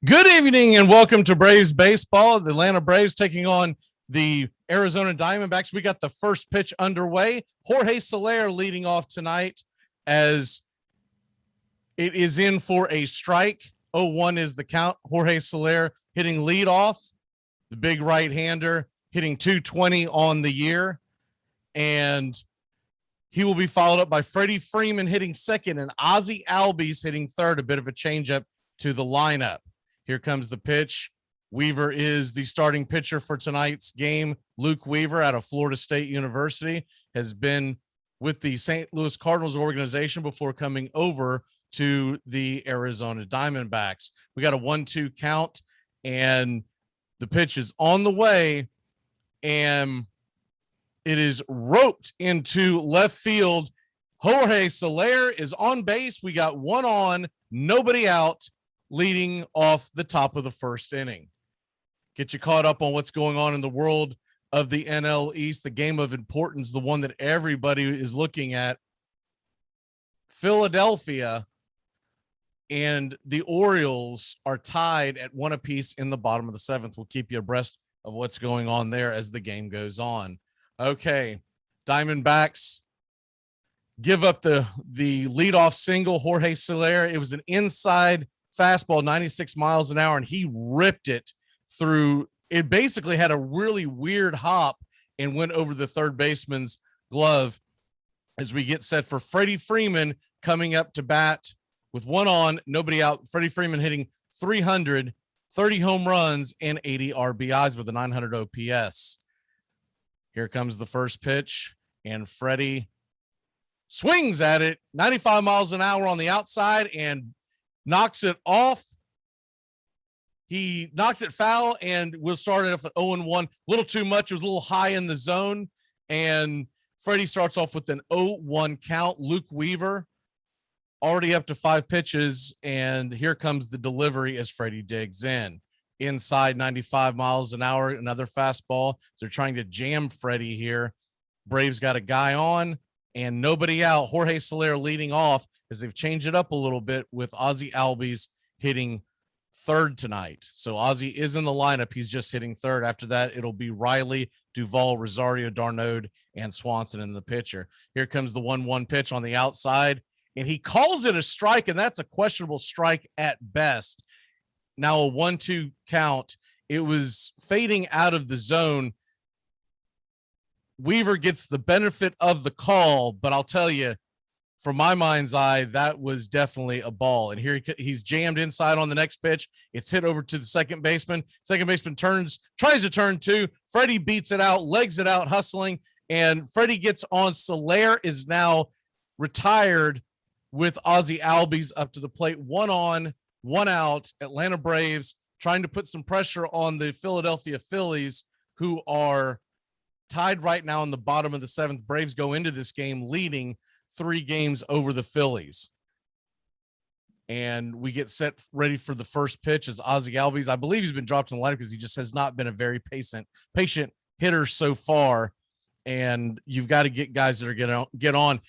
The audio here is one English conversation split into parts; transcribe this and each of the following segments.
Good evening and welcome to Braves Baseball. The Atlanta Braves taking on the Arizona Diamondbacks. We got the first pitch underway. Jorge Soler leading off tonight as it is in for a strike. 0-1 is the count. Jorge Soler hitting leadoff, the big right-hander hitting 220 on the year. And he will be followed up by Freddie Freeman hitting second and Ozzie Albies hitting third, a bit of a changeup to the lineup. Here comes the pitch. Weaver is the starting pitcher for tonight's game. Luke Weaver out of Florida State University has been with the St. Louis Cardinals organization before coming over to the Arizona Diamondbacks. We got a 1-2 count and the pitch is on the way and it is roped into left field. Jorge Soler is on base. We got one on, nobody out, leading off the top of the first inning. Get you caught up on what's going on in the world of the NL East, the game of importance, the one that everybody is looking at. Philadelphia and the Orioles are tied at 1 apiece in the bottom of the seventh. We'll keep you abreast of what's going on there as the game goes on. Okay, Diamondbacks give up the leadoff single. Jorge Soler, it was an inside fastball, 96 miles an hour, and he ripped it through. It basically had a really weird hop and went over the third baseman's glove as we get set for Freddie Freeman coming up to bat with one on, nobody out. Freddie Freeman hitting 300, 30 home runs, and 80 RBIs with a 900 OPS. Here comes the first pitch, and Freddie swings at it, 95 miles an hour on the outside, and knocks it off. He knocks it foul, and we'll start it off at 0-1. A little too much. It was a little high in the zone, and Freddie starts off with an 0-1 count. Luke Weaver already up to 5 pitches, and here comes the delivery as Freddie digs in. Inside 95 miles an hour, another fastball. So they're trying to jam Freddie here. Braves got a guy on and nobody out. Jorge Soler leading off as they've changed it up a little bit with Ozzie Albies hitting third tonight. So Ozzie is in the lineup. He's just hitting third. After that, it'll be Riley, Duvall, Rosario, Darnode, and Swanson in the pitcher. Here comes the 1-1 pitch on the outside, and he calls it a strike, and that's a questionable strike at best. Now a 1-2 count. It was fading out of the zone. Weaver gets the benefit of the call, but I'll tell you, from my mind's eye, that was definitely a ball. And here he's jammed inside on the next pitch. It's hit over to the second baseman. Second baseman tries to turn two. Freddie beats it out, legs it out, hustling, and Freddie gets on. Soler is now retired with Ozzie Albies up to the plate. 1 on, 1 out. Atlanta Braves trying to put some pressure on the Philadelphia Phillies, who are tied right now in the bottom of the seventh. Braves go into this game leading 3 games over the Phillies. And we get set ready for the first pitch as Ozzie Albies. I believe he's been dropped in the lineup because he just has not been a very patient hitter so far. And you've got to get guys that are going to get on.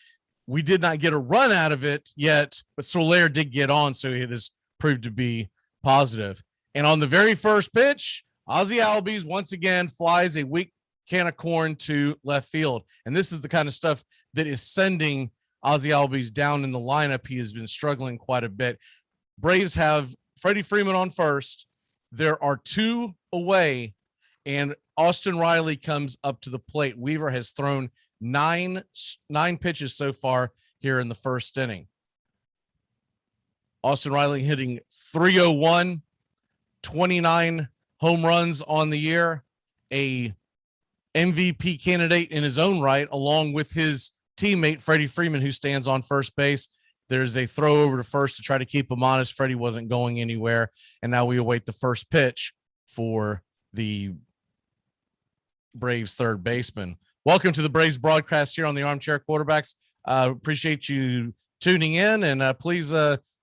We did not get a run out of it yet, but Soler did get on, so it has proved to be positive. And on the very first pitch, Ozzie Albies once again flies a weak can of corn to left field. And this is the kind of stuff that is sending Ozzie Albies down in the lineup. He has been struggling quite a bit. Braves have Freddie Freeman on first. There are 2 away, and Austin Riley comes up to the plate. Weaver has thrown nine pitches so far here in the first inning. Austin Riley hitting 301, 29 home runs on the year, a MVP candidate in his own right, along with his teammate Freddie Freeman, who stands on first base. There's a throw over to first to try to keep him honest. Freddie wasn't going anywhere, and now we await the first pitch for the Braves third baseman. Welcome to the Braves broadcast here on the Armchair Quarterbacks. Appreciate you tuning in, and please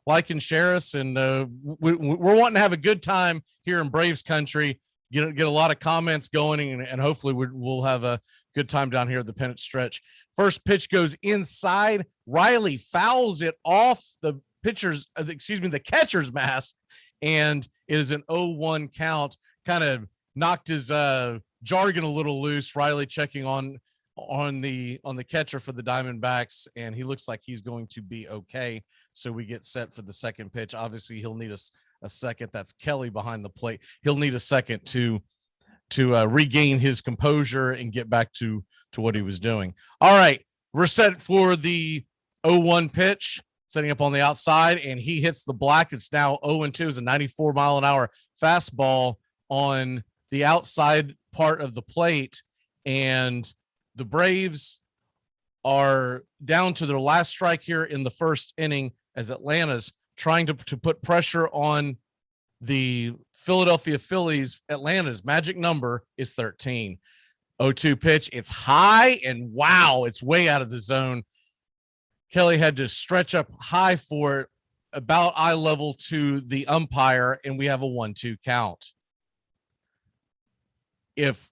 like and share us. And we're wanting to have a good time here in Braves country. Get a lot of comments going, and hopefully we'll have a good time down here at the pennant stretch. First pitch goes inside. Riley fouls it off the catcher's mask and it is an 0-1 count. Kind of knocked his jargon a little loose. Riley checking on the catcher for the Diamondbacks, and he looks like he's going to be okay. So we get set for the second pitch. Obviously, he'll need a second. That's Kelly behind the plate. He'll need a second to regain his composure and get back to what he was doing. All right, we're set for the 0-1 pitch, setting up on the outside, and he hits the black. It's now 0-2. It's a 94-mile-an-hour fastball on the outside part of the plate, and the Braves are down to their last strike here in the first inning as Atlanta's trying to put pressure on the Philadelphia Phillies. Atlanta's magic number is 13. 0-2 pitch. It's high, and wow, it's way out of the zone. Kelly had to stretch up high for it, about eye level to the umpire, and we have a 1-2 count. If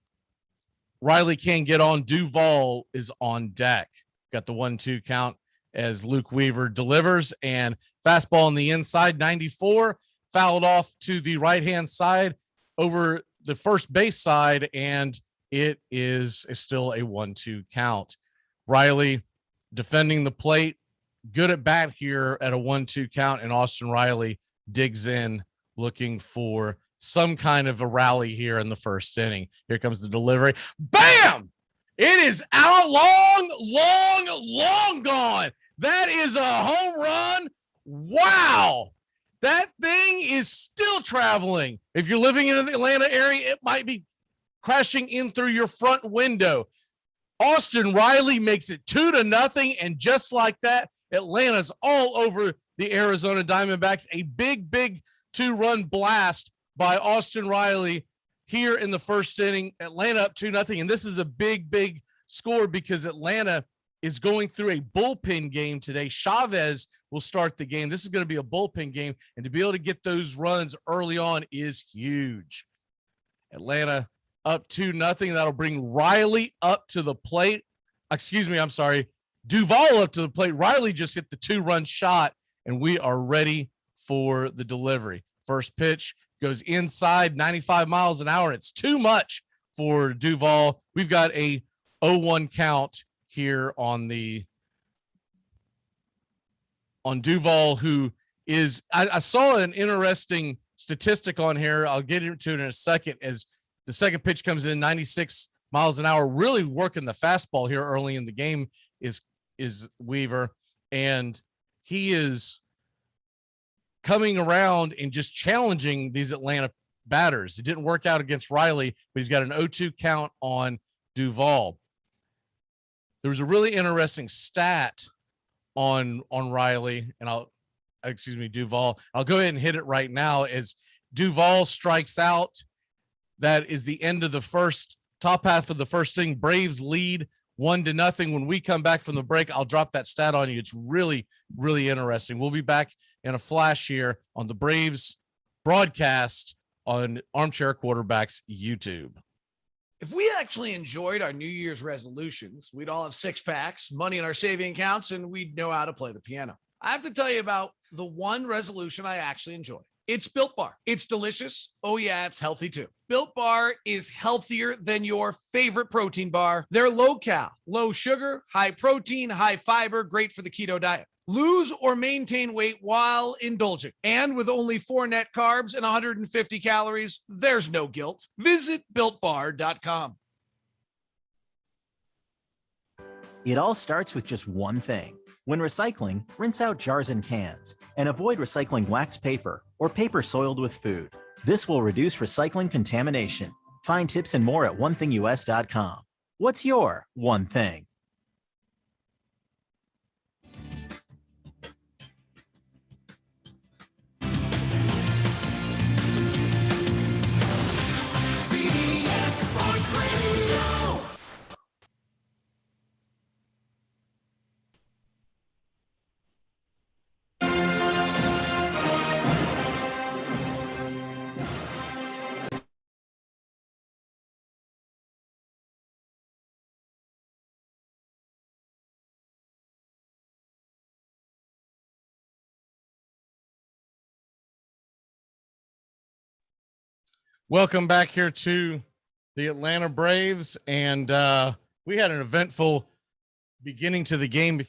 Riley can't get on, Duvall is on deck. Got the 1-2 count as Luke Weaver delivers, and fastball on the inside, 94, fouled off to the right-hand side over the first base side, and it is still a 1-2 count. Riley defending the plate, good at bat here at a 1-2 count, and Austin Riley digs in looking for some kind of a rally here in the first inning. Here comes the delivery. Bam! It is out, long gone. That is a home run. Wow. That thing is still traveling. If you're living in the Atlanta area, it might be crashing in through your front window. Austin Riley makes it 2-0, and just like that, Atlanta's all over the Arizona Diamondbacks. A big 2-run blast by Austin Riley here in the first inning. Atlanta up 2-0, and this is a big score because Atlanta is going through a bullpen game today. Chavez will start the game. This is going to be a bullpen game, and to be able to get those runs early on is huge. Atlanta up 2-0. That'll bring Riley up to the plate. Duvall up to the plate. Riley just hit the 2-run shot, and we are ready for the delivery. First pitch goes inside, 95 miles an hour. It's too much for Duvall. We've got a 0-1 count here on Duvall, who is, I saw an interesting statistic on here. I'll get into it in a second. As the second pitch comes in, 96 miles an hour, really working the fastball here early in the game is Weaver, and he is coming around and just challenging these Atlanta batters. It didn't work out against Riley, but he's got an 0-2 count on Duvall. There was a really interesting stat on Riley, and Duvall. I'll go ahead and hit it right now. As Duvall strikes out, that is the end of the top half of the first inning. Braves lead 1-0. When we come back from the break, I'll drop that stat on you. It's really interesting. We'll be back in a flash here on the Braves broadcast on Armchair Quarterbacks YouTube. If we actually enjoyed our New Year's resolutions, we'd all have 6-packs, money in our saving accounts, and we'd know how to play the piano. I have to tell you about the one resolution I actually enjoy. It's Built Bar. It's delicious. Oh yeah, it's healthy too. Built Bar is healthier than your favorite protein bar. They're low cal, low sugar, high protein, high fiber, great for the keto diet. Lose or maintain weight while indulging. And with only 4 net carbs and 150 calories, there's no guilt. Visit BuiltBar.com. It all starts with just one thing. When recycling, rinse out jars and cans, and avoid recycling wax paper or paper soiled with food. This will reduce recycling contamination. Find tips and more at onethingus.com. What's your one thing? Welcome back here to the Atlanta Braves, and we had an eventful beginning to the game.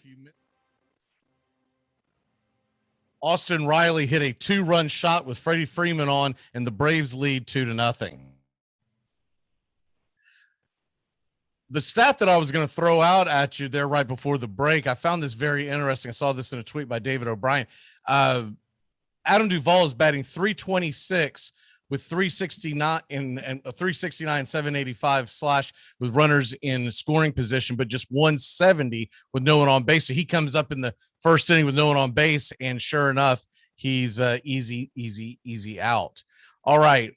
Austin Riley hit a 2-run shot with Freddie Freeman on, and the Braves lead 2-0. The stat that I was going to throw out at you there right before the break, I found this very interesting. I saw this in a tweet by David O'Brien. Adam Duvall is batting .326 with 369 and a 369, 785 slash with runners in scoring position, but just 170 with no one on base. So he comes up in the first inning with no one on base, and sure enough, he's easy out. All right.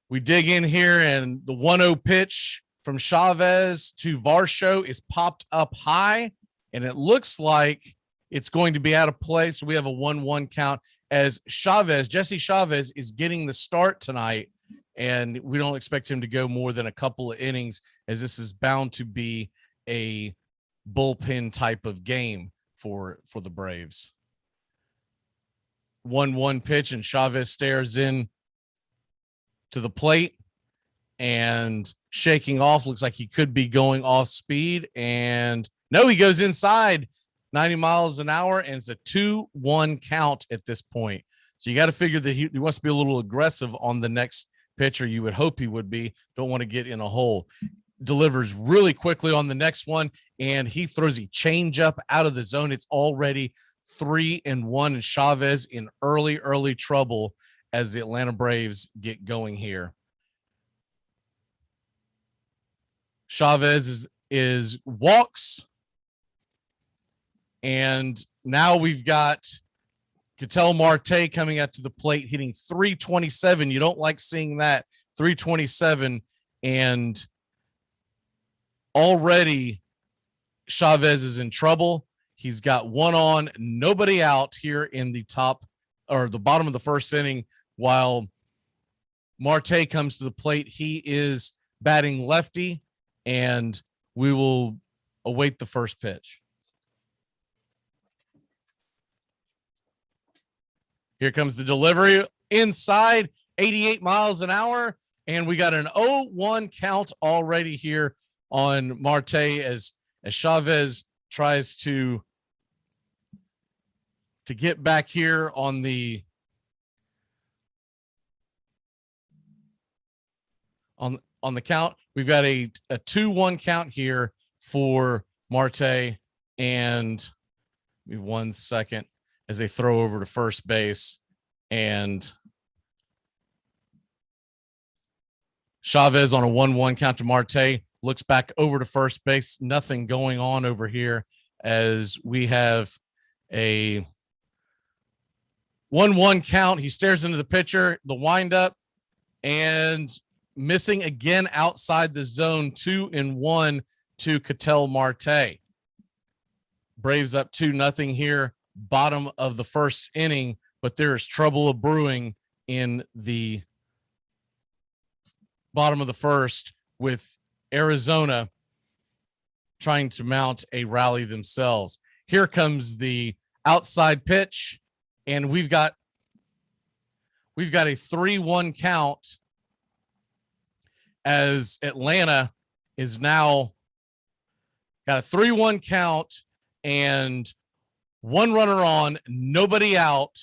We dig in here, and the 1-0 pitch from Chavez to Varsho is popped up high, and it looks like it's going to be out of play. So we have a 1-1 count as Jesse Chavez is getting the start tonight, and we don't expect him to go more than a couple of innings, as this is bound to be a bullpen type of game for the Braves. 1-1 pitch, and Chavez stares in to the plate and shaking off. Looks like he could be going off speed, and no, he goes inside 90 miles an hour, and it's a 2-1 count at this point. So you got to figure that he wants to be a little aggressive on the next pitcher. You would hope he would be. Don't want to get in a hole. Delivers really quickly on the next one, and he throws a changeup out of the zone. It's already 3-1, and Chavez in early trouble as the Atlanta Braves get going here. Chavez is walks, and now we've got Ketel Marte coming out to the plate, hitting .327. You don't like seeing that, .327, and already Chavez is in trouble. He's got one on, nobody out here in the bottom of the first inning, while Marte comes to the plate. He is batting lefty, and we will await the first pitch. Here comes the delivery inside, 88 miles an hour, and we got an 0-1 count already here on Marte as Chavez tries to get back here on the count. We've got a 2-1 count here for Marte, and 1 second as they throw over to first base, and Chavez on a 1-1 count to Marte looks back over to first base. Nothing going on over here as we have a 1-1 count. He stares into the pitcher, the windup, and missing again outside the zone. 2-1 to Ketel Marte. Braves up 2-0 here, bottom of the first inning, but there is trouble brewing in the bottom of the first with Arizona trying to mount a rally themselves. Here comes the outside pitch, and we've got a 3-1 count as Atlanta is now got a 3-1 count and one runner on, nobody out,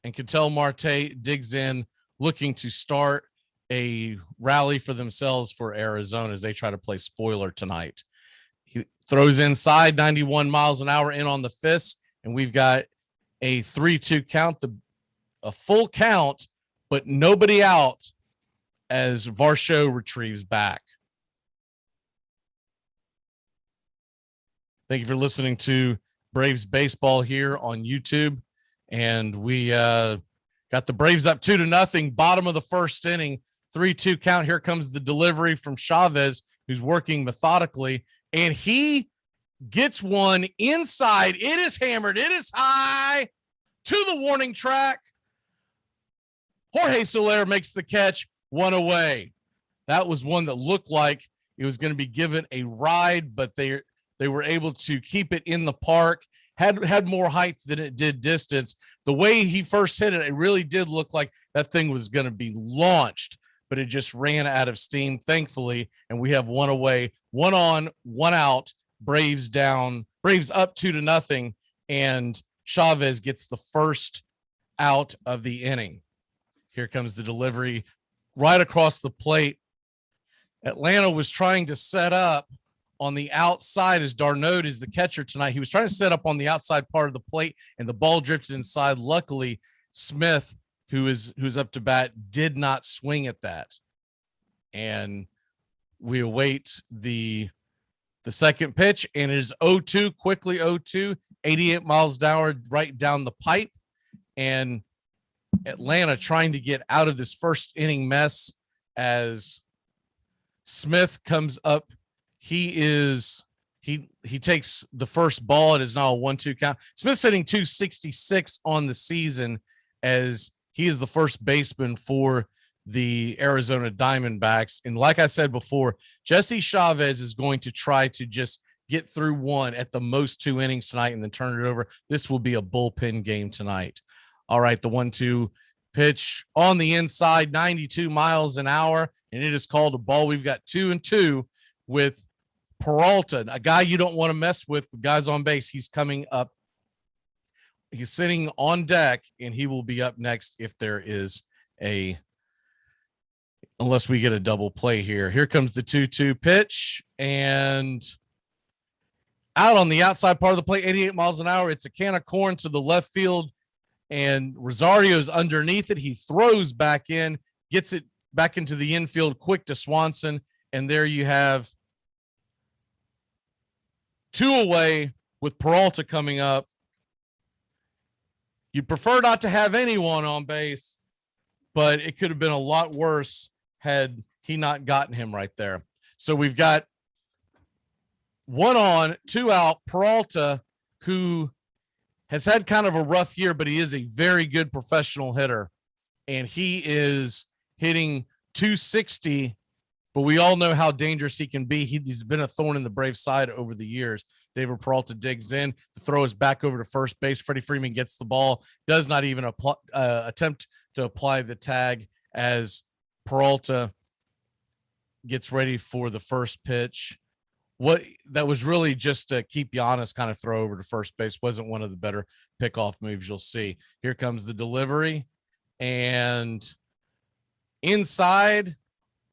and Ketel Marte digs in looking to start a rally for themselves for Arizona as they try to play spoiler tonight. He throws inside, 91 miles an hour in on the fist, and we've got a 3-2 count, a full count, but nobody out as Varsho retrieves back. Thank you for listening to Braves baseball here on YouTube. And we got the Braves up 2-0, bottom of the first inning, 3-2 count. Here comes the delivery from Chavez, who's working methodically, and he gets one inside. It is hammered. It is high to the warning track. Jorge Soler makes the catch, one away. That was one that looked like it was going to be given a ride, but they were able to keep it in the park. Had more height than it did distance. The way he first hit it, it really did look like that thing was going to be launched. but it just ran out of steam, thankfully. And we have one away, one on, one out. Braves up 2-0, and Chavez gets the first out of the inning. Here comes the delivery right across the plate. Atlanta was trying to set up on the outside, as d'Arnaud is the catcher tonight. He was trying to set up on the outside part of the plate, and the ball drifted inside. Luckily, Smith, who's up to bat, did not swing at that. And we await the second pitch, and it is 0-2, quickly 0-2, 88 miles an hour right down the pipe. And Atlanta trying to get out of this first inning mess as Smith comes up. He takes the first ball. It is now a 1-2 count. Smith's hitting 266 on the season, as he is the first baseman for the Arizona Diamondbacks. And like I said before, Jesse Chavez is going to try to just get through one, at the most 2 innings tonight, and then turn it over. This will be a bullpen game tonight. All right, the 1-2 pitch on the inside, 92 miles an hour, and it is called a ball. We've got 2-2 with Peralta, a guy you don't want to mess with. The guy's on base. He's coming up. He's sitting on deck, and he will be up next if there is unless we get a double play here. Here comes the 2-2 pitch, and out on the outside part of the plate, 88 miles an hour. It's a can of corn to the left field, and Rosario's underneath it. He throws back in, gets it back into the infield quick to Swanson, and there you have 2 away with Peralta coming up. You'd prefer not to have anyone on base, but it could have been a lot worse had he not gotten him right there. So we've got 1 on, 2 out. Peralta, who has had kind of a rough year, but he is a very good professional hitter, and he is hitting 260, but we all know how dangerous he can be. He's been a thorn in the Braves' side over the years. David Peralta digs in. The throw is back over to first base. Freddie Freeman gets the ball, does not even attempt to apply the tag, as Peralta gets ready for the first pitch. That was really just to keep you honest kind of throw over to first base. Wasn't one of the better pickoff moves you'll see. Here comes the delivery, and inside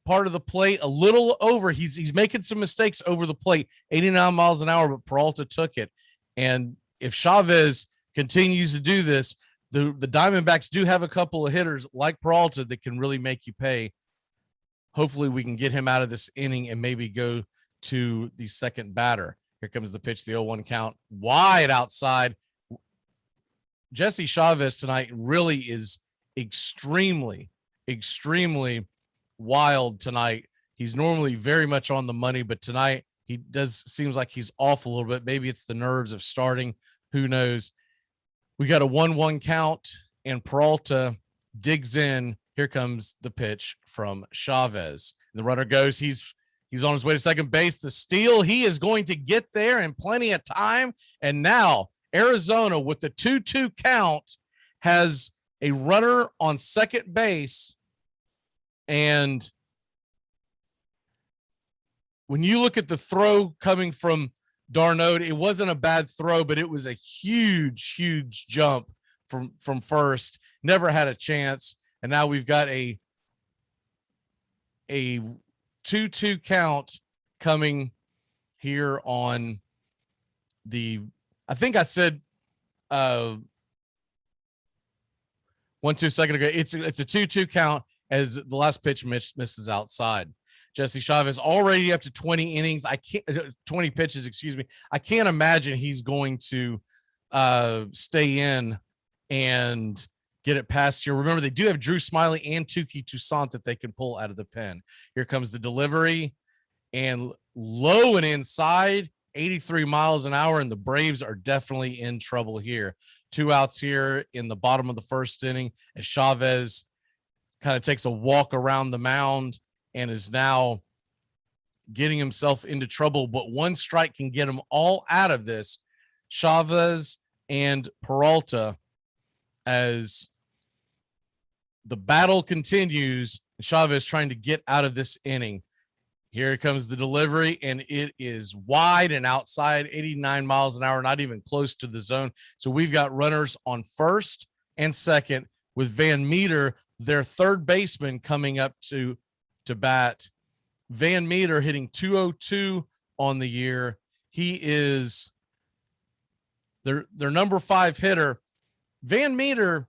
part of the plate, a little over. He's making some mistakes over the plate, 89 miles an hour, but Peralta took it. And if Chavez continues to do this, the Diamondbacks do have a couple of hitters like Peralta that can really make you pay. Hopefully we can get him out of this inning and maybe go to the second batter. Here comes the pitch, the 0-1 count, wide outside. Jesse Chavez tonight really is extremely, extremely wild tonight. He's normally very much on the money, but tonight seems like he's off a little bit. Maybe it's the nerves of starting. Who knows? We got a 1-1 count, and Peralta digs in. Here comes the pitch from Chavez. The runner goes. He's on his way to second base. The steal, he is going to get there in plenty of time. And now Arizona, with the 2-2 count, has a runner on second base. And when you look at the throw coming from d'Arnaud, it wasn't a bad throw, but it was a huge, huge jump from first. Never had a chance. And now we've got a 2-2 count coming here on the, I think I said 1-2 second ago. It's a 2-2 count as the last pitch misses outside. Jesse Chavez already up to 20 innings. 20 pitches, excuse me. I can't imagine he's going to stay in and get it past here. Remember, they do have Drew Smiley and Tukey Toussaint that they can pull out of the pen. Here comes the delivery, and low and inside, 83 miles an hour, and the Braves are definitely in trouble here. 2 outs here in the bottom of the first inning, as Chavez kind of takes a walk around the mound and is now getting himself into trouble, but 1 strike can get him all out of this. Chavez and Peralta, as the battle continues Chavez trying to get out of this inning. Here comes the delivery, and it is wide and outside, 89 miles an hour, not even close to the zone. So we've got runners on first and second with Van Meter, their third baseman, coming up to bat. Van Meter hitting 202 on the year. He is their number 5 hitter. Van Meter,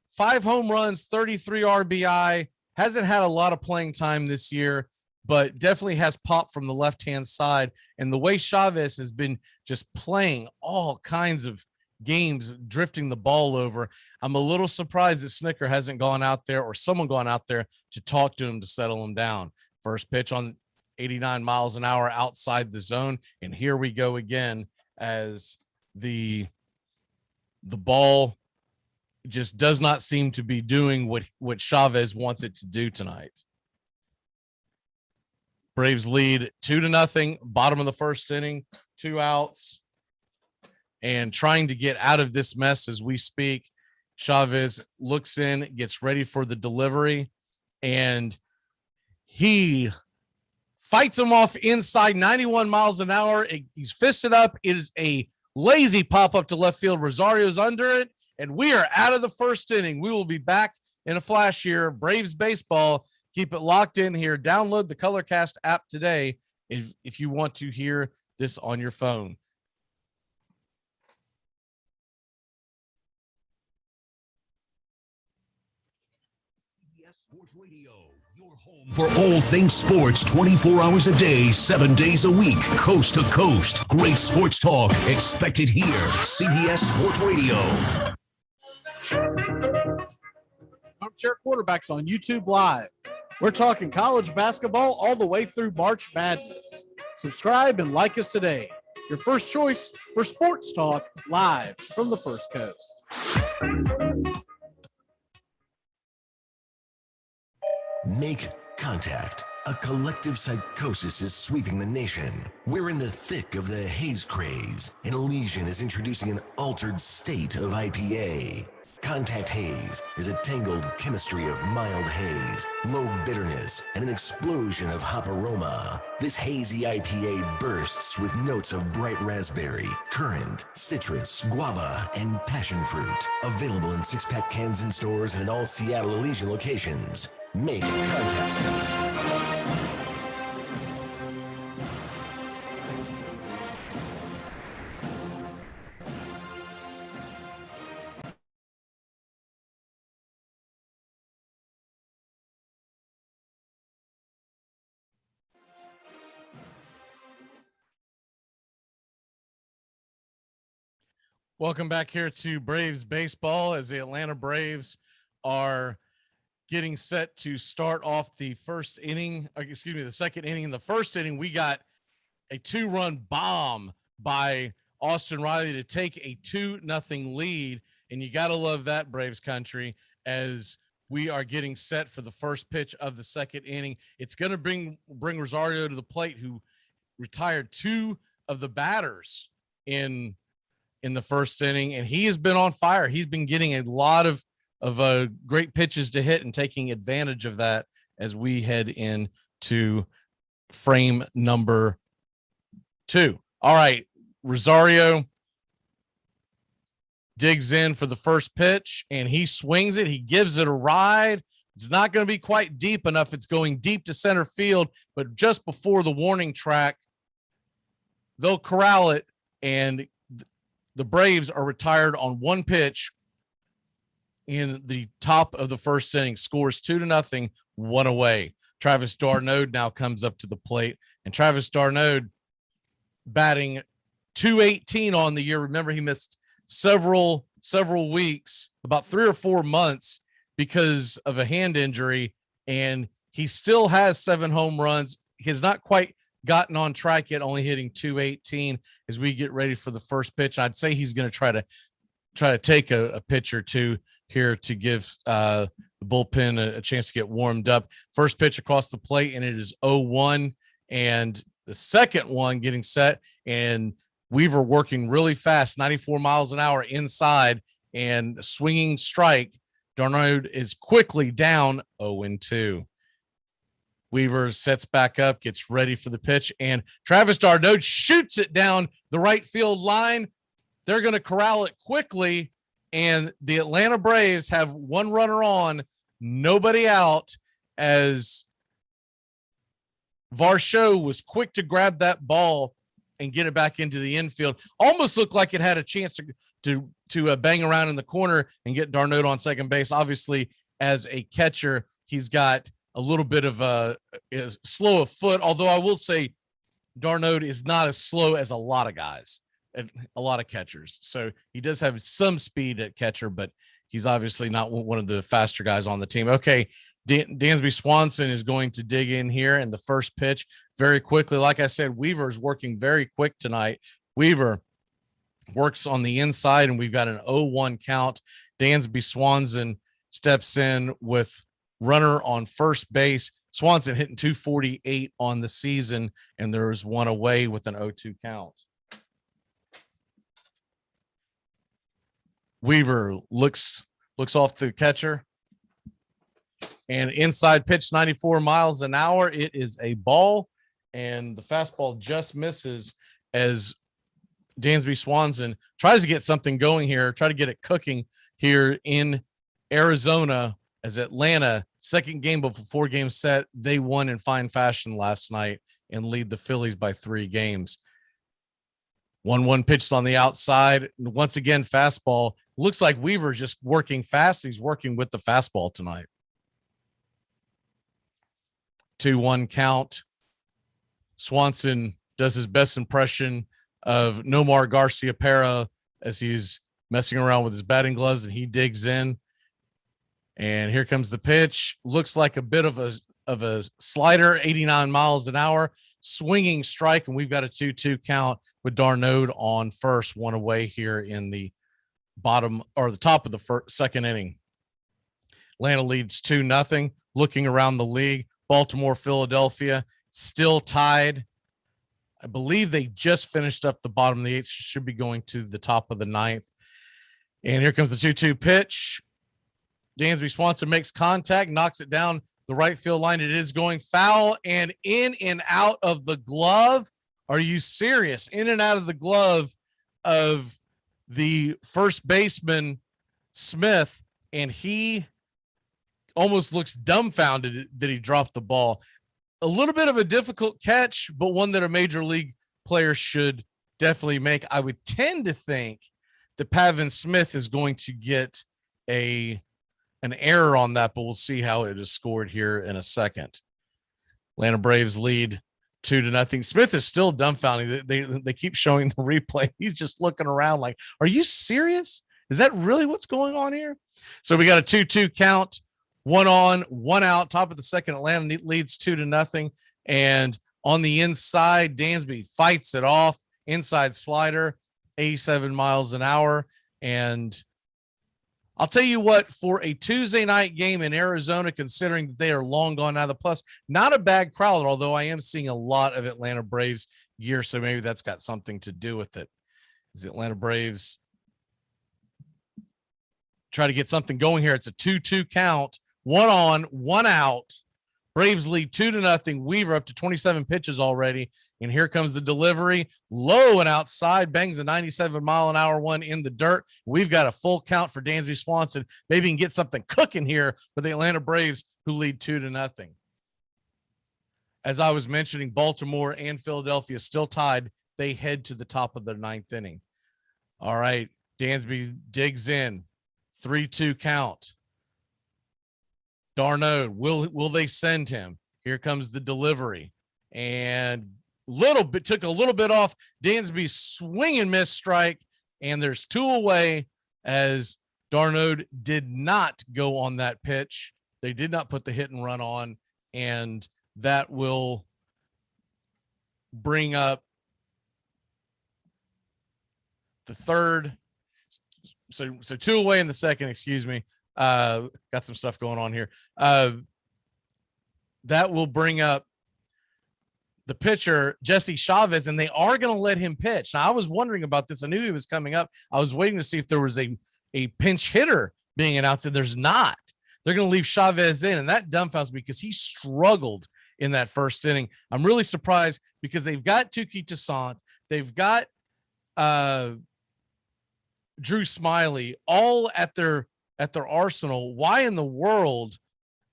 5 home runs, 33 RBI, hasn't had a lot of playing time this year, but definitely has popped from the left-hand side. And the way Chavez has been just playing all kinds of games, drifting the ball over, I'm a little surprised that Snicker hasn't gone out there, or someone gone out there to talk to him to settle him down. First pitch on 89 miles an hour outside the zone. And here we go again, as the ball just does not seem to be doing what Chavez wants it to do tonight. Braves lead 2-0, bottom of the first inning, 2 outs, and trying to get out of this mess as we speak. Chavez looks in, gets ready for the delivery, and he fights him off inside, 91 miles an hour. He's fisted up. It is a lazy pop up to left field. Rosario's under it, and we are out of the first inning. We will be back in a flash here. Braves baseball. Keep it locked in here. Download the Colorcast app today if you want to hear this on your phone. CBS Sports Radio, your home for all things sports, 24 hours a day, 7 days a week, coast to coast. Great sports talk expected here. CBS Sports Radio. Armchair Quarterbacks on YouTube Live. We're talking college basketball all the way through March Madness. Subscribe and like us today. Your first choice for sports talk live from the First Coast. Make contact. A collective psychosis is sweeping the nation. We're in the thick of the haze craze, and Elysian is introducing an altered state of IPA. Contact Haze is a tangled chemistry of mild haze, low bitterness, and an explosion of hop aroma. This hazy IPA bursts with notes of bright raspberry, currant, citrus, guava, and passion fruit. Available in 6-pack cans in stores and in all Seattle Elysian locations. Make contact. Welcome back here to Braves baseball, as the Atlanta Braves are getting set to start off the first inning, the second inning. In the first inning, we got a 2-run bomb by Austin Riley to take a 2-0 lead. And you got to love that, Braves country, as we are getting set for the first pitch of the second inning. It's going to bring Rosario to the plate, who retired 2 of the batters in the first inning, and he has been on fire. He's been getting a lot of great pitches to hit and taking advantage of that as we head into frame number 2. All right, Rosario digs in for the first pitch, and he swings it. He gives it a ride. It's not going to be quite deep enough. It's going deep to center field, but just before the warning track, they'll corral it, and the Braves are retired on 1 pitch in the top of the first inning. Scores 2-0, 1 away. Travis d'Arnaud now comes up to the plate, and Travis d'Arnaud batting .218 on the year. Remember, he missed several weeks, about 3 or 4 months, because of a hand injury, and he still has 7 home runs. He has not quite gotten on track yet, only hitting .218 as we get ready for the first pitch. I'd say he's going to try to take a pitch or two here to give the bullpen a chance to get warmed up. First pitch across the plate, and it is 0-1, and the second one getting set, and Weaver working really fast, 94 miles an hour inside, and a swinging strike Darnold is quickly down 0-2. Weaver sets back up, gets ready for the pitch, and Travis Darnold shoots it down the right field line. They're going to corral it quickly, and the Atlanta Braves have one runner on, nobody out, as Varsho was quick to grab that ball and get it back into the infield. Almost looked like it had a chance to bang around in the corner and get Darnold on second base. Obviously, as a catcher, he's got a little bit of is slow of foot, although I will say Darnold is not as slow as a lot of guys, a lot of catchers. So he does have some speed at catcher, but he's obviously not one of the faster guys on the team. Okay, Dansby Swanson is going to dig in here, and the first pitch very quickly. Like I said, Weaver is working very quick tonight. Weaver works on the inside, and we've got an 0-1 count. Dansby Swanson steps in with runner on first base. Swanson hitting 248 on the season, and there's one away with an 0-2 count. Weaver looks off the catcher, and inside pitch 94 miles an hour. It is a ball, and the fastball just misses as Dansby Swanson tries to get something going here, try to get it cooking here in Arizona, as Atlanta, second game of a 4-game set, they won in fine fashion last night and lead the Phillies by 3 games. 1-1 pitches on the outside. Once again, fastball. Looks like Weaver's just working fast. He's working with the fastball tonight. 2-1 count. Swanson does his best impression of Nomar Garciaparra as he's messing around with his batting gloves, and he digs in. And here comes the pitch. Looks like a bit of a slider, 89 miles an hour, swinging strike, and we've got a 2-2 count with Darnold on first, one away here in the bottom or the top of the second inning. Atlanta leads 2-0. Looking around the league, Baltimore, Philadelphia still tied. I believe they just finished up the bottom of the 8th, should be going to the top of the 9th. And here comes the 2-2 pitch. Dansby Swanson makes contact, knocks it down the right field line. It is going foul and in and out of the glove. Are you serious? In and out of the glove of the first baseman, Smith, and he almost looks dumbfounded that he dropped the ball. A little bit of a difficult catch, but one that a major league player should definitely make. I would tend to think that Pavin Smith is going to get an error on that, but we'll see how it is scored here in a second. Atlanta Braves lead 2-0. Smith is still dumbfounded. They keep showing the replay. He's just looking around like, are you serious? Is that really what's going on here? So we got a 2-2 count, 1 on, 1 out, top of the second. Atlanta leads 2-0. And on the inside, Dansby fights it off. Inside slider, 87 miles an hour. And I'll tell you what, for a Tuesday night game in Arizona, considering that they are long gone out of the plus, not a bad crowd, although I am seeing a lot of Atlanta Braves gear, so maybe that's got something to do with it. As the Atlanta Braves try to get something going here. It's a 2-2 count, 1 on, 1 out. Braves lead 2-0. Weaver up to 27 pitches already. And here comes the delivery. Low and outside, bangs a 97-mile-an-hour one in the dirt. We've got a full count for Dansby Swanson. Maybe he can get something cooking here for the Atlanta Braves, who lead 2-0. As I was mentioning, Baltimore and Philadelphia still tied. They head to the top of the 9th inning. All right, Dansby digs in. 3-2 count. Darnold, will they send him? Here comes the delivery. And took a little bit off Dansby's swing and miss strike, and there's 2 away as Darnold did not go on that pitch. They did not put the hit and run on, and that will bring up the third. So 2 away in the second, excuse me. Got some stuff going on here. That will bring up the pitcher, Jesse Chavez, and they are going to let him pitch. Now, I was wondering about this. I knew he was coming up. I was waiting to see if there was a pinch hitter being announced, and there's not. They're going to leave Chavez in, and that dumbfounds me because he struggled in that first inning. I'm really surprised because they've got Tuki Toussaint, they've got Drew Smiley all at their arsenal. Why in the world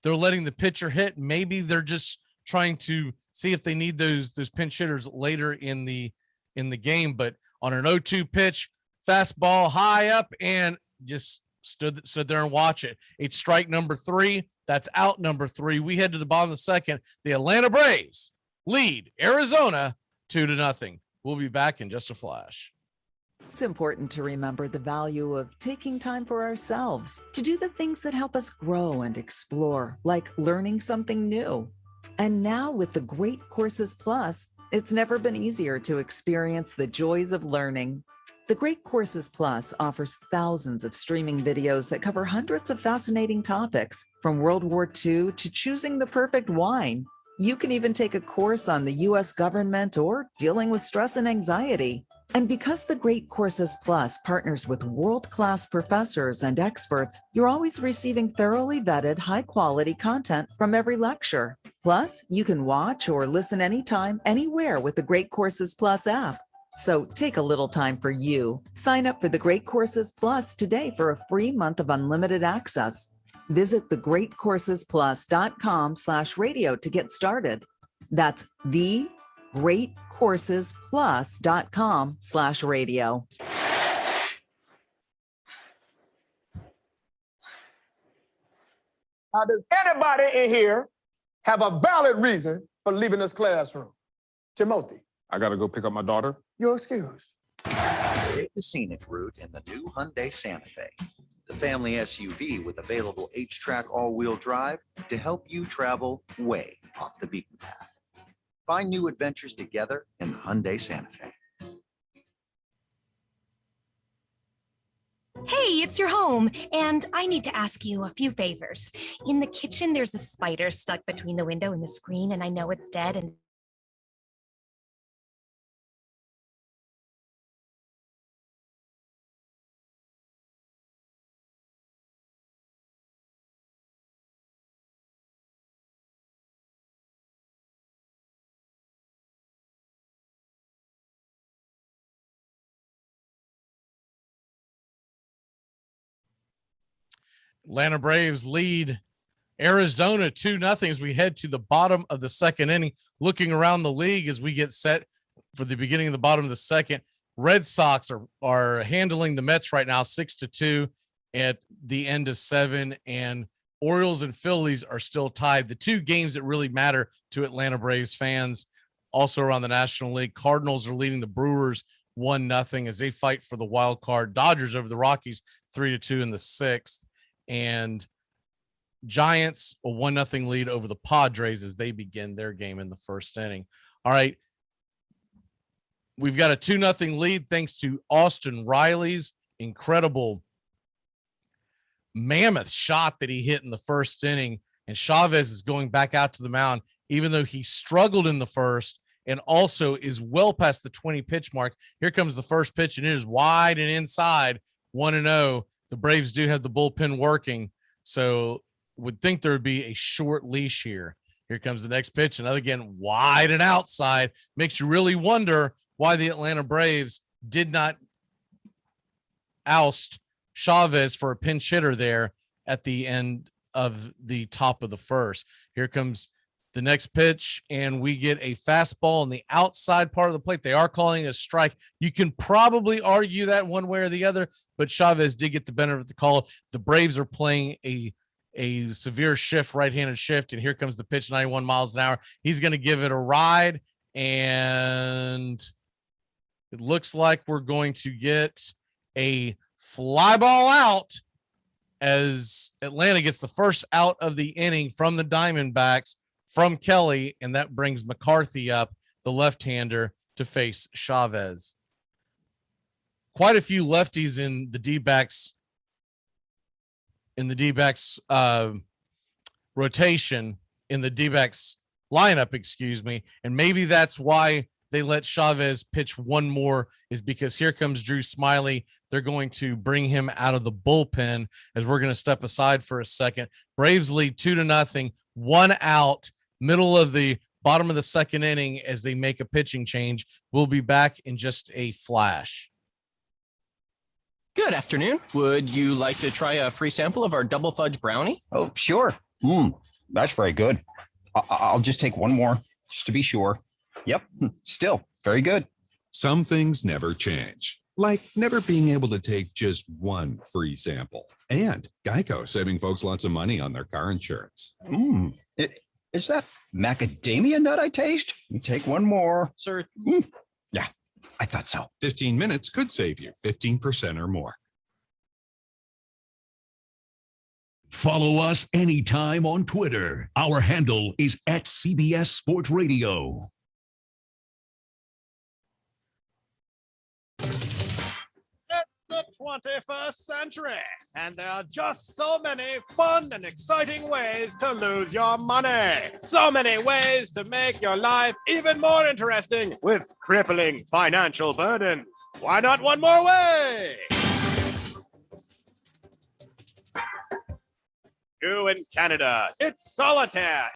they're letting the pitcher hit? Maybe they're just trying to see if they need those pinch hitters later in the game. But on an 0-2 pitch, fastball high up, and just stood there and watch it. It's strike number 3. That's out number 3. We head to the bottom of the second. The Atlanta Braves lead Arizona 2-0. We'll be back in just a flash. It's important to remember the value of taking time for ourselves to do the things that help us grow and explore, like learning something new. And now with the Great Courses Plus, it's never been easier to experience the joys of learning. The Great Courses Plus offers thousands of streaming videos that cover hundreds of fascinating topics, from World War II to choosing the perfect wine. You can even take a course on the U.S. government or dealing with stress and anxiety. And because the Great Courses Plus partners with world-class professors and experts, you're always receiving thoroughly vetted, high-quality content from every lecture. Plus, you can watch or listen anytime, anywhere with the Great Courses Plus app. So take a little time for you. Sign up for the Great Courses Plus today for a free month of unlimited access. Visit thegreatcoursesplus.com/radio to get started. That's thegreatcoursesplus.com/radio. Now, does anybody in here have a valid reason for leaving this classroom? Timothy. I gotta go pick up my daughter. You're excused. Take the scenic route in the new Hyundai Santa Fe, the family SUV with available H-Track all-wheel drive to help you travel way off the beaten path. Find new adventures together in the Hyundai Santa Fe. Hey, it's your home, and I need to ask you a few favors. In the kitchen, there's a spider stuck between the window and the screen, and I know it's dead, and Atlanta Braves lead Arizona 2-0 as we head to the bottom of the second inning. Looking around the league as we get set for the beginning of the bottom of the second, Red Sox are handling the Mets right now 6-2 at the end of 7, and Orioles and Phillies are still tied. The two games that really matter to Atlanta Braves fans also around the National League. Cardinals are leading the Brewers 1-0 as they fight for the wild card. Dodgers over the Rockies 3-2 in the 6th. And Giants a 1-0 lead over the Padres as they begin their game in the first inning. All right. We've got a 2-0 lead thanks to Austin Riley's incredible mammoth shot that he hit in the first inning. And Chavez is going back out to the mound, even though he struggled in the first and also is well past the 20 pitch mark. Here comes the first pitch, and it is wide and inside, 1-0. The Braves do have the bullpen working, so would think there would be a short leash here. Here comes the next pitch, and again, wide and outside. Makes you really wonder why the Atlanta Braves did not oust Chavez for a pinch hitter there at the end of the top of the first. Here comes the next pitch, and we get a fastball on the outside part of the plate. They are calling it a strike. You can probably argue that one way or the other, but Chavez did get the benefit of the call. The Braves are playing a severe shift, right-handed shift, and here comes the pitch, 91 miles an hour. He's going to give it a ride, and it looks like we're going to get a fly ball out as Atlanta gets the first out of the inning from the Diamondbacks from Kelly, and that brings McCarthy up, the left-hander, to face Chavez. Quite a few lefties in the D-backs rotation, in the D-backs lineup, and maybe that's why they let Chavez pitch one more is because here comes Drew Smiley. They're going to bring him out of the bullpen as we're going to step aside for a second. Braves lead 2-0, 1 out, middle of the bottom of the second inning as they make a pitching change. We'll be back in just a flash. Good afternoon. Would you like to try a free sample of our double fudge brownie? Oh, sure. That's very good. I'll just take one more just to be sure. Yep. Still very good. Some things never change, like never being able to take just one free sample. And Geico saving folks lots of money on their car insurance. Is that macadamia nut I taste? You take one more, sir. Yeah, I thought so. 15 minutes could save you 15% or more. Follow us anytime on Twitter. Our handle is @CBS Sports Radio. It's the 21st century, and there are just so many fun and exciting ways to lose your money. So many ways to make your life even more interesting with crippling financial burdens. Why not one more way? You in Canada, it's solitaire.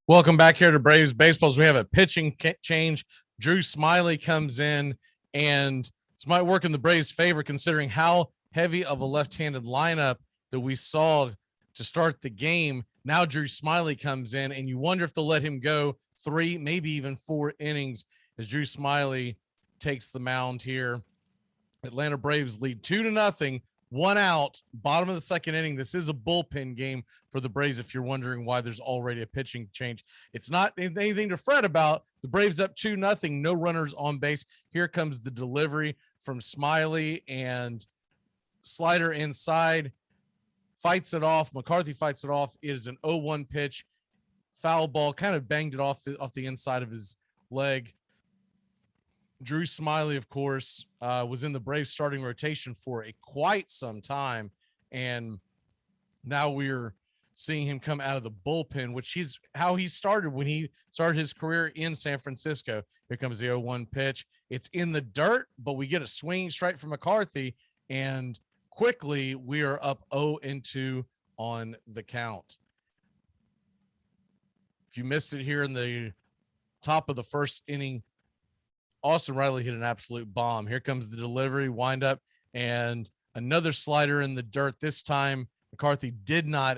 Welcome back here to Braves Baseballs. We have a pitching change. Drew Smiley comes in, and this might work in the Braves' favor considering how heavy of a left-handed lineup that we saw to start the game. Now Drew Smiley comes in, and you wonder if they'll let him go 3, maybe even 4 innings as Drew Smiley takes the mound here. Atlanta Braves lead 2-0, 1 out, bottom of the second inning. This is a bullpen game for the Braves if you're wondering why there's already a pitching change. It's not anything to fret about. The Braves up 2-0, no runners on base. Here comes the delivery from Smiley, and slider inside, fights it off. McCarthy fights it off. It is an 0-1 pitch. Foul ball, kind of banged it off the inside of his leg. Drew Smiley, of course, was in the Braves starting rotation for quite some time, and now we're seeing him come out of the bullpen, which is how he started when he started his career in San Francisco. Here comes the 0-1 pitch. It's in the dirt, but we get a swinging strike from McCarthy, and quickly we are up 0-2 on the count. If you missed it here in the top of the first inning, Austin Riley hit an absolute bomb. Here comes the delivery, wind up, and another slider in the dirt. This time McCarthy did not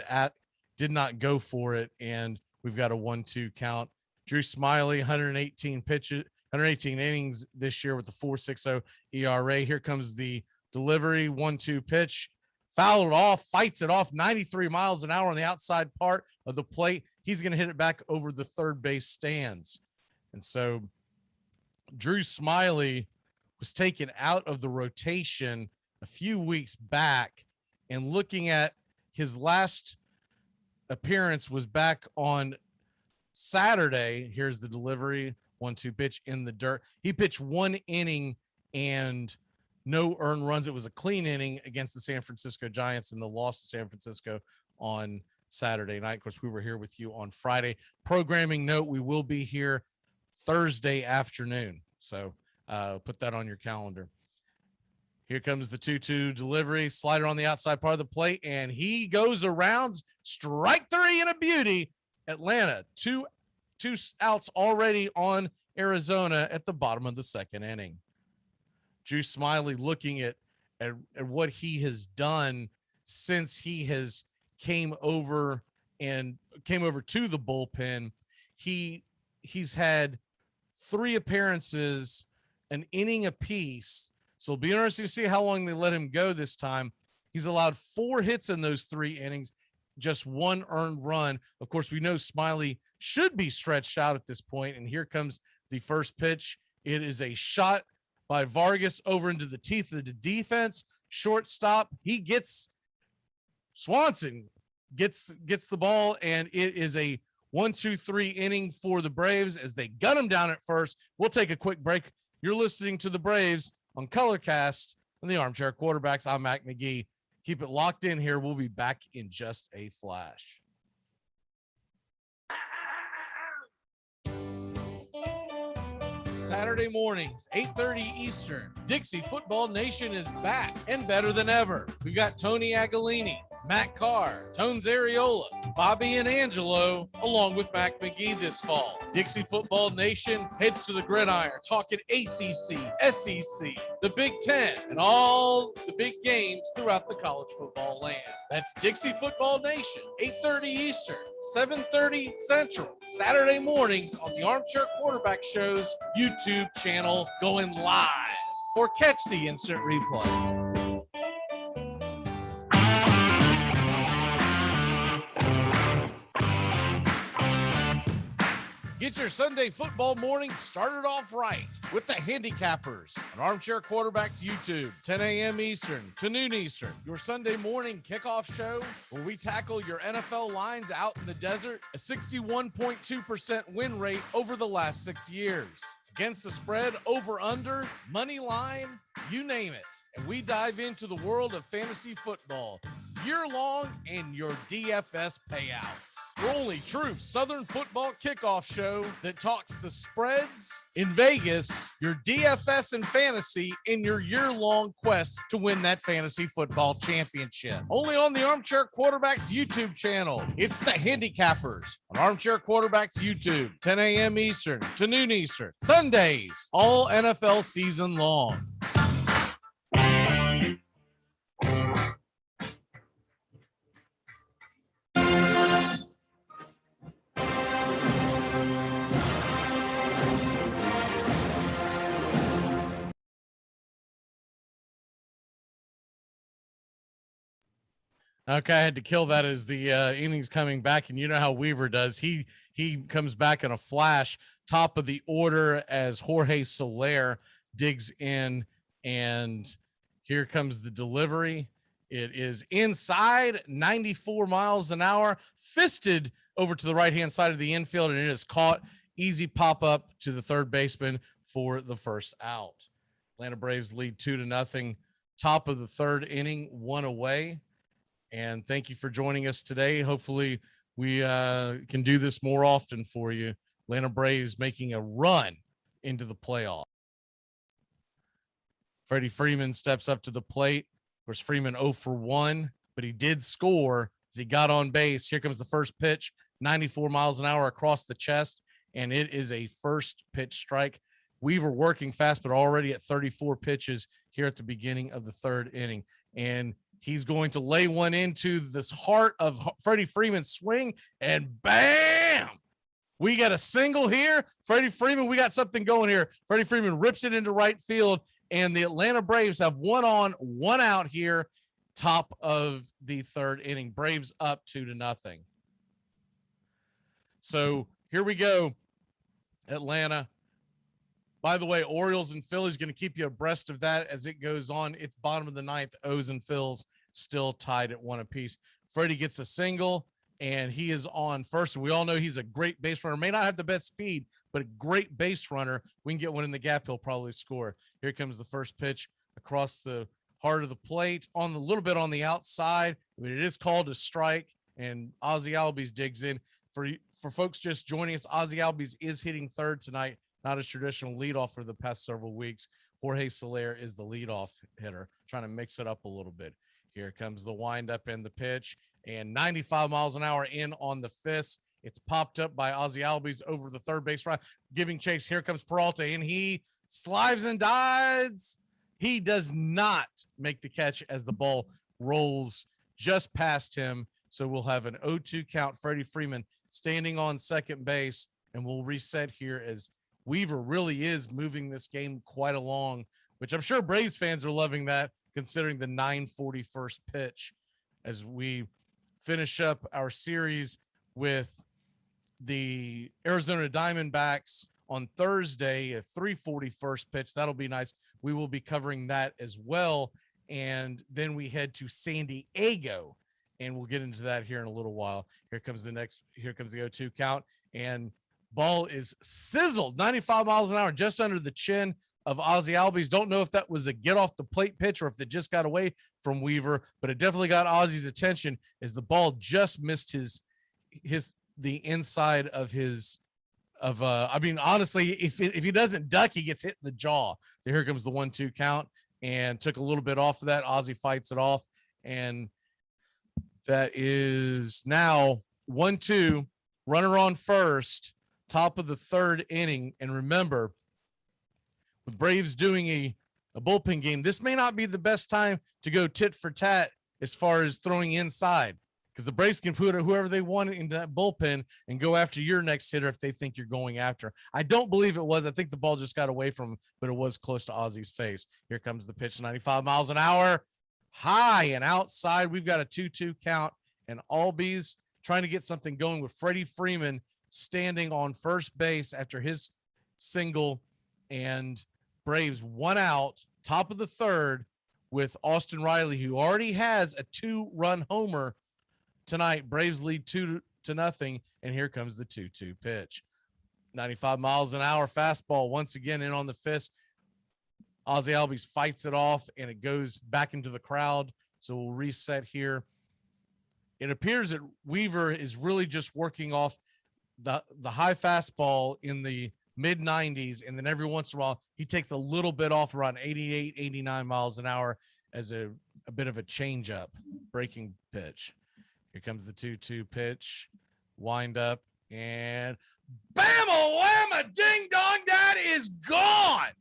go for it, and we've got a 1-2 count. Drew Smiley, 118 pitches, 118 innings this year with the 4.60 ERA. Here comes the delivery, 1-2 pitch, fouled off, fights it off, 93 miles an hour on the outside part of the plate. He's going to hit it back over the third base stands. And so Drew Smiley was taken out of the rotation a few weeks back, and looking at his last appearance was back on Saturday. Here's the delivery, 1-2 pitch in the dirt. He pitched 1 inning and no earned runs. It was a clean inning against the San Francisco Giants, and the loss to San Francisco on Saturday night. Of course, we were here with you on Friday. Programming note, we will be here Thursday afternoon. So put that on your calendar. Here comes the 2-2 delivery, slider on the outside part of the plate, and he goes around, strike 3 and a beauty. Atlanta, two outs already on Arizona at the bottom of the second inning. Drew Smiley looking at what he has done since he has came over to the bullpen. He's had 3 appearances, an inning apiece. So it'll be interesting to see how long they let him go this time. He's allowed 4 hits in those 3 innings, just 1 earned run. Of course, we know Smiley should be stretched out at this point. And here comes the first pitch. It is a shot by Vargas over into the teeth of the defense. Shortstop. He gets Swanson gets the ball, and it is a 1-2-3 inning for the Braves as they gun them down at first. We'll take a quick break. You're listening to the Braves on Colorcast and the Armchair Quarterbacks. I'm Mac Magee. Keep it locked in here. We'll be back in just a flash. Saturday mornings, 8:30 Eastern. Dixie Football Nation is back and better than ever. We got Tony Agolini, Matt Carr, Tones Areola, Bobby and Angelo, along with Mac Magee this fall. Dixie Football Nation heads to the gridiron, talking ACC, SEC, the Big Ten, and all the big games throughout the college football land. That's Dixie Football Nation, 8:30 Eastern, 7:30 Central, Saturday mornings on the Armchair Quarterback Show's YouTube channel, going live, or catch the instant replay. Get your Sunday football morning started off right with the Handicappers on Armchair Quarterbacks YouTube, 10 a.m. Eastern to noon Eastern. Your Sunday morning kickoff show where we tackle your NFL lines out in the desert, a 61.2% win rate over the last 6 years. Against the spread, over, under, money line, you name it. And we dive into the world of fantasy football year long and your DFS payouts. Your only true Southern football kickoff show that talks the spreads in Vegas, your DFS and fantasy in your year-long quest to win that fantasy football championship. Only on the Armchair Quarterbacks YouTube channel. It's the Handicappers on Armchair Quarterbacks YouTube, 10 a.m. Eastern to noon Eastern. Sundays, all NFL season long. Okay, I had to kill that as the innings coming back, and you know how Weaver does. He comes back in a flash, top of the order as Jorge Soler digs in, and here comes the delivery. It is inside, 94 miles an hour, fisted over to the right-hand side of the infield, and it is caught. Easy pop-up to the third baseman for the first out. Atlanta Braves lead 2-0. Top of the third inning, 1 away. And thank you for joining us today. Hopefully we can do this more often for you. Atlanta Braves making a run into the playoff. Freddie Freeman steps up to the plate. Of course, Freeman 0 for 1, but he did score as he got on base. Here comes the first pitch, 94 miles an hour across the chest, and it is a first pitch strike. Weaver working fast, but already at 34 pitches here at the beginning of the third inning. And he's going to lay one into this heart of Freddie Freeman's swing, and bam! We got a single here. Freddie Freeman, we got something going here. Freddie Freeman rips it into right field, and the Atlanta Braves have 1 on, 1 out here, top of the third inning. Braves up 2-0. So here we go, Atlanta. By the way, Orioles and Phillies going to keep you abreast of that as it goes on. It's bottom of the ninth. O's and Phils still tied at 1 apiece. Freddie gets a single, and he is on first. We all know he's a great base runner. May not have the best speed, but a great base runner. We can get one in the gap, he'll probably score. Here comes the first pitch across the heart of the plate, on the little bit on the outside. I mean, it is called a strike, and Ozzie Albies digs in. For folks just joining us, Ozzie Albies is hitting third tonight. Not his traditional leadoff for the past several weeks. Jorge Soler is the leadoff hitter, trying to mix it up a little bit. Here comes the windup and the pitch, and 95 miles an hour in on the fist. It's popped up by Ozzie Albies over the third base line, giving chase. Here comes Peralta, and he slides and dives. He does not make the catch as the ball rolls just past him. So we'll have an 0-2 count. Freddie Freeman standing on second base, and we'll reset here as Weaver really is moving this game quite along, which I'm sure Braves fans are loving that, considering the 9:41 pitch as we finish up our series with the Arizona Diamondbacks on Thursday, a 3:41 pitch. That'll be nice. We will be covering that as well. And then we head to San Diego and we'll get into that here in a little while. Here comes the 0-2 count, and ball is sizzled 95 miles an hour just under the chin of Ozzie Albies. Don't know if that was a get off the plate pitch or if it just got away from Weaver, but it definitely got Ozzie's attention as the ball just missed the inside of his I mean, honestly, if he doesn't duck, he gets hit in the jaw. So here comes the 1-2 count, and took a little bit off of that. Ozzie fights it off, and that is now 1-2, runner on first, top of the third inning. And remember, with Braves doing a bullpen game, this may not be the best time to go tit for tat as far as throwing inside, because the Braves can put whoever they want into that bullpen and go after your next hitter if they think you're going after. I don't believe it was. I think the ball just got away from him, but it was close to Ozzie's face. Here comes the pitch, 95 miles an hour, high and outside. We've got a 2-2 count, and Albies trying to get something going with Freddie Freeman standing on first base after his single, and Braves 1 out, top of the third, with Austin Riley, who already has a 2-run homer tonight. Braves lead 2-0, and here comes the 2-2 pitch. 95 miles an hour fastball once again in on the fist. Ozzie Albies fights it off, and it goes back into the crowd. So we'll reset here. It appears that Weaver is really just working off the high fastball in the mid-90s, and then every once in a while he takes a little bit off around 88, 89 miles an hour as a bit of a change-up breaking pitch. Here comes the 2-2 pitch, wind up, and bam-a-wham-a ding-dong, that is gone.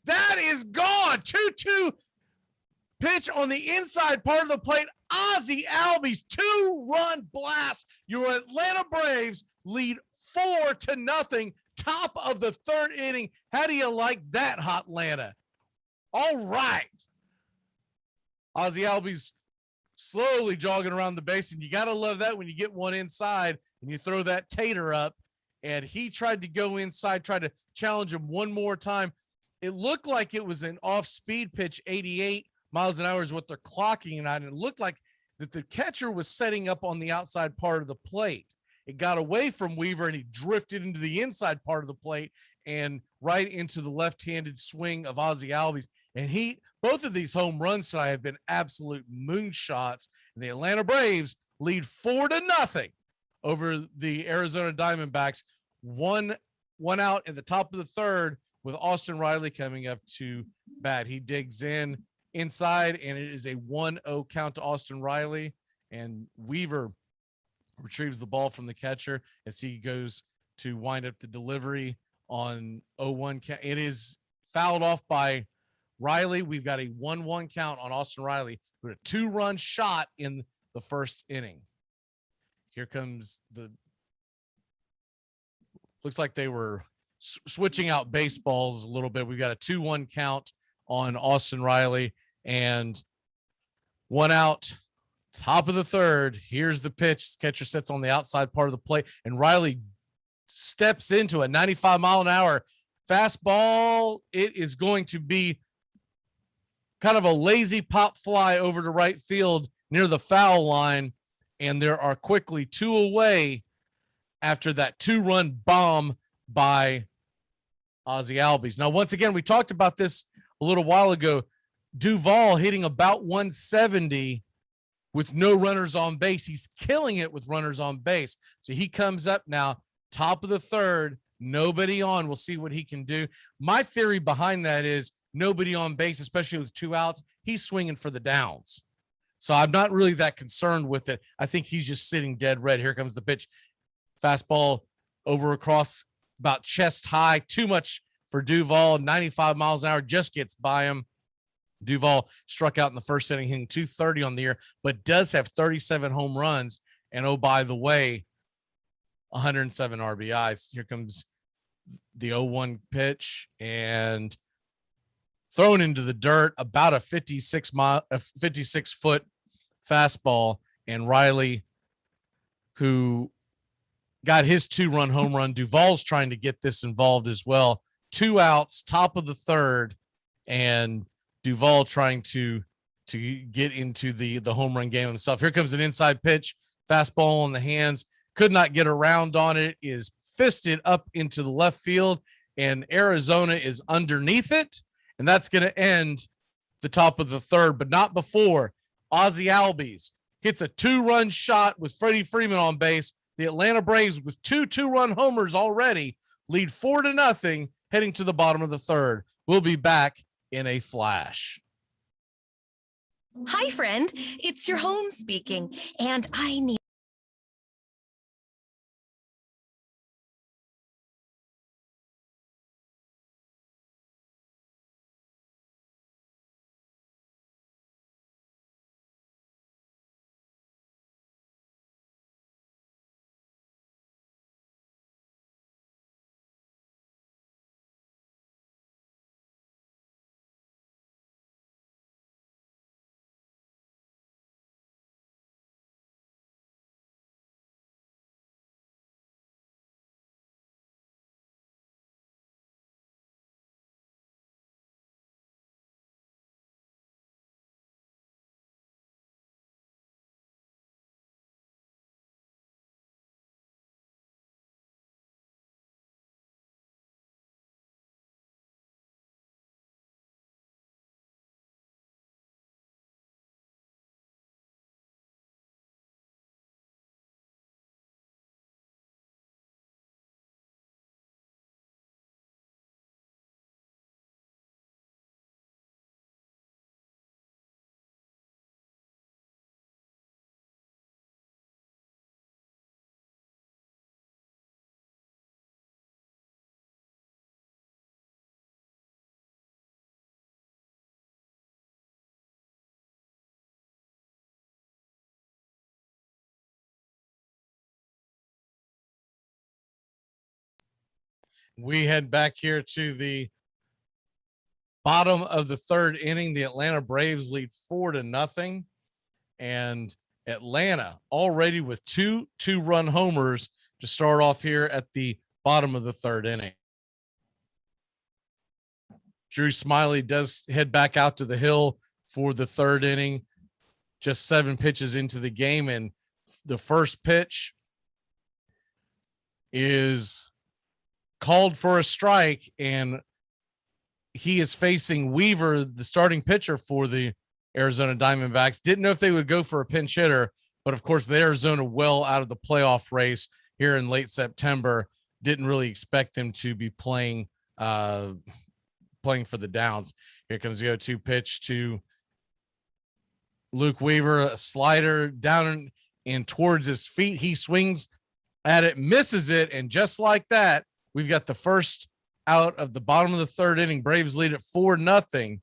That is gone. 2-2 pitch on the inside part of the plate. Ozzie Albies, 2-run blast. Your Atlanta Braves lead 4-0, top of the third inning. How do you like that, Hot Atlanta? All right. Ozzie Albies slowly jogging around the base, and you got to love that when you get one inside and you throw that tater up. And he tried to go inside, tried to challenge him one more time. It looked like it was an off-speed pitch, 88 miles an hour is what they're clocking it on. And it looked like that the catcher was setting up on the outside part of the plate. It got away from Weaver, and he drifted into the inside part of the plate and right into the left-handed swing of Ozzie Albies. And both of these home runs tonight have been absolute moonshots. And the Atlanta Braves lead 4-0 over the Arizona Diamondbacks. One out at the top of the third with Austin Riley coming up to bat. He digs inside, and it is a 1-0 count to Austin Riley. And Weaver retrieves the ball from the catcher as he goes to wind up the delivery on 0-1 count. It is fouled off by Riley. We've got a 1-1 count on Austin Riley with a 2-run shot in the first inning. Here comes looks like they were switching out baseballs a little bit. We've got a 2-1 count on Austin Riley, and 1 out, top of the third. Here's the pitch. Catcher sits on the outside part of the plate, and Riley steps into a 95 mile an hour fastball. It is going to be kind of a lazy pop fly over to right field near the foul line, and there are quickly 2 away after that 2-run bomb by Ozzie Albies. Now, once again, we talked about this a little while ago. Duvall hitting about 170 with no runners on base. He's killing it with runners on base. So he comes up now, top of the third, nobody on. We'll see what he can do. My theory behind that is nobody on base, especially with 2 outs. He's swinging for the downs. So I'm not really that concerned with it. I think he's just sitting dead red. Here comes the pitch. Fastball over across about chest high. Too much for Duvall. 95 miles an hour just gets by him. Duvall struck out in the first inning, hitting 230 on the year, but does have 37 home runs. And oh, by the way, 107 RBIs. Here comes the 0-1 pitch, and thrown into the dirt, about a 56-foot fastball. And Riley, who got his 2-run home run, Duvall's trying to get this involved as well. 2 outs, top of the third, and Duvall trying to to get into the home run game himself. Here comes an inside pitch, fastball on the hands, could not get around on it, is fisted up into the left field, and Arizona is underneath it, and that's going to end the top of the third, but not before Ozzie Albies hits a 2-run shot with Freddie Freeman on base. The Atlanta Braves, with 2 2-run homers already, lead 4-0 heading to the bottom of the third. We'll be back in a flash. Hi, friend. It's your home speaking, and I need. We head back here to the bottom of the third inning. The Atlanta Braves lead 4-0, and Atlanta already with 2 2-run homers to start off here at the bottom of the third inning. Drew Smiley does head back out to the hill for the third inning, just 7 pitches into the game, and the first pitch is called for a strike, and he is facing Weaver, the starting pitcher for the Arizona Diamondbacks. Didn't know if they would go for a pinch hitter, but of course, with Arizona well out of the playoff race here in late September, didn't really expect them to be playing for the downs. Here comes the 0-2 pitch to Luke Weaver, a slider down and towards his feet. He swings at it, misses it, and just like that, we've got the first out of the bottom of the third inning. Braves lead at 4-0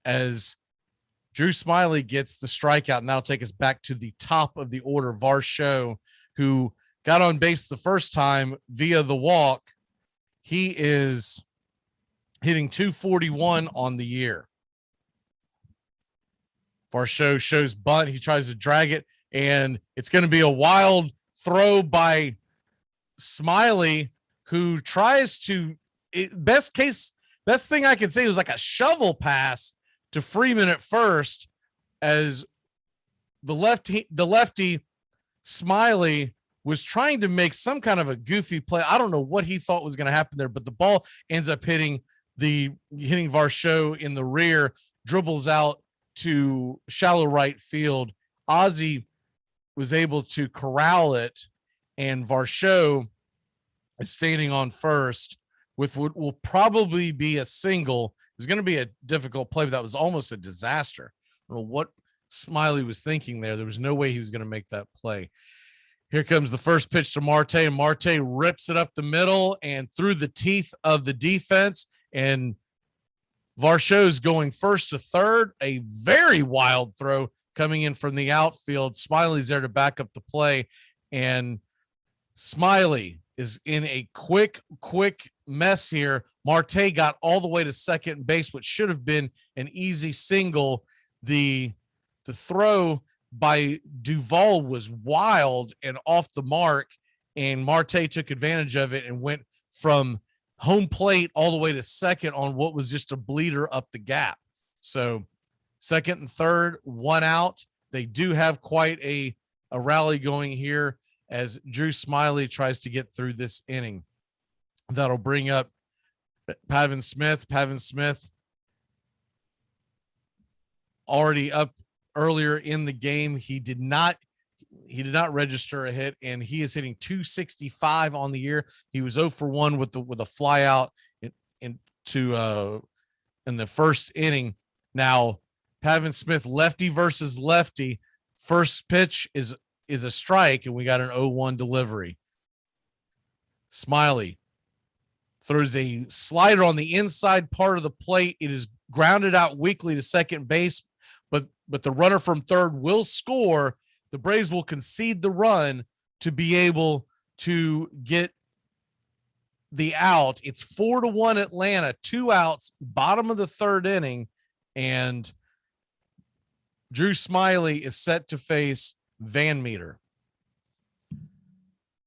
as Drew Smiley gets the strikeout. And that'll take us back to the top of the order. Varsho, who got on base the first time via the walk. He is hitting 241 on the year. Varsho shows bunt. He tries to drag it, and it's going to be a wild throw by Smiley, who tries to, best thing I could say was like a shovel pass to Freeman at first, as the lefty Smiley was trying to make some kind of a goofy play. I don't know what he thought was going to happen there, but the ball ends up hitting Varsho in the rear, dribbles out to shallow right field. Ozzie was able to corral it, and Varsho is standing on first with what will probably be a single. It was going to be a difficult play, but that was almost a disaster. I don't know what Smiley was thinking there. There was no way he was going to make that play. Here comes the first pitch to Marte, and Marte rips it up the middle and through the teeth of the defense, and Varsho's going first to third. A very wild throw coming in from the outfield. Smiley's there to back up the play, and Smiley is in a quick mess here. Marte got all the way to second base, which should have been an easy single. The throw by Duvall was wild and off the mark, and Marte took advantage of it and went from home plate all the way to second on what was just a bleeder up the gap. So Second and third, 1 out. They do have quite a rally going here as Drew Smiley tries to get through this inning. That'll bring up Pavin Smith. Pavin Smith already up earlier in the game. He did not register a hit, and he is hitting 265 on the year. He was 0 for 1 with a fly out in the first inning. Now, Pavin Smith, lefty versus lefty. First pitch is a strike, and we got an 0-1 delivery. Smiley throws a slider on the inside part of the plate. It is grounded out weakly to second base, but the runner from third will score. The Braves will concede the run to be able to get the out. It's 4-1 Atlanta, 2 outs, bottom of the third inning, and Drew Smiley is set to face Van Meter.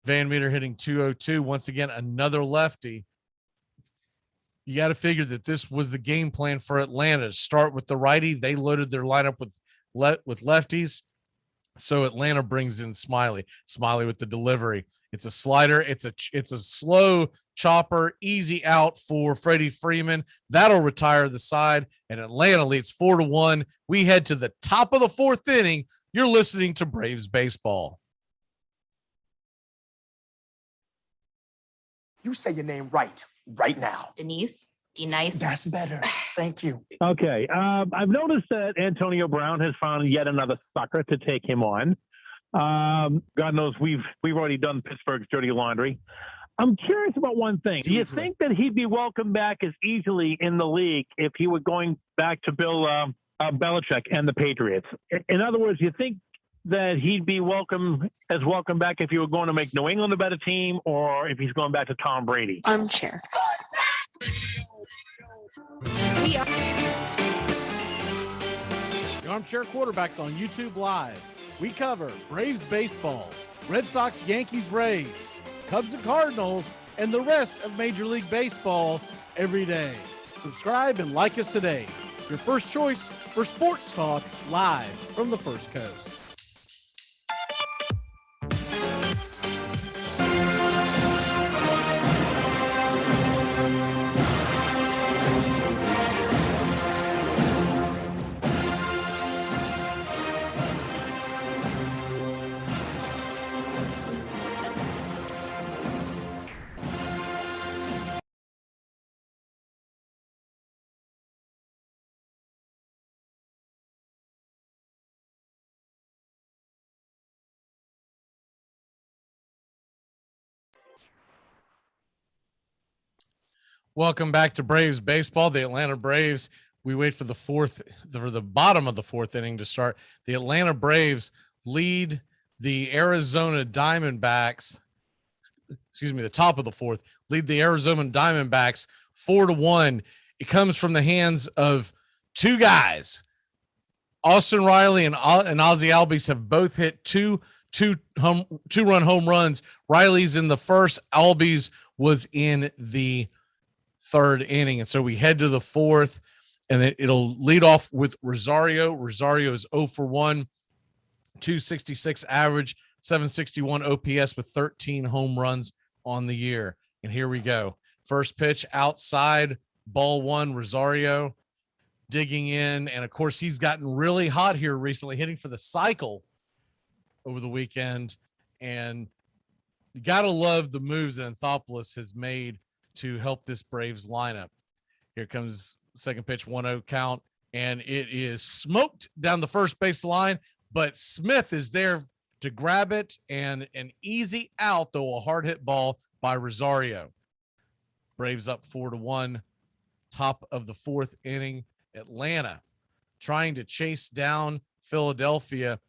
Van Meter hitting 202. Once again, another lefty. You got to figure that this was the game plan for Atlanta to start with the righty. They loaded their lineup with lefties. So Atlanta brings in Smiley. Smiley with the delivery. It's a slider. It's a slow chopper, easy out for Freddie Freeman. That'll retire the side, and Atlanta leads 4-1. We head to the top of the fourth inning. You're listening to Braves baseball. You say your name right now. Denise, D-Nice. That's better. Thank you. Okay. I've noticed that Antonio Brown has found yet another sucker to take him on. God knows we've already done Pittsburgh's dirty laundry. I'm curious about one thing. Do you think that he'd be welcomed back as easily in the league if he were going back to Bill Belichick and the Patriots? In other words, you think that he'd be welcome back if he were going to make New England a better team, or if he's going back to Tom Brady? Armchair. The Armchair Quarterbacks on YouTube Live. We cover Braves baseball, Red Sox, Yankees, Rays, Cubs and Cardinals, and the rest of Major League Baseball every day. Subscribe and like us today. Your first choice for sports talk live from the First Coast. Welcome back to Braves baseball. The Atlanta Braves. We wait for the bottom of the fourth inning to start. The Atlanta Braves lead the Arizona Diamondbacks. Excuse me, the top of the fourth lead the Arizona Diamondbacks 4-1. It comes from the hands of two guys. Austin Riley and Ozzie Albies have both hit two-run home runs. Riley's in the first. Albies was in the third inning. And so we head to the fourth, and then it'll lead off with Rosario. Rosario is 0 for 1, 266 average, 761 OPS with 13 home runs on the year. And here we go. First pitch outside, ball one, Rosario digging in. And of course, he's gotten really hot here recently, hitting for the cycle over the weekend. And you got to love the moves that Anthopoulos has made to help this Braves lineup. Here comes second pitch, 1-0 count, and it is smoked down the first base line, but Smith is there to grab it, and an easy out, though a hard hit ball by Rosario. Braves up 4-1, top of the fourth inning. Atlanta trying to chase down Philadelphia.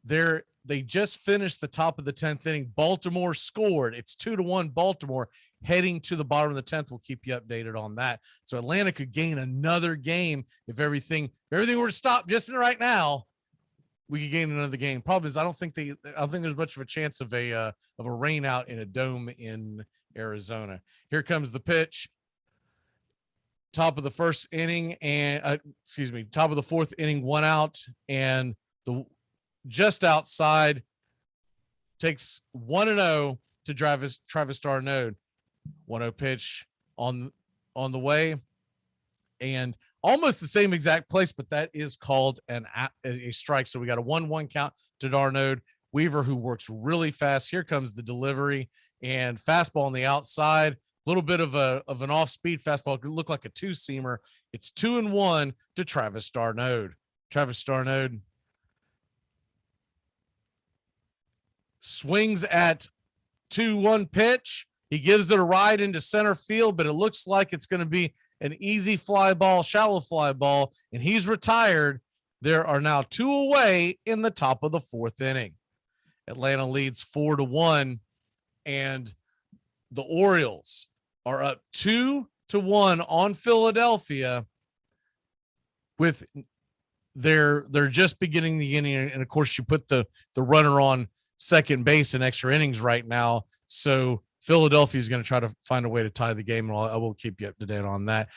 They just finished the top of the 10th inning. Baltimore scored. It's 2-1 Baltimore. Heading to the bottom of the 10th. We'll keep you updated on that. So Atlanta could gain another game if everything were to stop just right now. We could gain another game. Problem is, I don't think there's much of a chance of a rain out in a dome in Arizona. Here comes the pitch top of the first inning and top of the fourth inning, 1 out, and the just outside takes 1-0 to Travis d'Arnaud. 1-0 pitch on the way, and almost the same exact place, but that is called a strike. So we got a 1-1 count to d'Arnaud. Weaver, who works really fast. Here comes the delivery and fastball on the outside. A little bit of an off-speed fastball. It could look like a 2-seamer. It's 2-1 to Travis d'Arnaud. Travis d'Arnaud swings at 2-1 pitch. He gives it a ride into center field, but it looks like it's going to be an easy fly ball, shallow fly ball, and he's retired. There are now 2 away in the top of the fourth inning. Atlanta leads 4-1, and the Orioles are up 2-1 on Philadelphia with they're just beginning the inning. And of course, you put the runner on second base in extra innings right now. So Philadelphia is going to try to find a way to tie the game, and I will keep you up to date on that.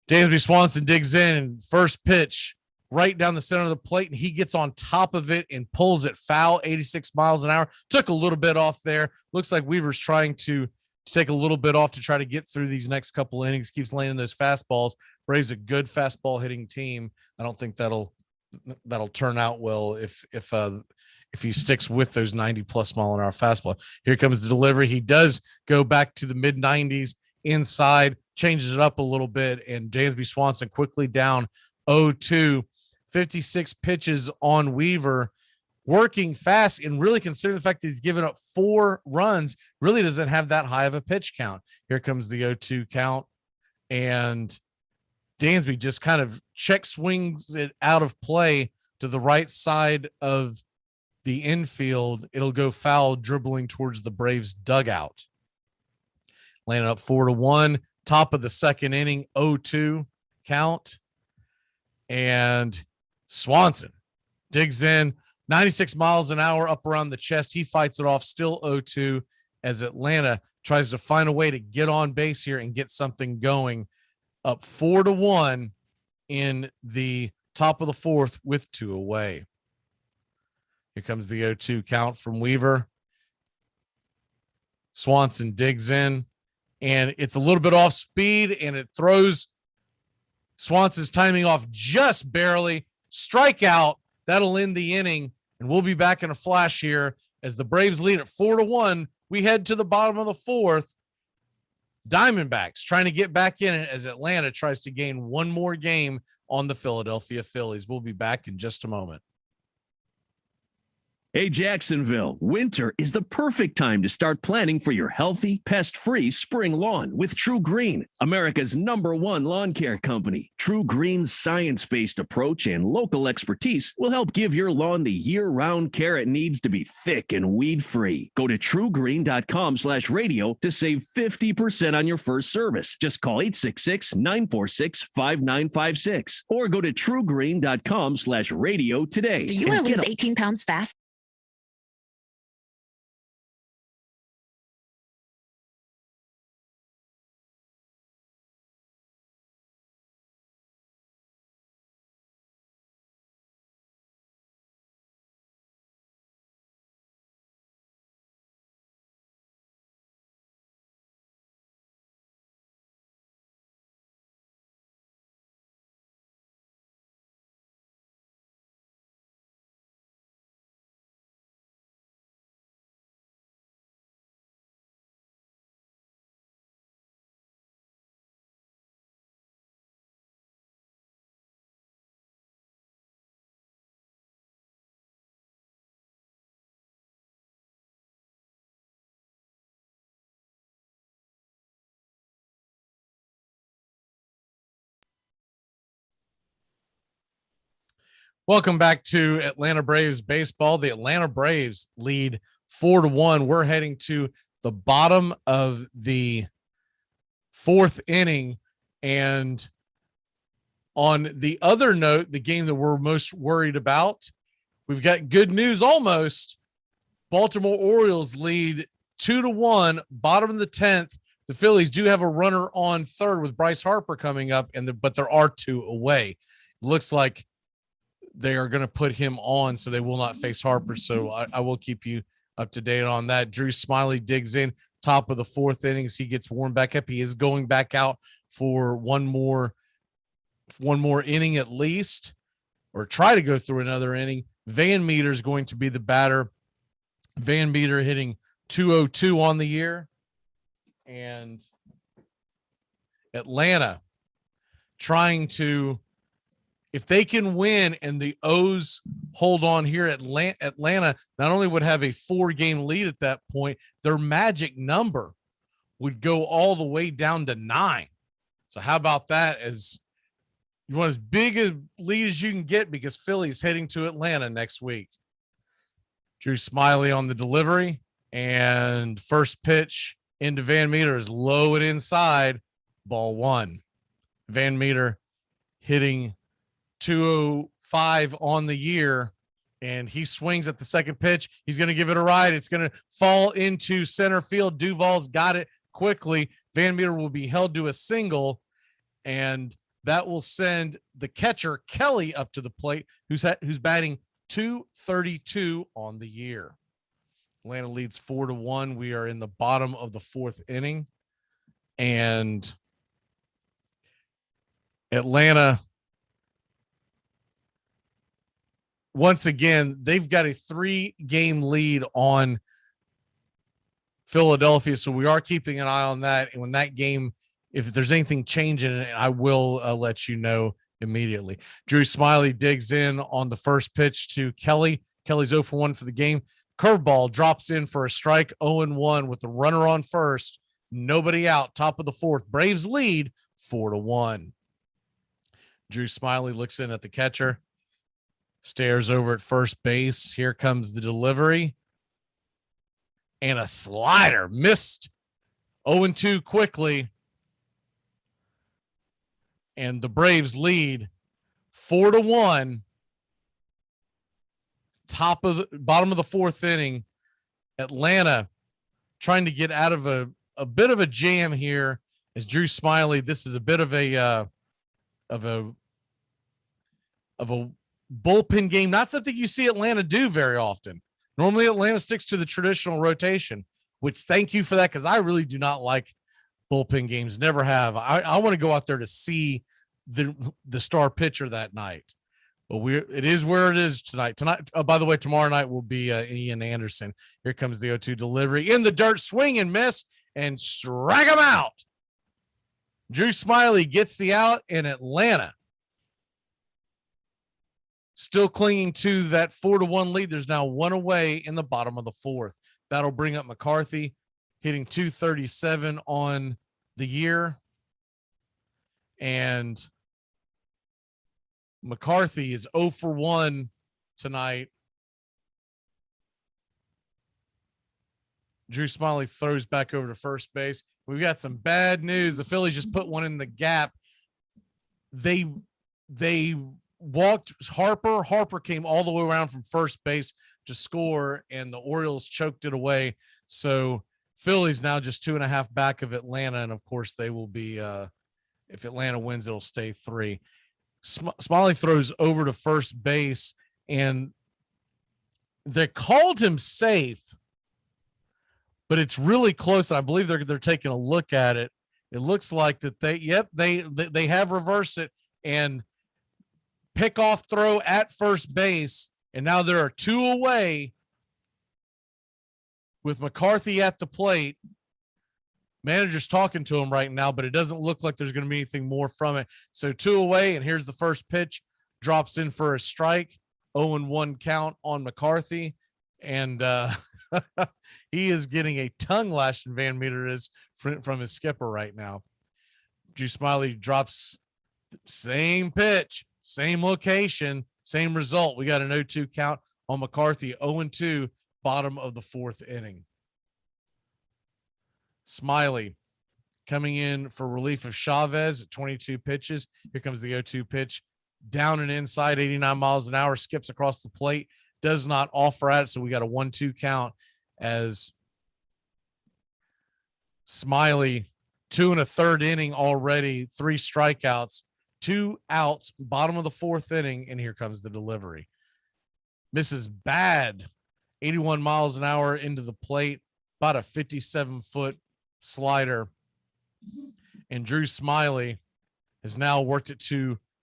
Dansby Swanson digs in, and first pitch right down the center of the plate, and he gets on top of it and pulls it foul, 86 miles an hour. Took a little bit off there. Looks like Weaver's trying to take a little bit off to try to get through these next couple innings. Keeps landing those fastballs. Braves a good fastball hitting team. I don't think that'll turn out well if he sticks with those 90+ mile an hour fastball. Here comes the delivery. He does go back to the mid 90s inside, changes it up a little bit, and Dansby Swanson quickly down 0-2. 56 pitches on Weaver, working fast, and really considering the fact that he's given up 4 runs, really doesn't have that high of a pitch count. Here comes the 0-2 count, and Dansby just kind of check swings it out of play to the right side of the infield. It'll go foul, dribbling towards the Braves dugout. Landing up 4-1, top of the second inning, 0-2 count. And Swanson digs in, 96 miles an hour up around the chest. He fights it off, still 0-2, as Atlanta tries to find a way to get on base here and get something going. Up 4-1 in the top of the fourth with 2 away. Here comes the 0-2 count from Weaver. Swanson digs in, and it's a little bit off speed, and it throws Swanson's timing off just barely. Strikeout. That'll end the inning, and we'll be back in a flash here as the Braves lead at 4-1. We head to the bottom of the fourth. Diamondbacks trying to get back in it as Atlanta tries to gain one more game on the Philadelphia Phillies. We'll be back in just a moment. Hey, Jacksonville, winter is the perfect time to start planning for your healthy, pest-free spring lawn with True Green, America's #1 lawn care company. True Green's science-based approach and local expertise will help give your lawn the year-round care it needs to be thick and weed-free. Go to truegreen.com/radio to save 50% on your first service. Just call 866-946-5956 or go to truegreen.com/radio today. Do you want to lose 18 pounds fast? Welcome back to Atlanta Braves baseball. The Atlanta Braves lead 4-1. We're heading to the bottom of the fourth inning. And on the other note, the game that we're most worried about, we've got good news almost. Baltimore Orioles lead 2-1, bottom of the 10th, the Phillies do have a runner on third with Bryce Harper coming up, but there are 2 away. It looks like they are going to put him on, so they will not face Harper. So I will keep you up to date on that. Drew Smiley digs in, top of the 4th innings. He gets warmed back up. He is going back out for one more inning at least, or try to go through another inning. Van Meter is going to be the batter. Van Meter hitting 202 on the year. And Atlanta trying to, if they can win and the O's hold on here, Atlanta not only would have a 4-game lead at that point, their magic number would go all the way down to 9. So how about that? As you want as big a lead as you can get, because Philly's heading to Atlanta next week. Drew Smiley on the delivery, and first pitch into Van Meter is low and inside, ball 1. Van Meter hitting 205 on the year, and he swings at the second pitch. He's going to give it a ride. It's going to fall into center field. Duvall's got it quickly. Van Meter will be held to a single, and that will send the catcher Kelly up to the plate, who's batting .232 on the year. Atlanta leads 4-1. We are in the bottom of the 4th inning, and Atlanta, once again, they've got a 3-game lead on Philadelphia. So we are keeping an eye on that. And when that game, if there's anything changing in it, I will let you know immediately. Drew Smiley digs in on the first pitch to Kelly. Kelly's 0 for 1 for the game. Curveball drops in for a strike, 0-1 with the runner on first. Nobody out, top of the 4th. Braves lead 4-1. Drew Smiley looks in at the catcher, stares over at first base. Here comes the delivery. And a slider missed. 0-2 quickly. And the Braves lead 4-1. Bottom of the 4th inning. Atlanta trying to get out of a bit of a jam here as Drew Smiley. This is a bit of a bullpen game. Not something you see Atlanta do very often. Normally Atlanta sticks to the traditional rotation, which thank you for that, because I really do not like bullpen games. Never have. I want to go out there to see the star pitcher that night. But it is where it is tonight. By the way, tomorrow night will be Ian Anderson. Here comes the 0-2 delivery in the dirt, swing and miss, and strike him out. Drew Smiley gets the out, in Atlanta still clinging to that 4-1 lead. There's now 1 away in the bottom of the 4th. That'll bring up McCarthy, hitting 237 on the year. And McCarthy is 0 for 1 tonight. Drew Smiley throws back over to first base. We've got some bad news. The Phillies just put one in the gap. They walked Harper. Harper came all the way around from first base to score, and the Orioles choked it away. So Phillies now just 2.5 back of Atlanta. And of course they will be, if Atlanta wins, it'll stay 3. Smiley throws over to first base, and they called him safe, but it's really close. I believe they're taking a look at it. It looks like that they have reversed it, and pick off throw at first base. And now there are 2 away with McCarthy at the plate. Manager's talking to him right now, but it doesn't look like there's going to be anything more from it. So 2 away, and here's the first pitch. Drops in for a strike. 0-1 count on McCarthy. And he is getting a tongue lashing, Van Meter is, from his skipper right now. Drew Smiley drops same pitch, same location, same result. We got an 0-2 count on McCarthy. 0-2, bottom of the 4th inning. Smiley coming in for relief of Chavez at 22 pitches. Here comes the 0-2 pitch. Down and inside, 89 miles an hour, skips across the plate, does not offer at it. So we got a 1-2 count as Smiley 2 1/3 inning already, 3 strikeouts, 2 outs, bottom of the 4th inning, and here comes the delivery. Misses bad, 81 miles an hour into the plate, about a 57-foot slider. And Drew Smiley has now worked it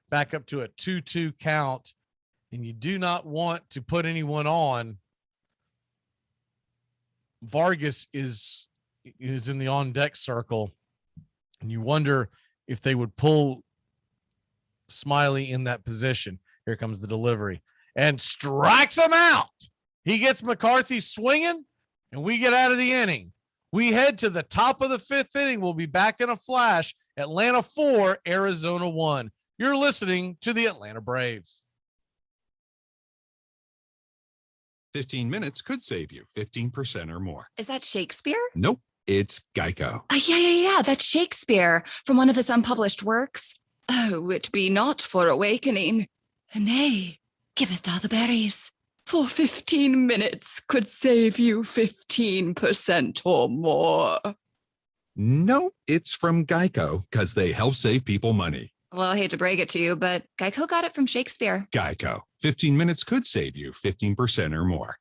back up to a 2-2 count. And you do not want to put anyone on. Vargas is in the on-deck circle, and you wonder if they would pull Smiley in that position. Here comes the delivery, and strikes him out. He gets McCarthy swinging, and we get out of the inning. We head to the top of the 5th inning. We'll be back in a flash. Atlanta 4, Arizona 1. You're listening to the Atlanta Braves. 15 minutes could save you 15% or more. Is that Shakespeare? Nope, it's Geico. Yeah. That's Shakespeare from one of his unpublished works. Oh, it be not for awakening. Nay, giveth thou the berries. For 15 minutes could save you 15% or more. No, it's from Geico because they help save people money. Well, I hate to break it to you, but Geico got it from Shakespeare. Geico. 15 minutes could save you 15% or more.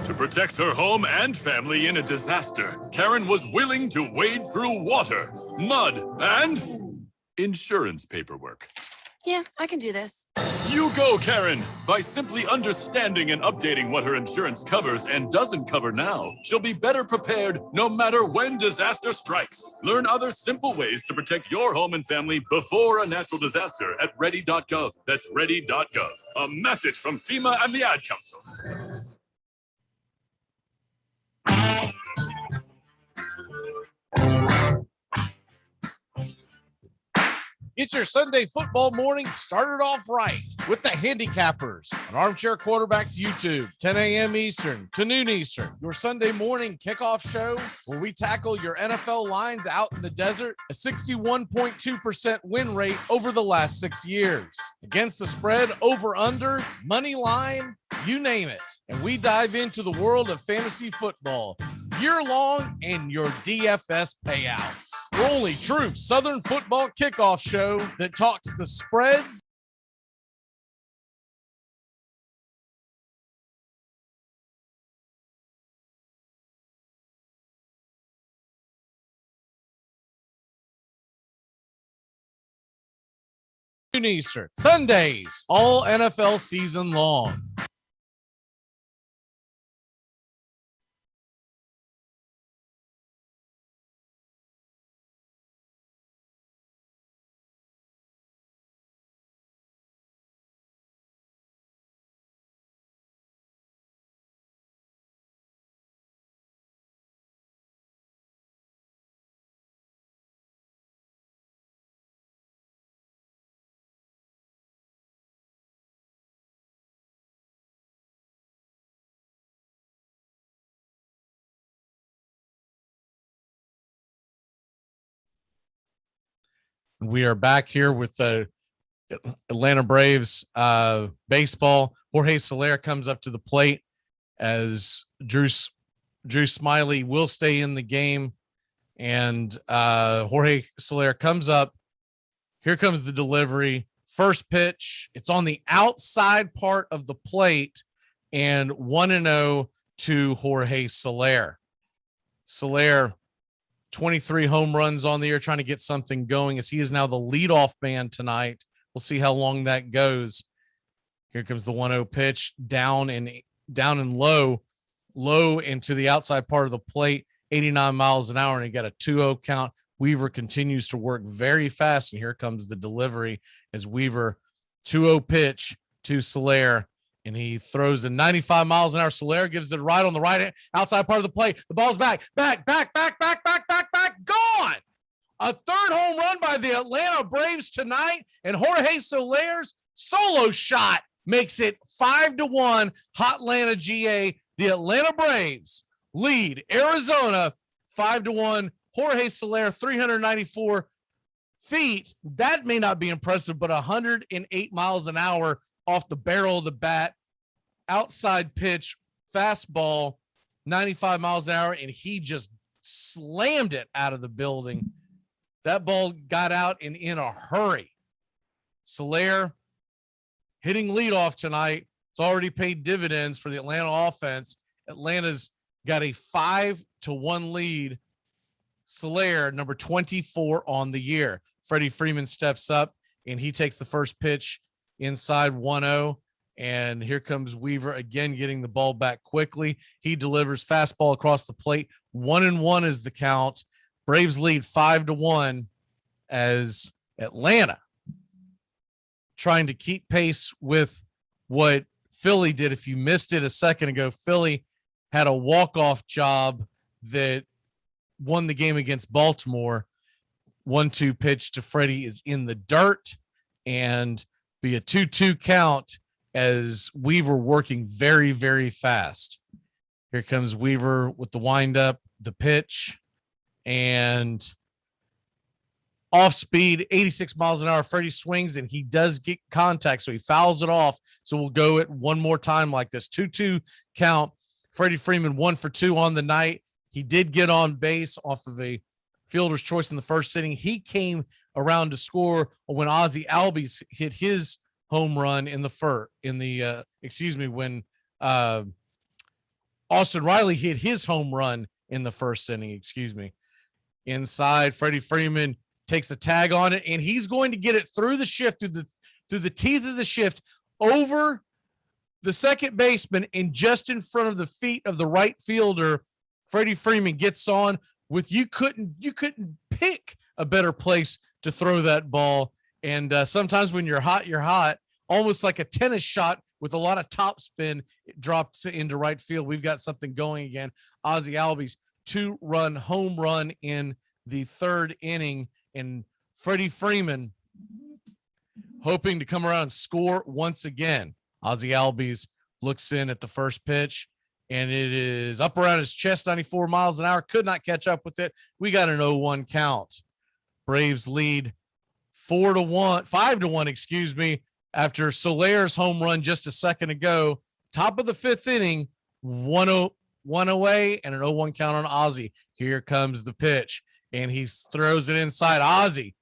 To protect her home and family in a disaster, Karen was willing to wade through water, mud, and insurance paperwork. Yeah, I can do this. You go, Karen! By simply understanding and updating what her insurance covers and doesn't cover now, she'll be better prepared no matter when disaster strikes. Learn other simple ways to protect your home and family before a natural disaster at ready.gov. That's ready.gov. A message from FEMA and the Ad Council. Get your Sunday football morning started off right with the Handicappers on Armchair Quarterbacks YouTube, 10 a.m. Eastern to noon Eastern. Your Sunday morning kickoff show where we tackle your NFL lines out in the desert, a 61.2% win rate over the last 6 years. Against the spread, over, under, money line, you name it. And we dive into the world of fantasy football year-long and your DFS payouts. We're only true Southern football kickoff show that talks the spreads, Eastern Sundays, all NFL season long. We are back here with the Atlanta Braves baseball. Jorge Soler comes up to the plate as Drew Smiley will stay in the game. And Jorge Soler comes up. Here comes the delivery. First pitch. It's on the outside part of the plate, and 1-0 to Jorge Soler. Soler, 23 home runs on the year, trying to get something going as he is now the leadoff man tonight. We'll see how long that goes. Here comes the 1-0 pitch, down and low into the outside part of the plate, 89 miles an hour, and he got a 2-0 count. Weaver continues to work very fast, and here comes the delivery as Weaver 2-0 pitch to Soler, and he throws a 95 miles an hour. Soler gives it right on the right outside part of the plate. The ball's back, gone. A third home run by the Atlanta Braves tonight, and Jorge Soler's solo shot makes it 5-1. Hotlanta, GA. The Atlanta Braves lead Arizona 5-1. Jorge Soler, 394 feet. That may not be impressive, but 108 miles an hour off the barrel of the bat. Outside pitch, fastball, 95 miles an hour, and he just slammed it out of the building. That ball got out and in a hurry. Soler hitting leadoff tonight. It's already paid dividends for the Atlanta offense. Atlanta's got a 5-1 lead. Soler, number 24 on the year. Freddie Freeman steps up and he takes the first pitch inside 1-0. And here comes Weaver again, getting the ball back quickly. He delivers fastball across the plate. 1-1 is the count. Braves lead 5-1 as Atlanta trying to keep pace with what Philly did. If you missed it a second ago, Philly had a walk-off job that won the game against Baltimore. 1-2 pitch to Freddie is in the dirt and be a 2-2 count as Weaver working very, very fast. Here comes Weaver with the windup, the pitch, and off speed, 86 miles an hour. Freddie swings and he does get contact, so he fouls it off. So we'll go it one more time like this. 2-2 count. Freddie Freeman 1 for 2 on the night. He did get on base off of a fielder's choice in the first inning. He came around to score when Ozzie Albies hit his home run in the when Austin Riley hit his home run in the first inning, Inside, Freddie Freeman takes a tag on it, and he's going to get it through the shift, through the teeth of the shift, over the second baseman, and just in front of the feet of the right fielder. Freddie Freeman gets on with you couldn't pick a better place to throw that ball. And sometimes when you're hot, almost like a tennis shot with a lot of top spin. It dropped into right field. We've got something going again. Ozzie Albies 2-run home run in the third inning, and Freddie Freeman hoping to come around and score once again. Ozzie Albies looks in at the first pitch, and it is up around his chest, 94 miles an hour. Could not catch up with it. We got an 0-1 count. Braves lead 5-1, after Soler's home run just a second ago. Top of the fifth inning, 1-0 away, and an 0-1 count on Ozzie. Here comes the pitch, and he throws it inside. Ozzie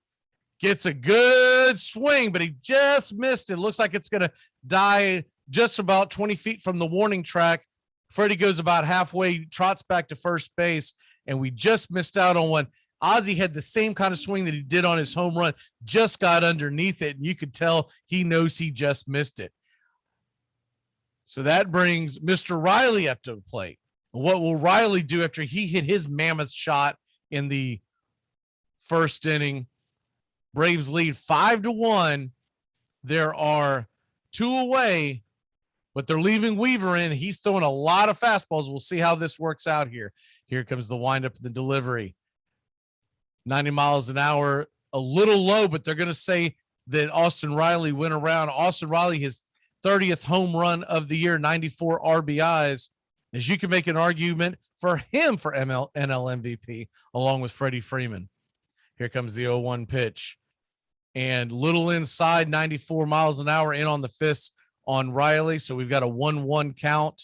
gets a good swing, but he just missed it. Looks like it's going to die just about 20 feet from the warning track. Freddie goes about halfway, trots back to first base, and we just missed out on one. Ozzie had the same kind of swing that he did on his home run, just got underneath it, and you could tell he knows he just missed it. So that brings Mr. Riley up to the plate. What will Riley do after he hit his mammoth shot in the first inning? Braves lead 5-1. There are 2 away, but they're leaving Weaver in. He's throwing a lot of fastballs. We'll see how this works out here. Here comes the windup and the delivery. 90 miles an hour, a little low, but they're going to say that Austin Riley went around. Austin Riley, his 30th home run of the year, 94 RBIs. As you can make an argument for him for NL MVP, along with Freddie Freeman. Here comes the 0-1 pitch. And little inside, 94 miles an hour in on the fist on Riley. So we've got a 1-1 count.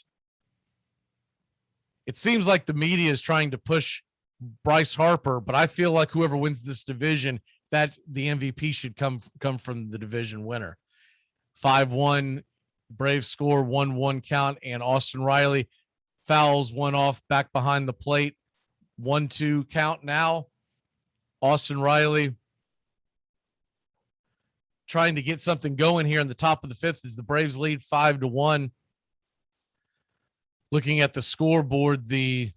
It seems like the media is trying to push Bryce Harper, but I feel like whoever wins this division, that the MVP should come from the division winner. 5-1, Braves score, 1-1 count, and Austin Riley fouls one off back behind the plate. 1-2 count now. Austin Riley trying to get something going here in the top of the fifth as the Braves lead 5-1. Looking at the scoreboard, the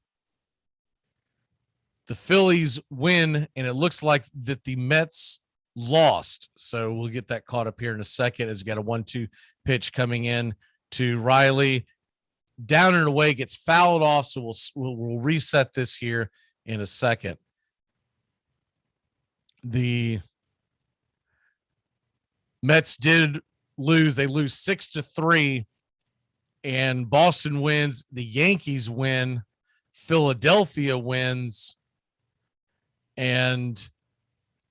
Phillies win, and it looks like that the Mets lost. So we'll get that caught up here in a second. It's got a 1-2 pitch coming in to Riley. Down and away, gets fouled off. So we'll reset this here in a second. The Mets did lose. They lose 6-3, and Boston wins. The Yankees win. Philadelphia wins. And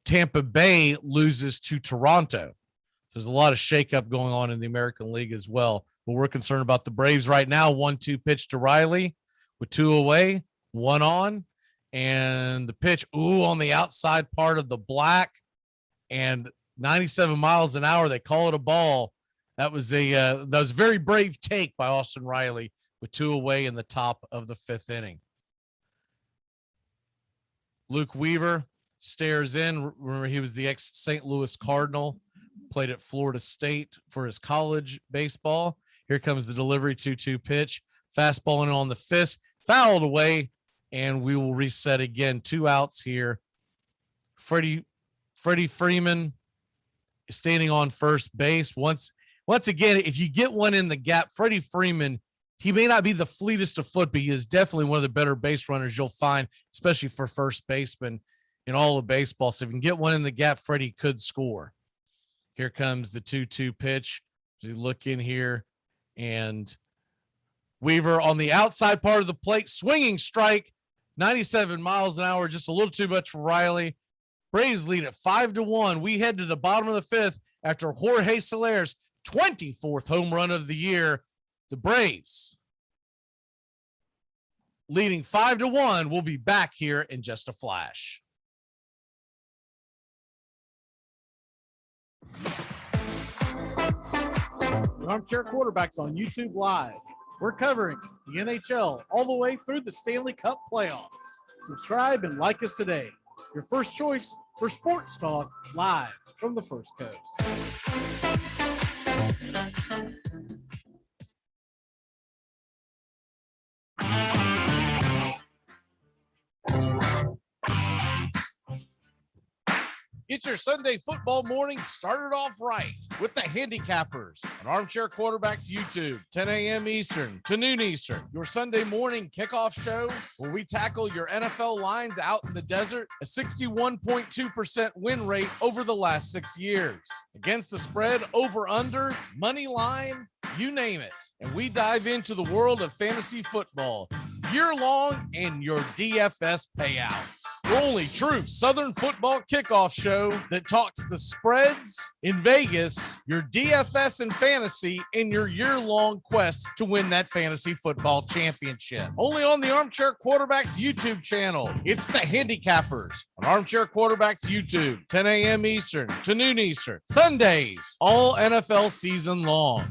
Tampa Bay loses to Toronto. So there's a lot of shakeup going on in the American League as well. But we're concerned about the Braves right now. 1-2 pitch to Riley with 2 away, 1 on. And the pitch, on the outside part of the black, and 97 miles an hour. They call it a ball. That was a very brave take by Austin Riley with 2 away in the top of the 5th inning. Luke Weaver stares in. Remember, he was the ex-St. Louis Cardinal, played at Florida State for his college baseball. Here comes the delivery, 2-2 pitch. Fastball in on the fist, fouled away, and we will reset again. 2 outs here. Freddie Freeman is standing on first base. Once again, if you get one in the gap, Freddie Freeman, he may not be the fleetest of foot, but he is definitely one of the better base runners you'll find, especially for first baseman in all of baseball. So if you can get one in the gap, Freddie could score. Here comes the 2-2 pitch. As you look in here, and Weaver on the outside part of the plate, swinging strike, 97 miles an hour, just a little too much for Riley. Braves lead at 5-1. We head to the bottom of the 5th after Jorge Soler's 24th home run of the year. The Braves leading 5-1. We'll be back here in just a flash. Armchair Quarterbacks on YouTube Live. We're covering the NHL all the way through the Stanley Cup playoffs. Subscribe and like us today. Your first choice for sports talk live from the First Coast. Get your Sunday football morning started off right with the Handicappers on Armchair Quarterbacks YouTube, 10 a.m. Eastern to noon Eastern. Your Sunday morning kickoff show where we tackle your NFL lines out in the desert, a 61.2% win rate over the last 6 years. Against the spread, over under, money line, you name it. And we dive into the world of fantasy football year long and your DFS payouts. Your only true Southern football kickoff show that talks the spreads in Vegas, your DFS and fantasy, in your year-long quest to win that fantasy football championship. Only on the Armchair Quarterbacks YouTube channel. It's the Handicappers on Armchair Quarterbacks YouTube, 10 a.m. Eastern to noon Eastern. Sundays, all NFL season long.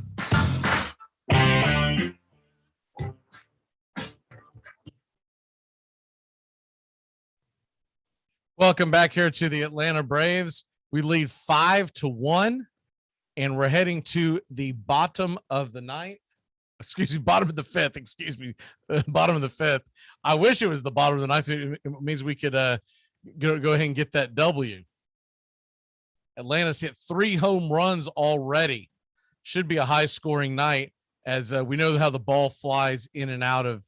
Welcome back here to the Atlanta Braves. We lead 5-1, and we're heading to the bottom of the 9th. Bottom of the 5th. Bottom of the 5th. I wish it was the bottom of the 9th. It means we could go ahead and get that W. Atlanta's hit 3 home runs already. Should be a high-scoring night, as we know how the ball flies in and out of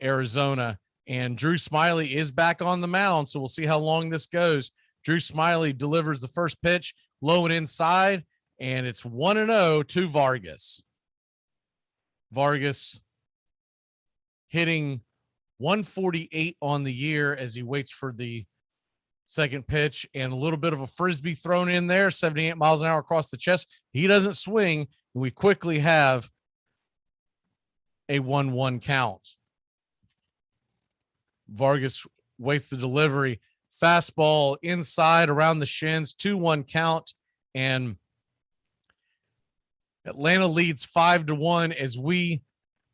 Arizona. And Drew Smiley is back on the mound, so we'll see how long this goes. Drew Smiley delivers the first pitch, low and inside, and it's 1-0 to Vargas. Vargas hitting 148 on the year as he waits for the second pitch, and a little bit of a frisbee thrown in there, 78 miles an hour across the chest. He doesn't swing, and we quickly have a 1-1 count. Vargas waits the delivery, fastball inside around the shins, 2-1 count, and Atlanta leads 5-1 as we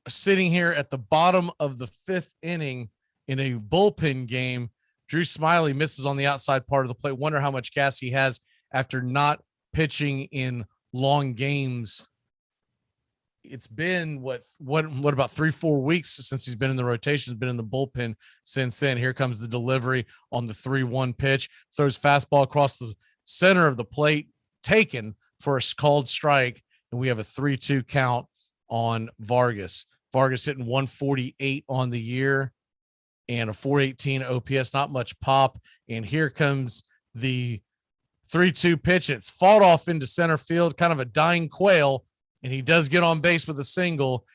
are sitting here at the bottom of the 5th inning in a bullpen game. Drew Smiley misses on the outside part of the plate. Wonder how much gas he has after not pitching in long games. It's been what about 3-4 weeks since he's been in the rotation, has been in the bullpen since then. Here comes the delivery on the 3-1 pitch, throws fastball across the center of the plate, taken for a called strike, and we have a 3-2 count on Vargas. Vargas hitting 148 on the year and a 418 OPS, not much pop. And here comes the 3-2 pitch. It's fought off into center field, kind of a dying quail. And he does get on base with a single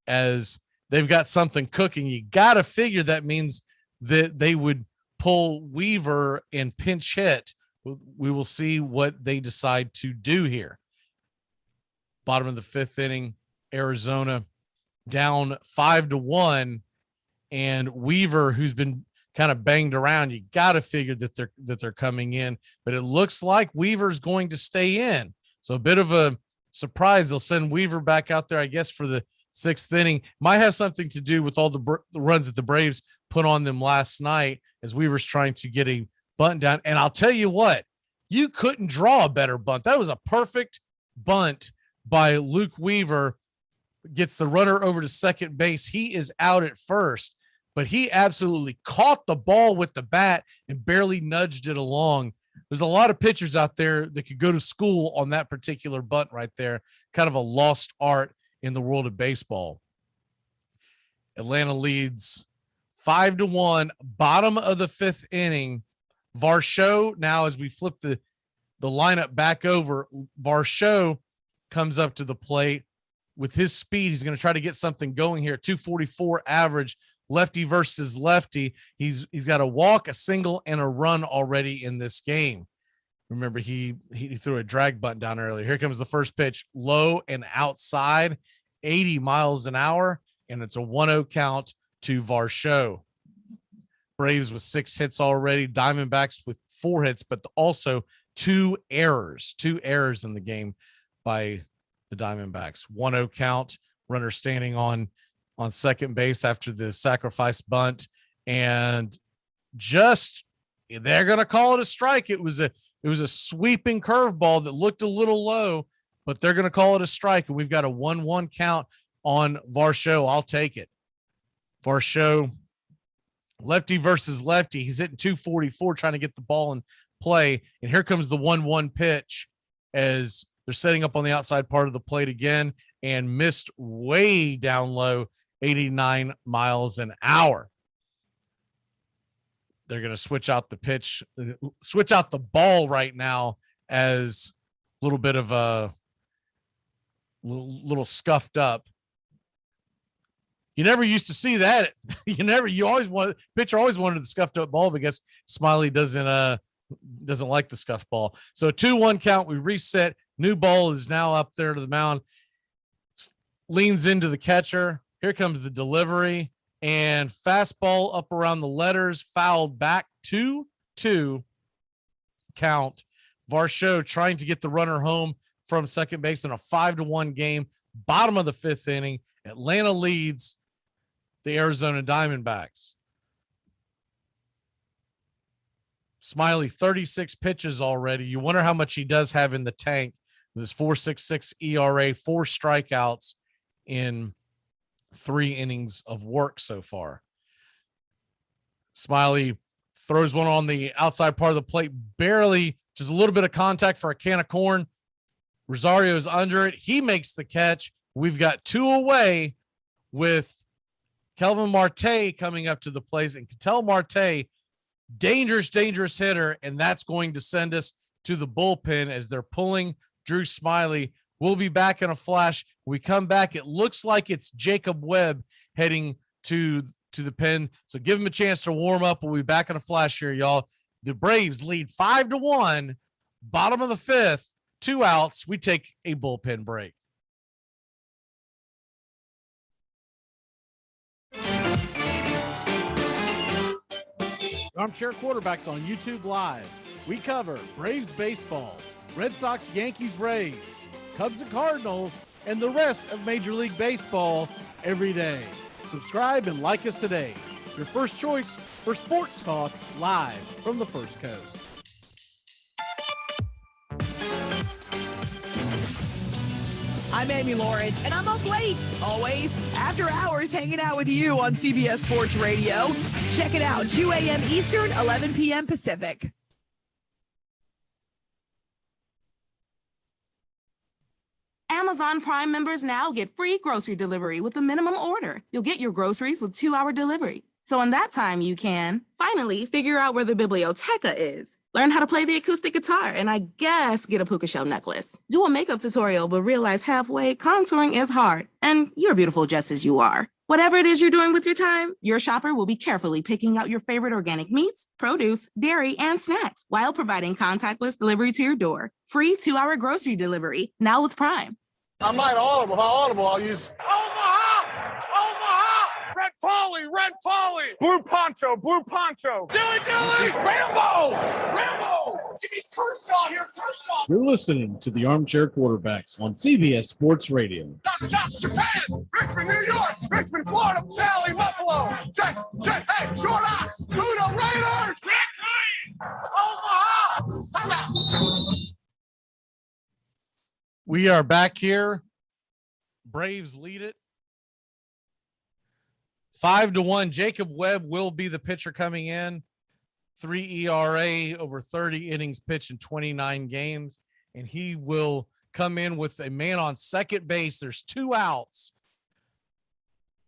as they've got something cooking. You got to figure that means that they would pull Weaver and pinch hit. We will see what they decide to do here. Bottom of the 5th inning, Arizona down 5-1. And Weaver, who's been kind of banged around, you got to figure that they're coming in, but it looks like Weaver's going to stay in. So a bit of a surprise. They'll send Weaver back out there, I guess, for the 6th inning. Might have something to do with all the runs that the Braves put on them last night as Weaver's trying to get a bunt down. And I'll tell you what, you couldn't draw a better bunt. That was a perfect bunt by Luke Weaver. Gets the runner over to second base. He is out at first, but he absolutely caught the ball with the bat and barely nudged it along. There's a lot of pitchers out there that could go to school on that particular bunt right there. Kind of a lost art in the world of baseball. Atlanta leads 5-1, bottom of the 5th inning. Varsho, now as we flip the lineup back over, Varsho comes up to the plate. With his speed, he's going to try to get something going here. 244 average, lefty versus lefty. He's got a walk, a single, and a run already in this game. Remember, he threw a drag bunt down earlier. Here comes the first pitch, low and outside, 80 miles an hour, and it's a 1-0 count to Varsho. Braves with 6 hits already, Diamondbacks with 4 hits, but also 2 errors in the game by the Diamondbacks. 1-0 count, runner standing on second base after the sacrifice bunt, and just they're going to call it a strike. It was a sweeping curveball that looked a little low, but they're going to call it a strike, and we've got a 1-1 count on Varsho. I'll take it. Varsho, lefty versus lefty. He's hitting 244, trying to get the ball in play, and here comes the 1-1 pitch as they're setting up on the outside part of the plate again, and missed way down low, 89 miles an hour. They're going to switch out the pitch, switch out the ball right now as a little bit of a little scuffed up. You never used to see that. Pitcher always wanted the scuffed up ball because Smiley doesn't like the scuffed ball. So a 2-1 count. We reset. New ball is now up there to the mound. Leans into the catcher. Here comes the delivery, and fastball up around the letters, fouled back, 2-2 count. Varsho trying to get the runner home from second base in a 5-1 game. Bottom of the 5th inning. Atlanta leads the Arizona Diamondbacks. Smiley, 36 pitches already. You wonder how much he does have in the tank. This 4.66 ERA, 4 strikeouts in 3 innings of work so far. Smiley throws one on the outside part of the plate, barely, just a little bit of contact for a can of corn. Rosario's under it. He makes the catch. We've got 2 away with Kelvin Marte coming up to the plate, and Ketel Marte, dangerous hitter, and that's going to send us to the bullpen as they're pulling Drew Smiley. We'll be back in a flash. When we come back, it looks like it's Jacob Webb heading to the pen. So give him a chance to warm up. We'll be back in a flash here, y'all. The Braves lead 5-1, bottom of the 5th, 2 outs. We take a bullpen break. Armchair Quarterbacks on YouTube Live. We cover Braves baseball, Red Sox, Yankees, Rays, Cubs and Cardinals, and the rest of Major League Baseball every day. Subscribe and like us today. Your first choice for sports talk live from the First Coast. I'm Amy Lawrence, and I'm up late, always, after hours, hanging out with you on CBS Sports Radio. Check it out, 2 a.m. Eastern, 11 p.m. Pacific. Amazon Prime members now get free grocery delivery with a minimum order. You'll get your groceries with 2-hour delivery. So in that time, you can finally figure out where the biblioteca is, learn how to play the acoustic guitar, and I guess get a puka shell necklace. Do a makeup tutorial, but realize halfway contouring is hard, and you're beautiful just as you are. Whatever it is you're doing with your time, your shopper will be carefully picking out your favorite organic meats, produce, dairy, and snacks while providing contactless delivery to your door. Free 2-hour grocery delivery, now with Prime. I might audible. If I audible, I'll use Omaha! Brett Foley Polly, red Polly. Blue poncho, blue poncho. Dilly. Rambo. Give me Kershaw here, Kershaw. You're listening to the Armchair Quarterbacks on CBS Sports Radio. Japan, Richmond, New York, Richmond, Florida, Sally, Buffalo. Check, hey, Short Ox, Uno Raiders. Omaha. We are back here. Braves lead it 5-1. Jacob Webb will be the pitcher coming in. 3 ERA over 30 innings pitched in 29 games. And he will come in with a man on second base. There's 2 outs.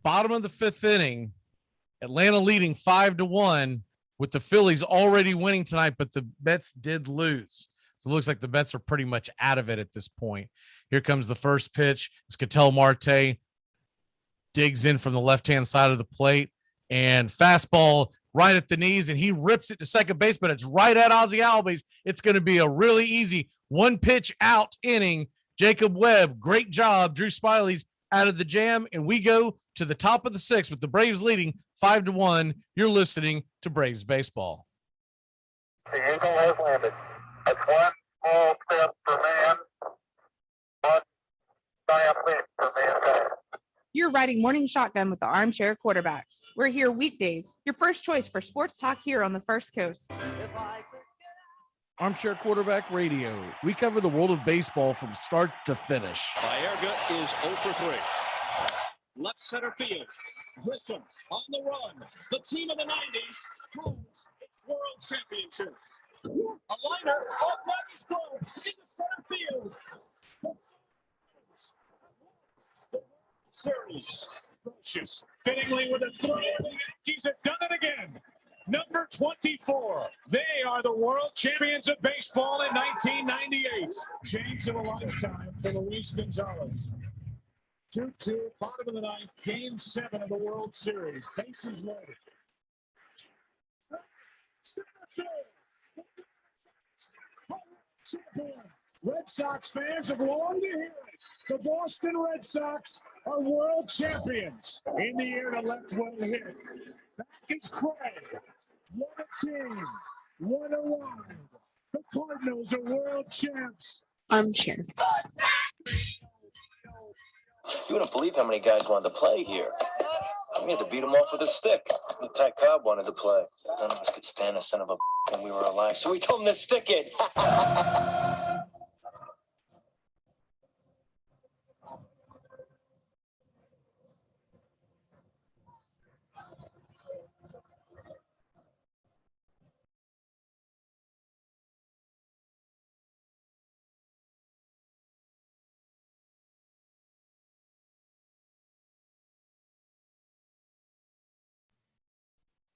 Bottom of the 5th inning. Atlanta leading 5-1 with the Phillies already winning tonight, but the Mets did lose. So it looks like the Mets are pretty much out of it at this point. Here comes the first pitch. It's Ketel Marte digs in from the left-hand side of the plate and fastball right at the knees, and he rips it to second base, but it's right at Ozzie Albies. It's going to be a really easy 1-pitch out inning. Jacob Webb, great job. Drew Smiley's out of the jam, and we go to the top of the 6th with the Braves leading 5-1. You're listening to Braves Baseball. The Eagle has landed. That's one small step for man, one giant leap for mankind. You're riding Morning Shotgun with the Armchair Quarterbacks. We're here weekdays, your first choice for sports talk here on the First Coast. Armchair Quarterback Radio. We cover the world of baseball from start to finish. Baerga is 0 for 3. Left center field. Grissom on the run. The team of the 90s proves its world championship. A liner off Maggie's goal in the center field. Series. Precious. Fittingly with a throw. The Yankees have done it again. Number 24. They are the world champions of baseball in 1998. Chance of a lifetime for Luis Gonzalez. 2-2, bottom of the 9th, game 7 of the World Series. Bases loaded. Red Sox fans have longed to hear it. The Boston Red Sox are world champions. In the air to left, well hit. Back is Craig. What a team. What a ride. The Cardinals are world champs. Armchair. You wouldn't believe how many guys wanted to play here. We had to beat them off with a stick. The Ty Cobb wanted to play. None of us could stand the son of a when we were alive, so we told him to stick it.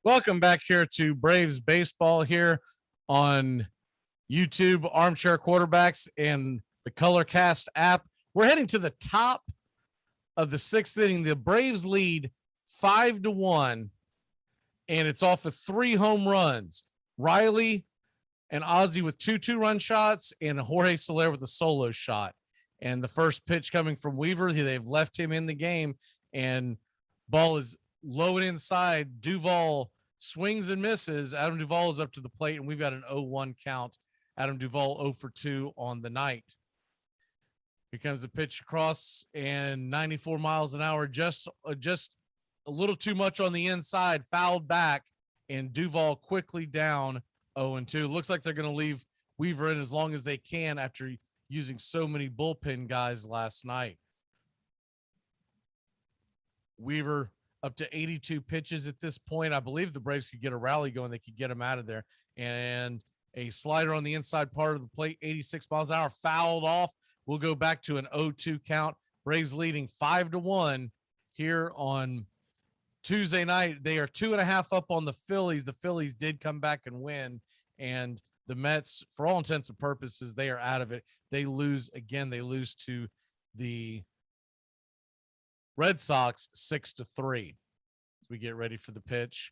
Welcome back here to Braves Baseball here on YouTube, Armchair Quarterbacks, and the Colorcast app. We're heading to the top of the 6th inning. The Braves lead 5-1, and it's off of 3 home runs. Riley and Ozzie with 2 2-run shots, and Jorge Soler with a solo shot. And the first pitch coming from Weaver, they've left him in the game, and ball is low and inside. Duvall swings and misses. Adam Duvall is up to the plate, and we've got an 0-1 count. Adam Duvall 0 for 2 on the night. Here comes a pitch across, and 94 miles an hour, just a little too much on the inside, fouled back, and Duvall quickly down 0-2. Looks like they're going to leave Weaver in as long as they can after using so many bullpen guys last night. Weaver up to 82 pitches at this point. I believe the Braves could get a rally going. They could get him out of there. And a slider on the inside part of the plate, 86 miles an hour, fouled off. We'll go back to an 0-2 count. Braves leading 5-1 here on Tuesday night. They are 2.5 up on the Phillies. The Phillies did come back and win. And the Mets, for all intents and purposes, they are out of it. They lose again. They lose to the Red Sox 6-3. As we get ready for the pitch,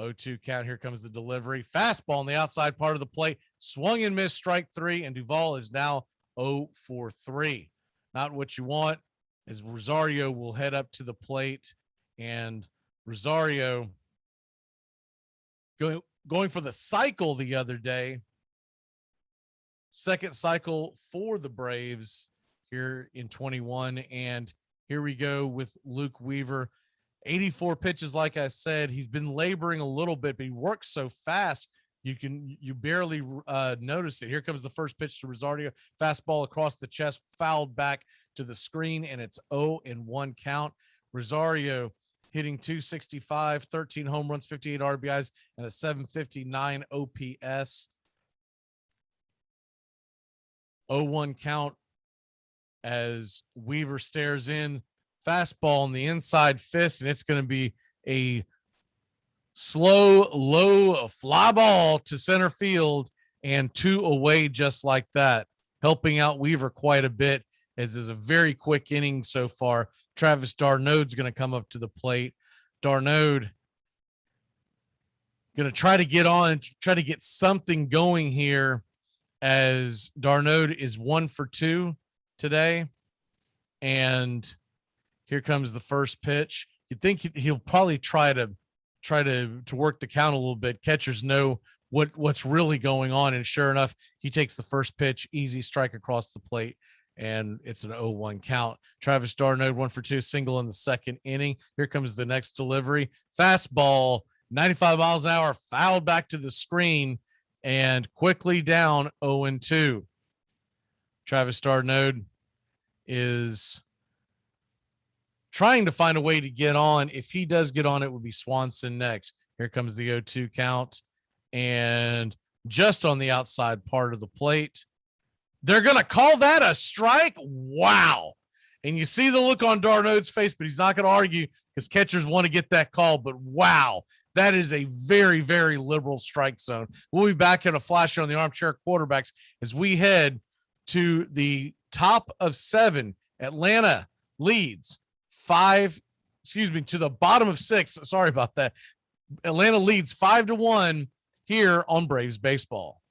0-2 count. Here comes the delivery. Fastball on the outside part of the plate. Swung and missed, strike 3, and Duvall is now 0 for 3. Not what you want, as Rosario will head up to the plate, and Rosario going for the cycle the other day. Second cycle for the Braves here in 21. And here we go with Luke Weaver. 84 pitches, like I said. He's been laboring a little bit, but he works so fast you barely notice it. Here comes the first pitch to Rosario. Fastball across the chest, fouled back to the screen, and it's 0-1 count. Rosario hitting .265, 13 home runs, 58 RBIs, and a .759 OPS. 0-1 count as Weaver stares in. Fastball on the inside fist, and it's going to be a slow, low fly ball to center field and 2 away just like that, helping out Weaver quite a bit, as is a very quick inning so far. Travis d'Arnaud's going to come up to the plate. d'Arnaud going to try to get on, try to get something going here, as d'Arnaud is 1 for 2 today. And here comes the first pitch. You'd think he'll probably try to work the count a little bit. Catchers know what's really going on, and sure enough, he takes the first pitch, easy strike across the plate, and it's an 0-1 count. Travis d'Arnaud 1 for 2, single in the second inning. Here comes the next delivery. Fastball, 95 miles an hour, fouled back to the screen, and quickly down 0-2. Travis d'Arnaud is trying to find a way to get on. If he does get on, it would be Swanson next. Here comes the 0-2 count, and just on the outside part of the plate. They're going to call that a strike? Wow. And you see the look on d'Arnaud's face, but he's not going to argue because catchers want to get that call. But wow, that is a very, very liberal strike zone. We'll be back in a flash on the Armchair Quarterbacks as we head to the top of 7. Atlanta leads to the bottom of 6. Sorry about that. Atlanta leads 5-1 here on Braves Baseball.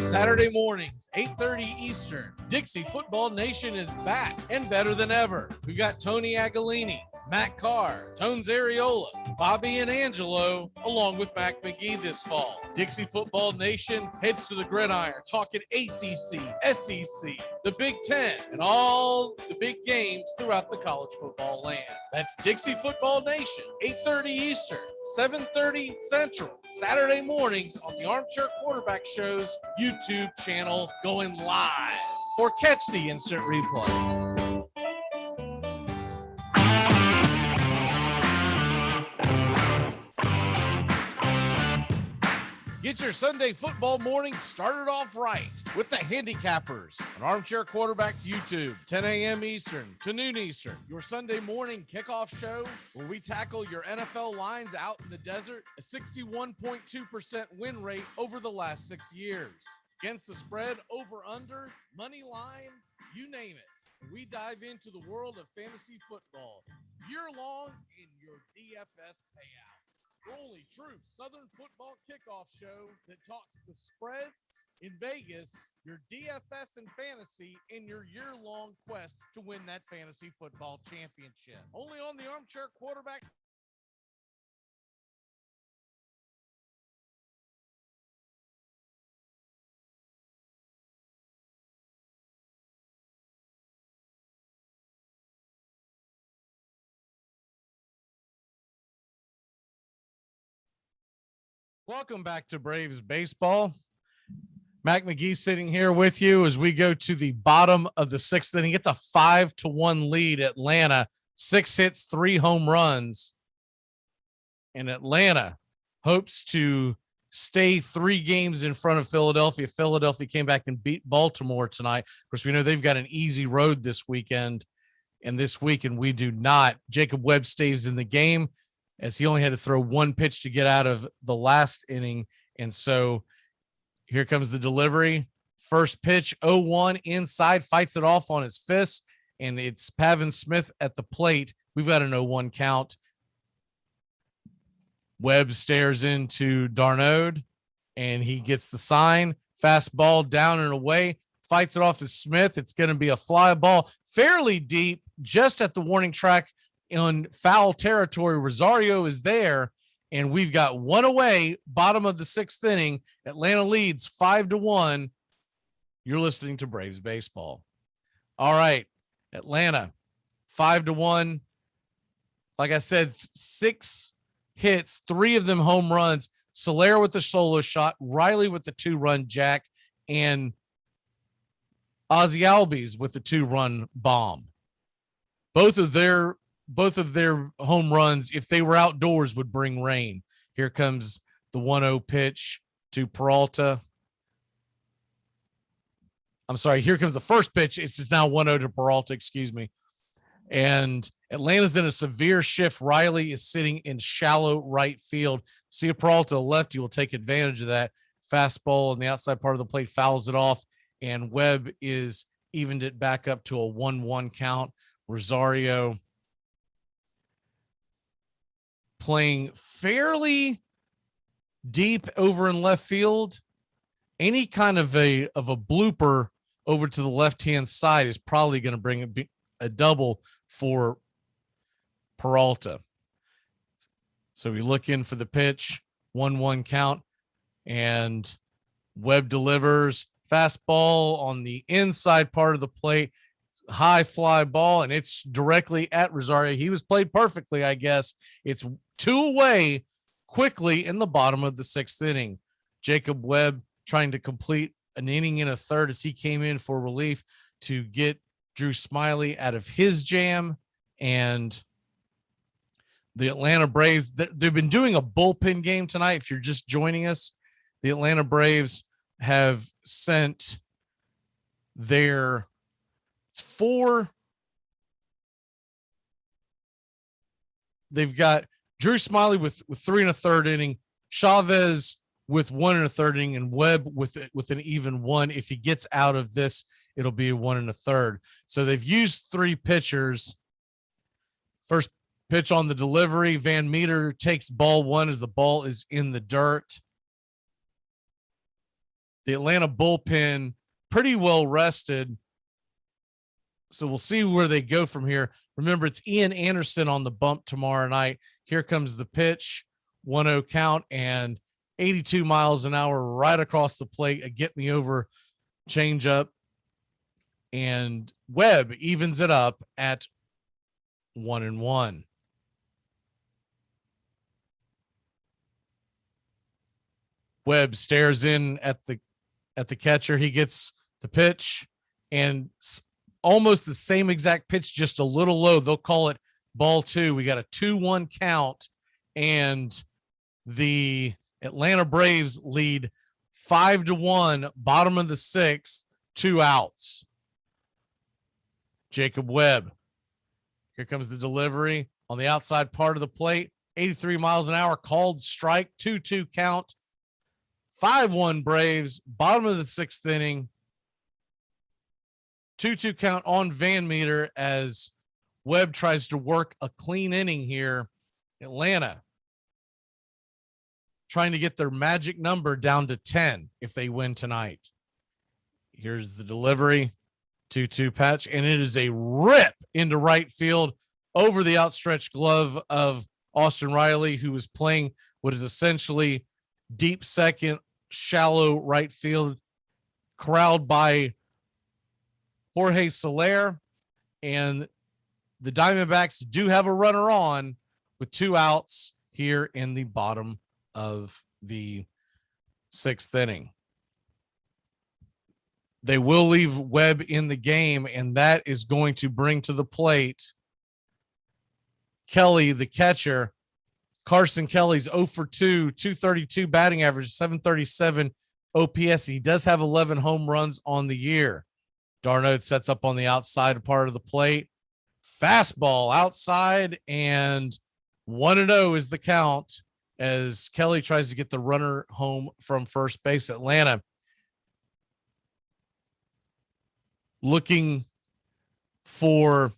Saturday mornings, 8:30 Eastern. Dixie Football Nation is back and better than ever. We've got Tony Agolini, Matt Carr, Tones Areola, Bobby and Angelo, along with Mac Magee this fall. Dixie Football Nation heads to the gridiron, talking ACC, SEC, the Big Ten, and all the big games throughout the college football land. That's Dixie Football Nation, 8:30 Eastern, 7:30 Central, Saturday mornings on the Armchair Quarterback Show's YouTube channel, going live, or catch the instant replay. Get your Sunday football morning started off right with the Handicappers on Armchair Quarterbacks YouTube, 10 a.m. Eastern to noon Eastern. Your Sunday morning kickoff show where we tackle your NFL lines out in the desert, a 61.2% win rate over the last 6 years. Against the spread, over, under, money line, you name it. We dive into the world of fantasy football year-long in your DFS payout. The only true Southern football kickoff show that talks the spreads in Vegas, your DFS and fantasy in your year-long quest to win that fantasy football championship. Only on the Armchair Quarterbacks. Welcome back to Braves Baseball. Mac Magee sitting here with you as we go to the bottom of the 6th inning. It's a 5-1 lead. Atlanta, 6 hits, 3 home runs. And Atlanta hopes to stay 3 games in front of Philadelphia. Philadelphia came back and beat Baltimore tonight. Of course, we know they've got an easy road this weekend and this week, and we do not. Jacob Webb stays in the game, as he only had to throw 1 pitch to get out of the last inning. And so here comes the delivery. First pitch, 0-1 inside, fights it off on his fist, and it's Pavin Smith at the plate. We've got an 0-1 count. Webb stares into d'Arnaud, and he gets the sign. Fastball down and away. fights it off to Smith. It's going to be a fly ball fairly deep, just at the warning track in foul territory. Rosario is there, and we've got one away, bottom of the 6th inning. Atlanta leads 5-1. You're listening to Braves baseball. All right, Atlanta 5-1. Like I said, 6 hits, 3 of them home runs. Soler with the solo shot, Riley with the 2-run jack, and Ozzie Albies with the 2-run bomb. Both of their home runs, if they were outdoors, would bring rain. Here comes the 1-0 pitch to Peralta. I'm sorry, here comes the first pitch. It's now 1-0 to Peralta, excuse me. And Atlanta's in a severe shift. Riley is sitting in shallow right field. See if Peralta lefty will take advantage of that. Fastball on the outside part of the plate, fouls it off, and Webb is evened it back up to a 1-1 count. Rosario playing fairly deep over in left field. Any kind of a blooper over to the left-hand side is probably going to bring a double for Peralta. So we look in for the pitch, 1-1 count, and Webb delivers. Fastball on the inside part of the plate, high fly ball, and it's directly at Rosario. He was played perfectly, I guess. It's 2 away quickly in the bottom of the 6th inning. Jacob Webb trying to complete an inning in a third as he came in for relief to get Drew Smiley out of his jam. And the Atlanta Braves, they've been doing a bullpen game tonight. If you're just joining us, the Atlanta Braves have sent their 4. They've got Drew Smiley with 3 1/3 inning, Chavez with 1 1/3 inning, and Webb with an even 1. If he gets out of this, it'll be a 1 1/3. So they've used 3 pitchers. First pitch on the delivery, Van Meter takes ball 1 as the ball is in the dirt. The Atlanta bullpen pretty well rested. So we'll see where they go from here. Remember, it's Ian Anderson on the bump tomorrow night. Here comes the pitch, 1-0 count, and 82 miles an hour right across the plate. A get me over changeup. And Webb evens it up at 1-1. Webb stares in at the catcher. He gets the pitch, and almost the same exact pitch, just a little low. They'll call it ball 2. We got a 2-1 count, and the Atlanta Braves lead 5-1, bottom of the 6th, 2 outs. Jacob Webb. Here comes the delivery on the outside part of the plate. 83 miles an hour, called strike, 2-2 count. 5-1 Braves, bottom of the 6th inning. 2-2 count on Van Meter as Webb tries to work a clean inning here. Atlanta trying to get their magic number down to 10 if they win tonight. Here's the delivery, 2-2 patch, and it is a rip into right field over the outstretched glove of Austin Riley, who was playing what is essentially deep second, shallow right field, corralled by Jorge Soler. And the Diamondbacks do have a runner on with 2 outs here in the bottom of the 6th inning. They will leave Webb in the game, and that is going to bring to the plate Kelly, the catcher. Carson Kelly's 0 for 2, 232 batting average, 737 OPS. He does have 11 home runs on the year. Darnold sets up on the outside part of the plate. Fastball outside, and 1-0 is the count as Kelly tries to get the runner home from first base. Atlanta looking for,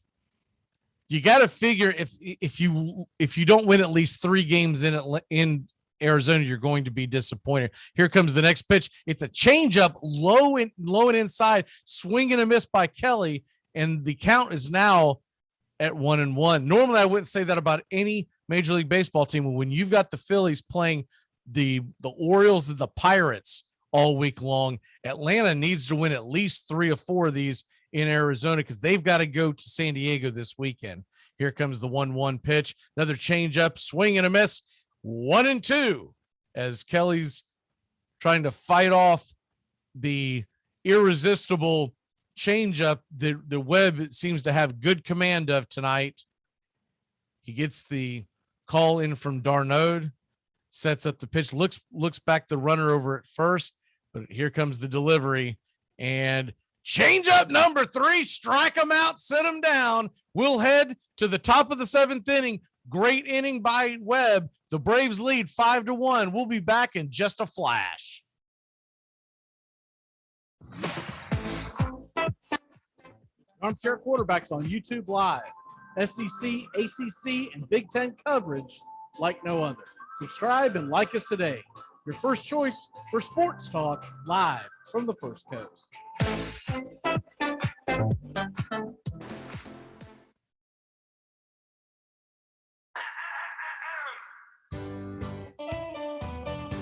you got to figure if you don't win at least 3 games in Arizona, you're going to be disappointed. Here comes the next pitch. It's a changeup, low and inside, swing and a miss by Kelly, and the count is now at 1-1. Normally, I wouldn't say that about any Major League Baseball team. When you've got the Phillies playing the Orioles and the Pirates all week long, Atlanta needs to win at least 3 or 4 of these in Arizona because they've got to go to San Diego this weekend. Here comes the 1-1 pitch. Another changeup, swing and a miss. 1-2 as Kelly's trying to fight off the irresistible changeup the Webb seems to have good command of tonight. He gets the call in from Darnaud, sets up the pitch, looks back the runner over at first, but here comes the delivery and changeup number 3, strike him out, sit him down. We'll head to the top of the 7th inning. Great inning by Webb. The Braves lead 5-1. We'll be back in just a flash. Armchair Quarterbacks on YouTube Live. SEC, ACC, and Big Ten coverage like no other. Subscribe and like us today. Your first choice for sports talk live from the First Coast.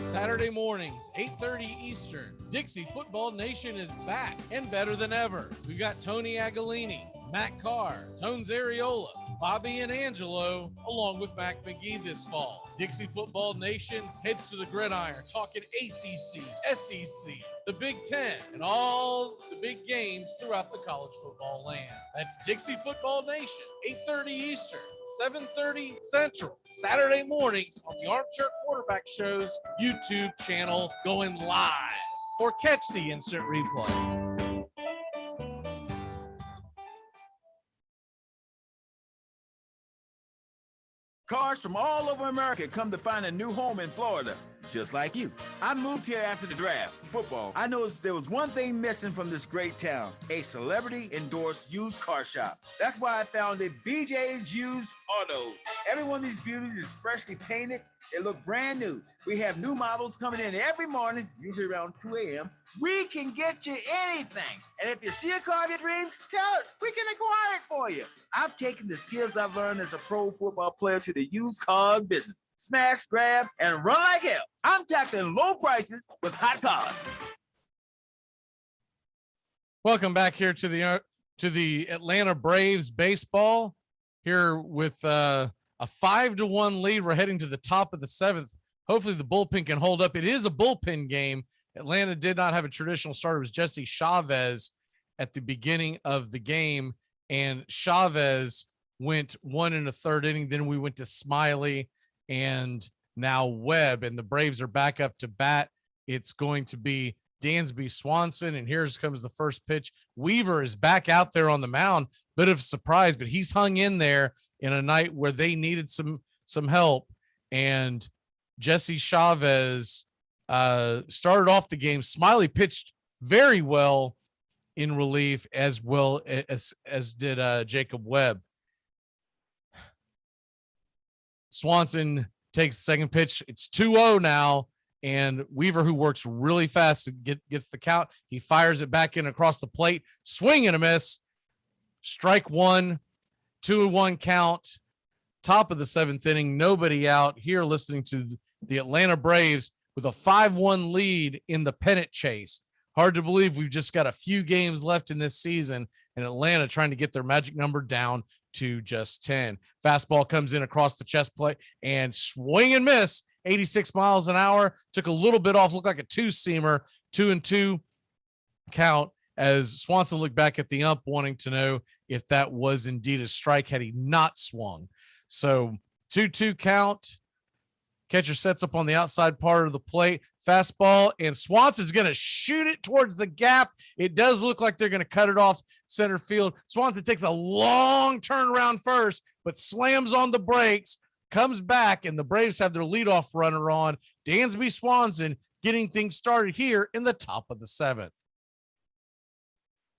Saturday mornings, 8:30 Eastern. Dixie Football Nation is back and better than ever. We've got Tony Agolini, Matt Carr, Tones Ariola, Bobby and Angelo, along with Mac McGee this fall. Dixie Football Nation heads to the gridiron, talking ACC, SEC, the Big Ten, and all the big games throughout the college football land. That's Dixie Football Nation, 8:30 Eastern, 7:30 Central, Saturday mornings on the Armchair Quarterback Show's YouTube channel, going live, or catch the instant replay. Cars from all over America come to find a new home in Florida, just like you. I moved here after the draft, football. I noticed there was one thing missing from this great town, a celebrity-endorsed used car shop. That's why I founded BJ's Used Autos. Every one of these beauties is freshly painted. They look brand new. We have new models coming in every morning, usually around 2 a.m. We can get you anything. And if you see a car of your dreams, tell us. We can acquire it for you. I've taken the skills I've learned as a pro football player to the used car business. Smash, grab, and run like hell. I'm tackling low prices with hot cars. Welcome back here to the Atlanta Braves baseball. Here with a 5-1 lead. We're heading to the top of the 7th. Hopefully the bullpen can hold up. It is a bullpen game. Atlanta did not have a traditional starter. It was Jesse Chavez at the beginning of the game, and Chavez went 1 1/3 inning. Then we went to Smiley and now Webb, and the Braves are back up to bat. It's going to be Dansby Swanson, and here comes the first pitch. Weaver is back out there on the mound. Bit of a surprise, but he's hung in there in a night where they needed some help. And Jesse Chavez started off the game. Smiley pitched very well in relief, as well as did Jacob Webb. Swanson takes the second pitch. It's 2-0 now, and Weaver, who works really fast, gets the count. He fires it back in across the plate. Swing and a miss. Strike 1, 2-1 count. Top of the 7th inning. Nobody out. Here listening to the Atlanta Braves with a 5-1 lead in the pennant chase. Hard to believe we've just got a few games left in this season, and Atlanta trying to get their magic number down to just 10. Fastball comes in across the chest plate and swing and miss. 86 miles an hour. Took a little bit off, looked like a 2-seamer. 2-2 count as Swanson looked back at the ump, wanting to know if that was indeed a strike had he not swung. So 2-2 count. Catcher sets up on the outside part of the plate. Fastball, and Swanson's going to shoot it towards the gap. It does look like they're going to cut it off center field. Swanson takes a long turnaround first, but slams on the brakes, comes back, and the Braves have their leadoff runner on. Dansby Swanson getting things started here in the top of the 7th.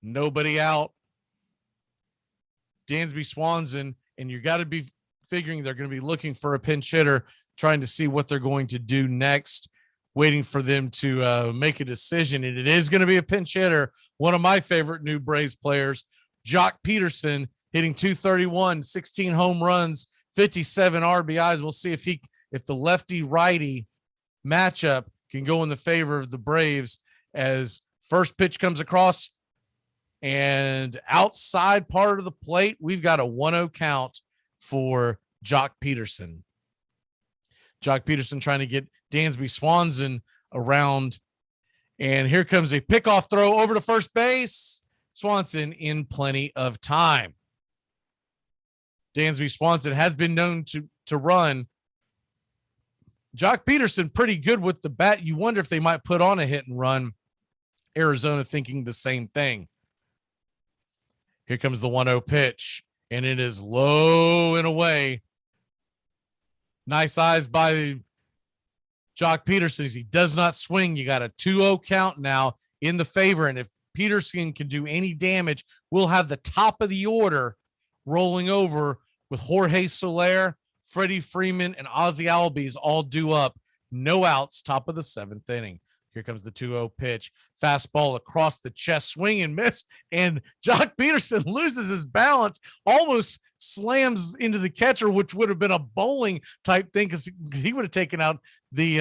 Nobody out. Dansby Swanson, and you got to be figuring they're going to be looking for a pinch hitter. trying to see what they're going to do next, waiting for them to make a decision. And it is going to be a pinch hitter. One of my favorite new Braves players, Jock Peterson, hitting .231, 16 home runs, 57 RBIs. We'll see if the lefty-righty matchup can go in the favor of the Braves as first pitch comes across and outside part of the plate. We've got a 1-0 count for Jock Peterson. Jock Peterson trying to get Dansby Swanson around. And here comes a pickoff throw over to first base. Swanson in plenty of time. Dansby Swanson has been known to run. Jock Peterson pretty good with the bat. You wonder if they might put on a hit and run. Arizona thinking the same thing. Here comes the 1-0 pitch, and it is low and away. Nice eyes by Jock Peterson. He does not swing. You got a 2-0 count now in the favor, and if Peterson can do any damage, we'll have the top of the order rolling over with Jorge Soler, Freddie Freeman, and Ozzie Albies all due up. No outs, top of the 7th inning. Here comes the 2-0 pitch. Fastball across the chest, swing and miss. And Jock Peterson loses his balance, almost slams into the catcher, which would have been a bowling type thing because he would have taken out the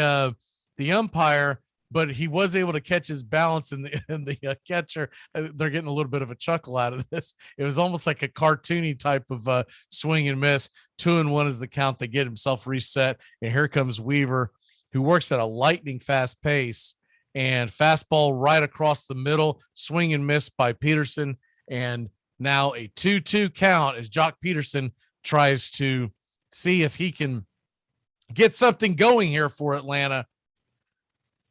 umpire, but he was able to catch his balance in the catcher. They're getting a little bit of a chuckle out of this. It was almost like a cartoony type of swing and miss. 2-1 is the count. They get himself reset. And here comes Weaver, who works at a lightning fast pace. And fastball right across the middle, swing and miss by Peterson. And now a 2-2 count as Jock Peterson tries to see if he can get something going here for Atlanta.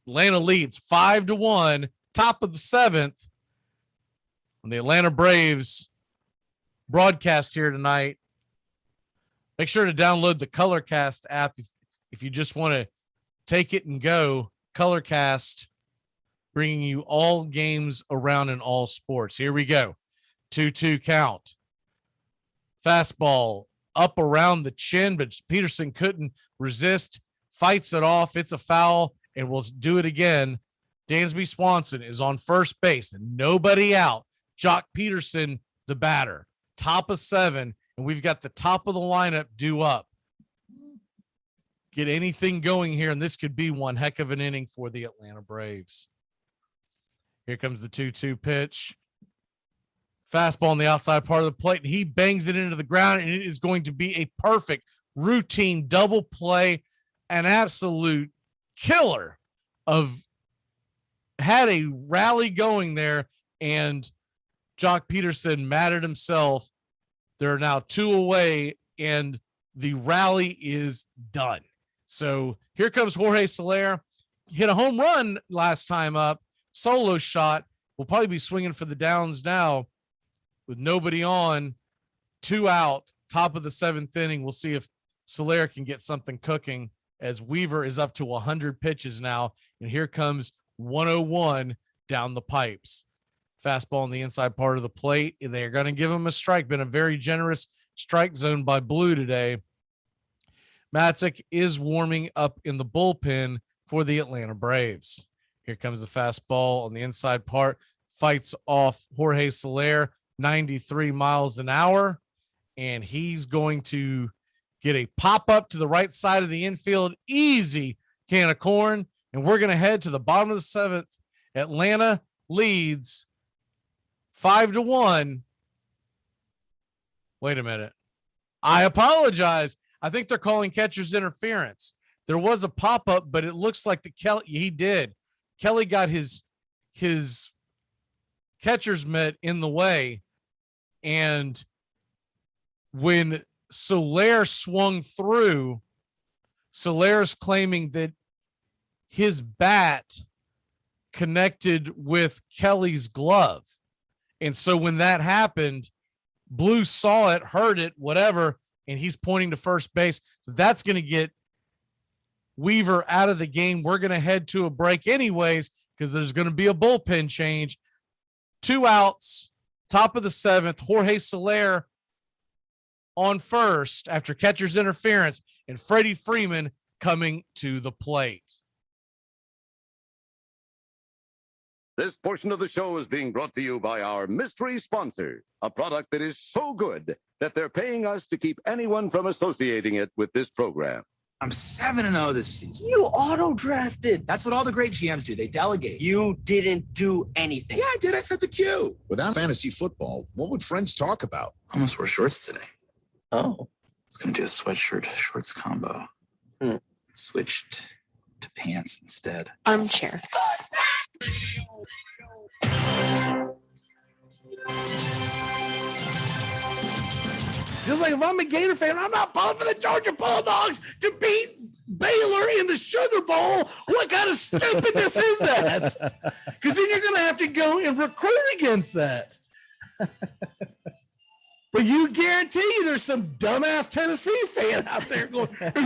Atlanta leads 5-1, top of the 7th. On the Atlanta Braves broadcast here tonight. Make sure to download the Colorcast app if you just want to take it and go. Colorcast, bringing you all games around in all sports. Here we go. 2-2 count. Fastball up around the chin, but Peterson couldn't resist. Fights it off. It's a foul, and we'll do it again. Dansby Swanson is on first base, and nobody out. Jock Peterson, the batter. Top of 7, and we've got the top of the lineup due up. Get anything going here, and this could be one heck of an inning for the Atlanta Braves. Here comes the 2-2 pitch. Fastball on the outside part of the plate, and he bangs it into the ground, and it is going to be a perfect routine double play, an absolute killer had a rally going there, and Jock Peterson mad at himself. They're now 2 away, and the rally is done. So here comes Jorge Soler. Hit a home run last time up. Solo shot. Will probably be swinging for the downs now with nobody on. 2 out. Top of the 7th inning. We'll see if Soler can get something cooking as Weaver is up to 100 pitches now. And here comes 101 down the pipes. Fastball on the inside part of the plate. They're going to give him a strike. Been a very generous strike zone by Blue today. Matzik is warming up in the bullpen for the Atlanta Braves. Here comes the fastball on the inside part. Fights off Jorge Soler, 93 miles an hour. And he's going to get a pop-up to the right side of the infield. Easy can of corn. And we're going to head to the bottom of the 7th. Atlanta leads 5-1. Wait a minute. I apologize. I think they're calling catcher's interference. There was a pop-up, but it looks like he did. Kelly got his catcher's mitt in the way. And when Soler swung through, Soler's claiming that his bat connected with Kelly's glove. And so when that happened, Blue saw it, heard it, whatever, and he's pointing to first base. So that's going to get Weaver out of the game. We're going to head to a break anyways because there's going to be a bullpen change. 2 outs, top of the 7th. Jorge Soler on first after catcher's interference, and Freddie Freeman coming to the plate. This portion of the show is being brought to you by our mystery sponsor, a product that is so good that they're paying us to keep anyone from associating it with this program. I'm 7-0 this season. You auto-drafted. That's what all the great GMs do. They delegate. You didn't do anything. Yeah, I did. I set the cue. Without fantasy football, what would friends talk about? I almost wore shorts today. Oh. I was going to do a sweatshirt shorts combo. Switched to pants instead. Armchair. Just like if I'm a Gator fan, I'm not pulling for the Georgia Bulldogs to beat Baylor in the Sugar Bowl. What kind of stupidness is that? Because then you're going to have to go and recruit against that. But you guarantee you there's some dumbass Tennessee fan out there going, and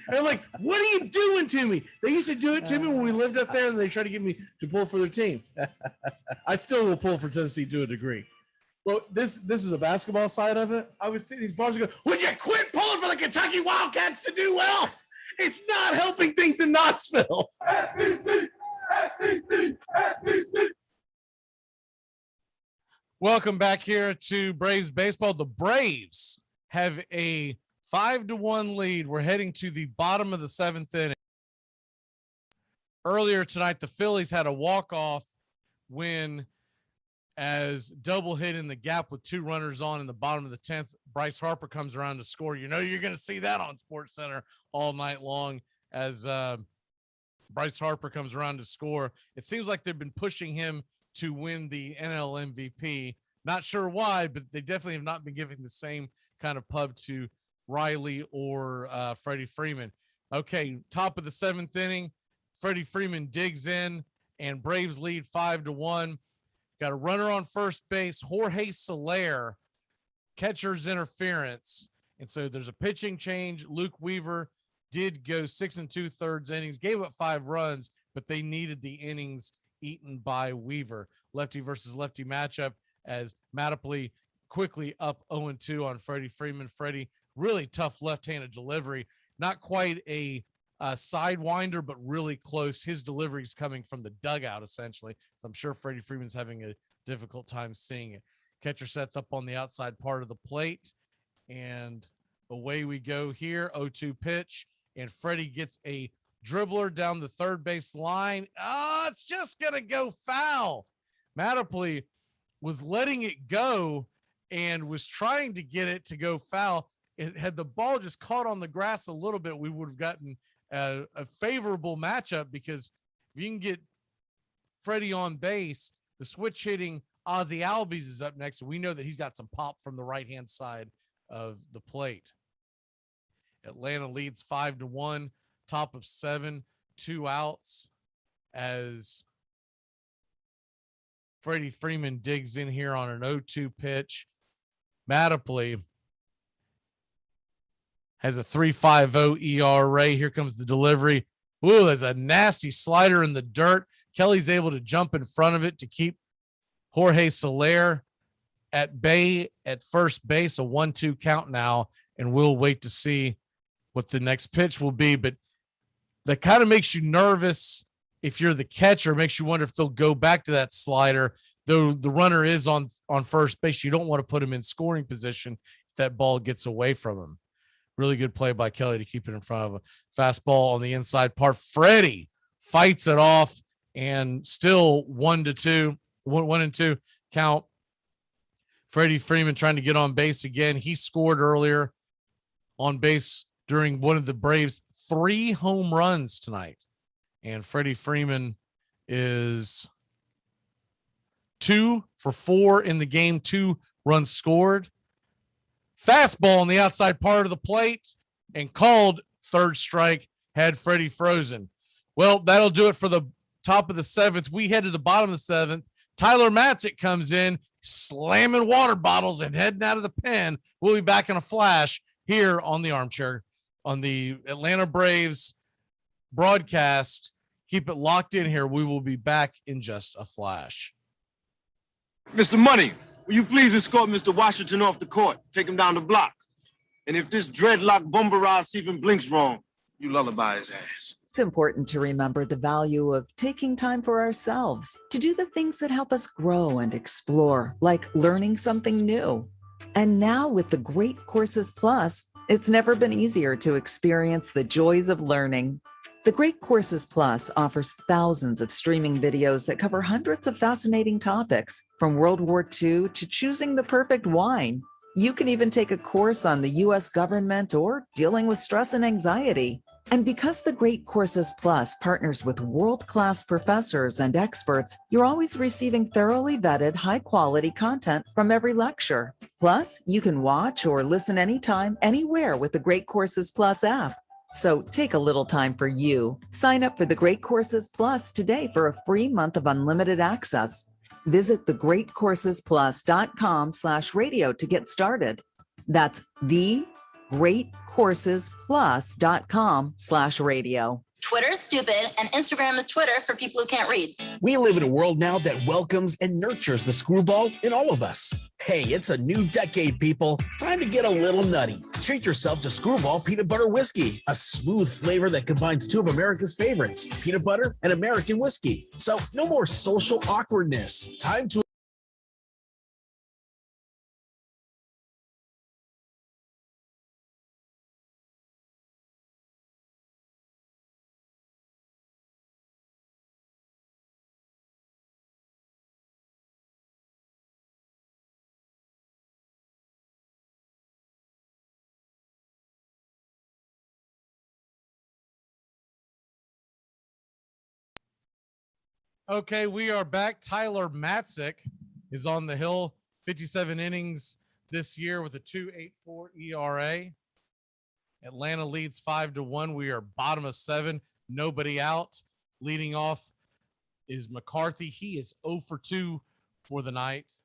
I'm like, what are you doing to me? They used to do it to me when we lived up there, and they tried to get me to pull for their team. I still will pull for Tennessee to a degree. Well, this is a basketball side of it. I would see these bars go, would you quit pulling for the Kentucky Wildcats to do well? It's not helping things in Knoxville. SEC, SEC, SEC. Welcome back here to Braves baseball. The Braves have a 5-1 lead. We're heading to the bottom of the 7th inning. Earlier tonight, the Phillies had a walk-off win as double hit in the gap with 2 runners on in the bottom of the 10th. Bryce Harper comes around to score. You know you're going to see that on SportsCenter all night long as Bryce Harper comes around to score. It seems like they've been pushing him to win the NL MVP. Not sure why, but they definitely have not been giving the same kind of pub to Riley or Freddie Freeman. Okay, top of the 7th inning, Freddie Freeman digs in, and Braves lead 5-1. Got a runner on first base, Jorge Soler, catcher's interference. And so there's a pitching change. Luke Weaver did go 6 2/3 innings, gave up 5 runs, but they needed the innings eaten by Weaver. Lefty versus lefty matchup as Mattingly quickly up 0-2 on Freddie Freeman. Freddie, really tough left-handed delivery. Not quite a sidewinder, but really close. His delivery is coming from the dugout, essentially. So I'm sure Freddie Freeman's having a difficult time seeing it. Catcher sets up on the outside part of the plate, and away we go here. 0-2 pitch, and Freddie gets a dribbler down the third base line. Oh, it's just going to go foul. Mattingly was letting it go and was trying to get it to go foul. It had the ball just caught on the grass a little bit, we would have gotten a favorable matchup, because if you can get Freddie on base, the switch hitting Ozzie Albies is up next. And we know that he's got some pop from the right-hand side of the plate. Atlanta leads 5-1. Top of 7, 2 outs as Freddie Freeman digs in here on an 0-2 pitch. Mattingly has a 3.50 ERA. Here comes the delivery. Ooh, there's a nasty slider in the dirt. Kelly's able to jump in front of it to keep Jorge Soler at bay at first base. A 1-2 count now, and we'll wait to see what the next pitch will be. But that kind of makes you nervous if you're the catcher. Makes you wonder if they'll go back to that slider. Though the runner is on first base, you don't want to put him in scoring position if that ball gets away from him. Really good play by Kelly to keep it in front of him. Fastball on the inside part. Freddie fights it off, and still 1-2 count. Freddie Freeman trying to get on base again. He scored earlier on base during one of the Braves' 3 home runs tonight. And Freddie Freeman is 2 for 4 in the game, 2 runs scored. Fastball on the outside part of the plate and called third strike, had Freddie frozen. Well, that'll do it for the top of the 7th. We head to the bottom of the 7th. Tyler Matzik comes in, slamming water bottles and heading out of the pen. We'll be back in a flash here on the Armchair on the Atlanta Braves broadcast. Keep it locked in here. We will be back in just a flash. Mr. Money, will you please escort Mr. Washington off the court? Take him down the block. And if this dreadlock Bomberas even blinks wrong, you lullaby his ass. It's important to remember the value of taking time for ourselves to do the things that help us grow and explore, like learning something new. And now with the Great Courses Plus, it's never been easier to experience the joys of learning. The Great Courses Plus offers thousands of streaming videos that cover hundreds of fascinating topics, from World War II to choosing the perfect wine. You can even take a course on the U.S. government or dealing with stress and anxiety. And because the Great Courses Plus partners with world-class professors and experts, you're always receiving thoroughly vetted, high-quality content from every lecture. Plus, you can watch or listen anytime, anywhere with the Great Courses Plus app. So take a little time for you. Sign up for the Great Courses Plus today for a free month of unlimited access. Visit thegreatcoursesplus.com/radio to get started. That's thegreatcoursesplus.com/radio. Twitter's stupid, and Instagram is Twitter for people who can't read. We live in a world now that welcomes and nurtures the screwball in all of us. Hey, it's a new decade, people. Time to get a little nutty. Treat yourself to Screwball Peanut Butter Whiskey, a smooth flavor that combines two of America's favorites, peanut butter and American whiskey. So no more social awkwardness. Time to Okay, we are back. Tyler Matzik is on the hill, 57 innings this year with a 2.84 ERA. Atlanta leads 5-1. We are bottom of 7, nobody out. Leading off is McCarthy. He is 0 for 2 for the night.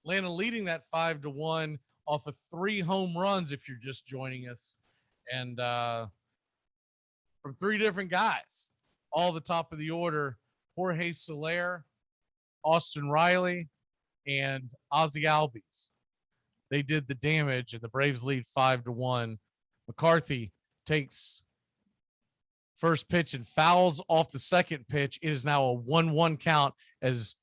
Atlanta leading that 5-1 off of 3 home runs if you're just joining us. And from 3 different guys, all the top of the order: Jorge Soler, Austin Riley, and Ozzie Albies. They did the damage, and the Braves lead 5-1. McCarthy takes first pitch and fouls off the second pitch. It is now a 1-1 count as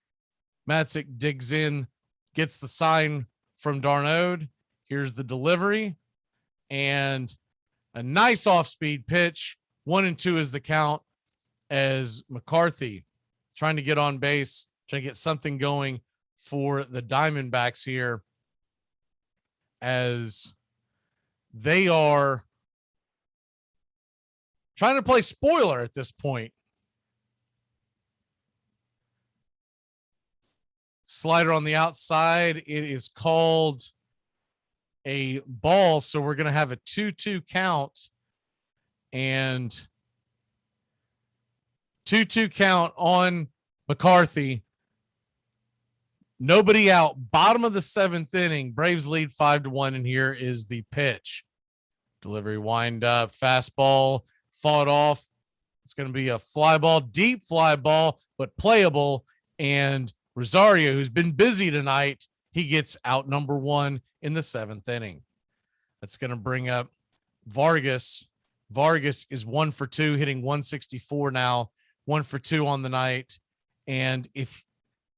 Matzik digs in, gets the sign from Darnode. Here's the delivery, and a nice off-speed pitch. 1-2 is the count as McCarthy trying to get on base, trying to get something going for the Diamondbacks here, as they are trying to play spoiler at this point. Slider on the outside. It is called a ball, so we're going to have a 2-2 count. And 2-2 count on McCarthy. Nobody out. Bottom of the 7th inning. Braves lead 5-1, and here is the pitch. Delivery, wind up, fastball, fought off. It's going to be a fly ball, deep fly ball, but playable. And Rosario, who's been busy tonight, he gets out number 1 in the 7th inning. That's going to bring up Vargas. Vargas is 1 for 2, hitting 164 now, 1 for 2 on the night. And if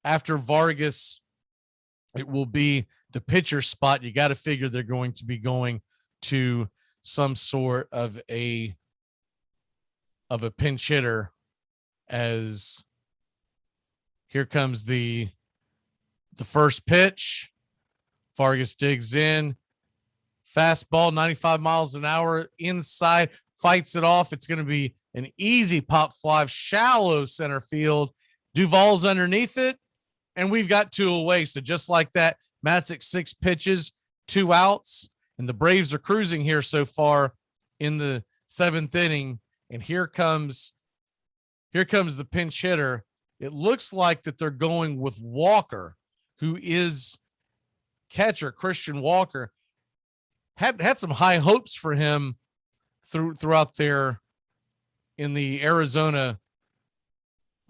after Vargas, it will be the pitcher spot, you got to figure they're going to be going to some sort of a pinch hitter, as here comes the first pitch. Vargas digs in. Fastball, 95 miles an hour inside, fights it off. It's going to be an easy pop fly, shallow center field. Duvall's underneath it, and we've got 2 away. So just like that, Matzik 6 pitches, 2 outs, and the Braves are cruising here so far in the 7th inning. And here comes the pinch hitter. It looks like that they're going with Walker, who is catcher Christian Walker. Had some high hopes for him throughout there in the Arizona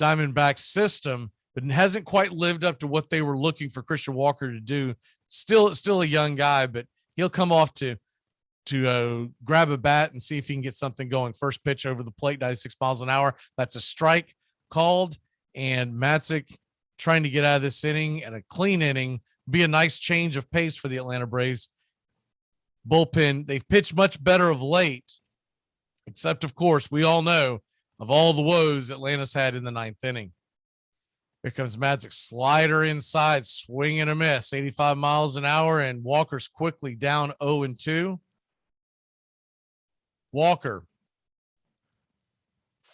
Diamondbacks system. but it hasn't quite lived up to what they were looking for Christian Walker to do. Still a young guy, but he'll come off to grab a bat and see if he can get something going. First pitch over the plate, 96 miles an hour. That's a strike called, and Matzik trying to get out of this inning, and a clean inning be a nice change of pace for the Atlanta Braves. Bullpen, they've pitched much better of late, except, of course, we all know of all the woes Atlanta's had in the ninth inning. Here comes Matzik, slider inside, swing and a miss, 85 miles an hour, and Walker's quickly down 0-2. Walker,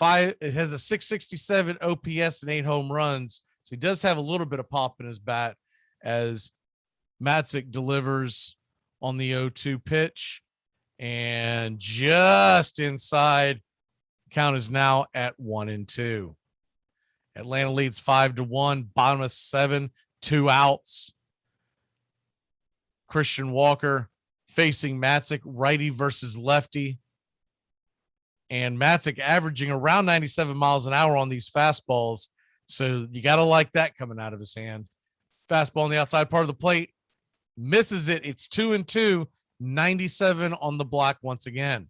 it has a 667 OPS and 8 home runs, so he does have a little bit of pop in his bat as Matzik delivers on the 0-2 pitch, and just inside. Count is now at 1-2. Atlanta leads 5-1, bottom of 7, 2 outs. Christian Walker facing Matzik, righty versus lefty. And Matzik averaging around 97 miles an hour on these fastballs. So you got to like that coming out of his hand. Fastball on the outside part of the plate. Misses it. It's 2-2, 97 on the block once again.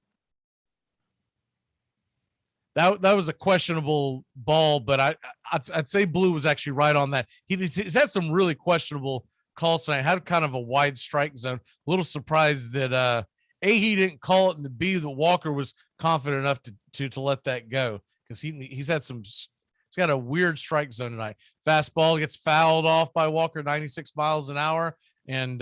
That was a questionable ball, but I'd say Blue was actually right on that. He's had some really questionable calls tonight. Had kind of a wide strike zone. A little surprised that A, he didn't call it, and the B, that Walker was confident enough to let that go, because he's got a weird strike zone tonight. Fastball gets fouled off by Walker, 96 miles an hour, and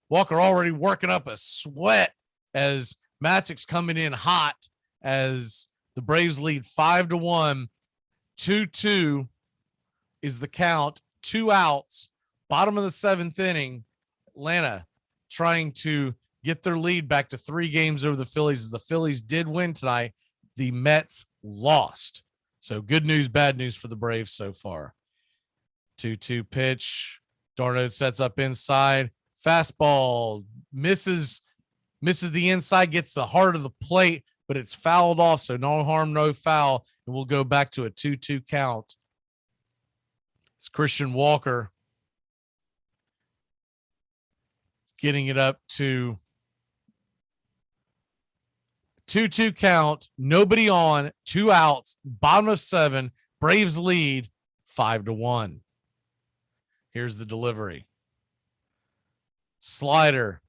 Walker already working up a sweat as Matzik's coming in hot as the Braves lead 5-1. 2-2 is the count. 2 outs. Bottom of the 7th inning. Atlanta trying to get their lead back to 3 games over the Phillies. The Phillies did win tonight. The Mets lost. So good news, bad news for the Braves so far. 2-2 pitch. Darno sets up inside. Fastball misses the inside, gets the heart of the plate, but it's fouled off, so no harm, no foul, and we'll go back to a 2-2 count. It's Christian Walker getting it up to 2-2 count, nobody on, 2 outs, bottom of 7, Braves lead 5-1. Here's the delivery. Slider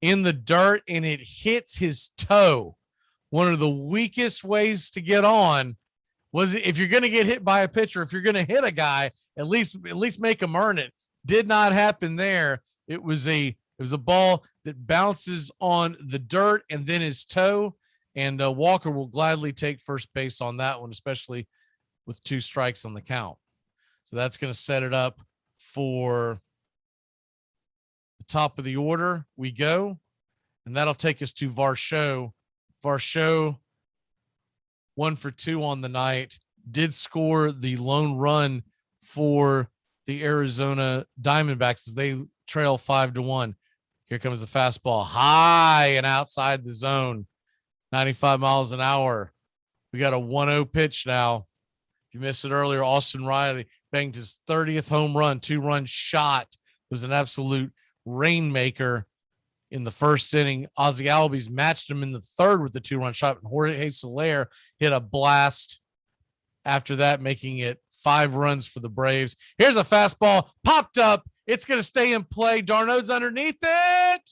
in the dirt, and it hits his toe. One of the weakest ways to get on was, if you're going to get hit by a pitcher, if you're going to hit a guy, at least make him earn it. Did not happen there. It was a ball that bounces on the dirt and then his toe, and Walker will gladly take first base on that one, especially with 2 strikes on the count. So that's going to set it up for the top of the order. We go, and that'll take us to Varsho. Varsho, 1 for 2 on the night, did score the lone run for the Arizona Diamondbacks as they trail 5-1. Here comes the fastball, high and outside the zone, 95 miles an hour. We got a 1-0 pitch now. If you missed it earlier, Austin Riley banged his 30th home run, 2-run shot. It was an absolute rainmaker in the first inning. Ozzie Albies matched him in the 3rd with the 2-run shot, and Jorge Soler hit a blast after that, making it 5 runs for the Braves. Here's a fastball, popped up. It's going to stay in play. Darno's underneath it.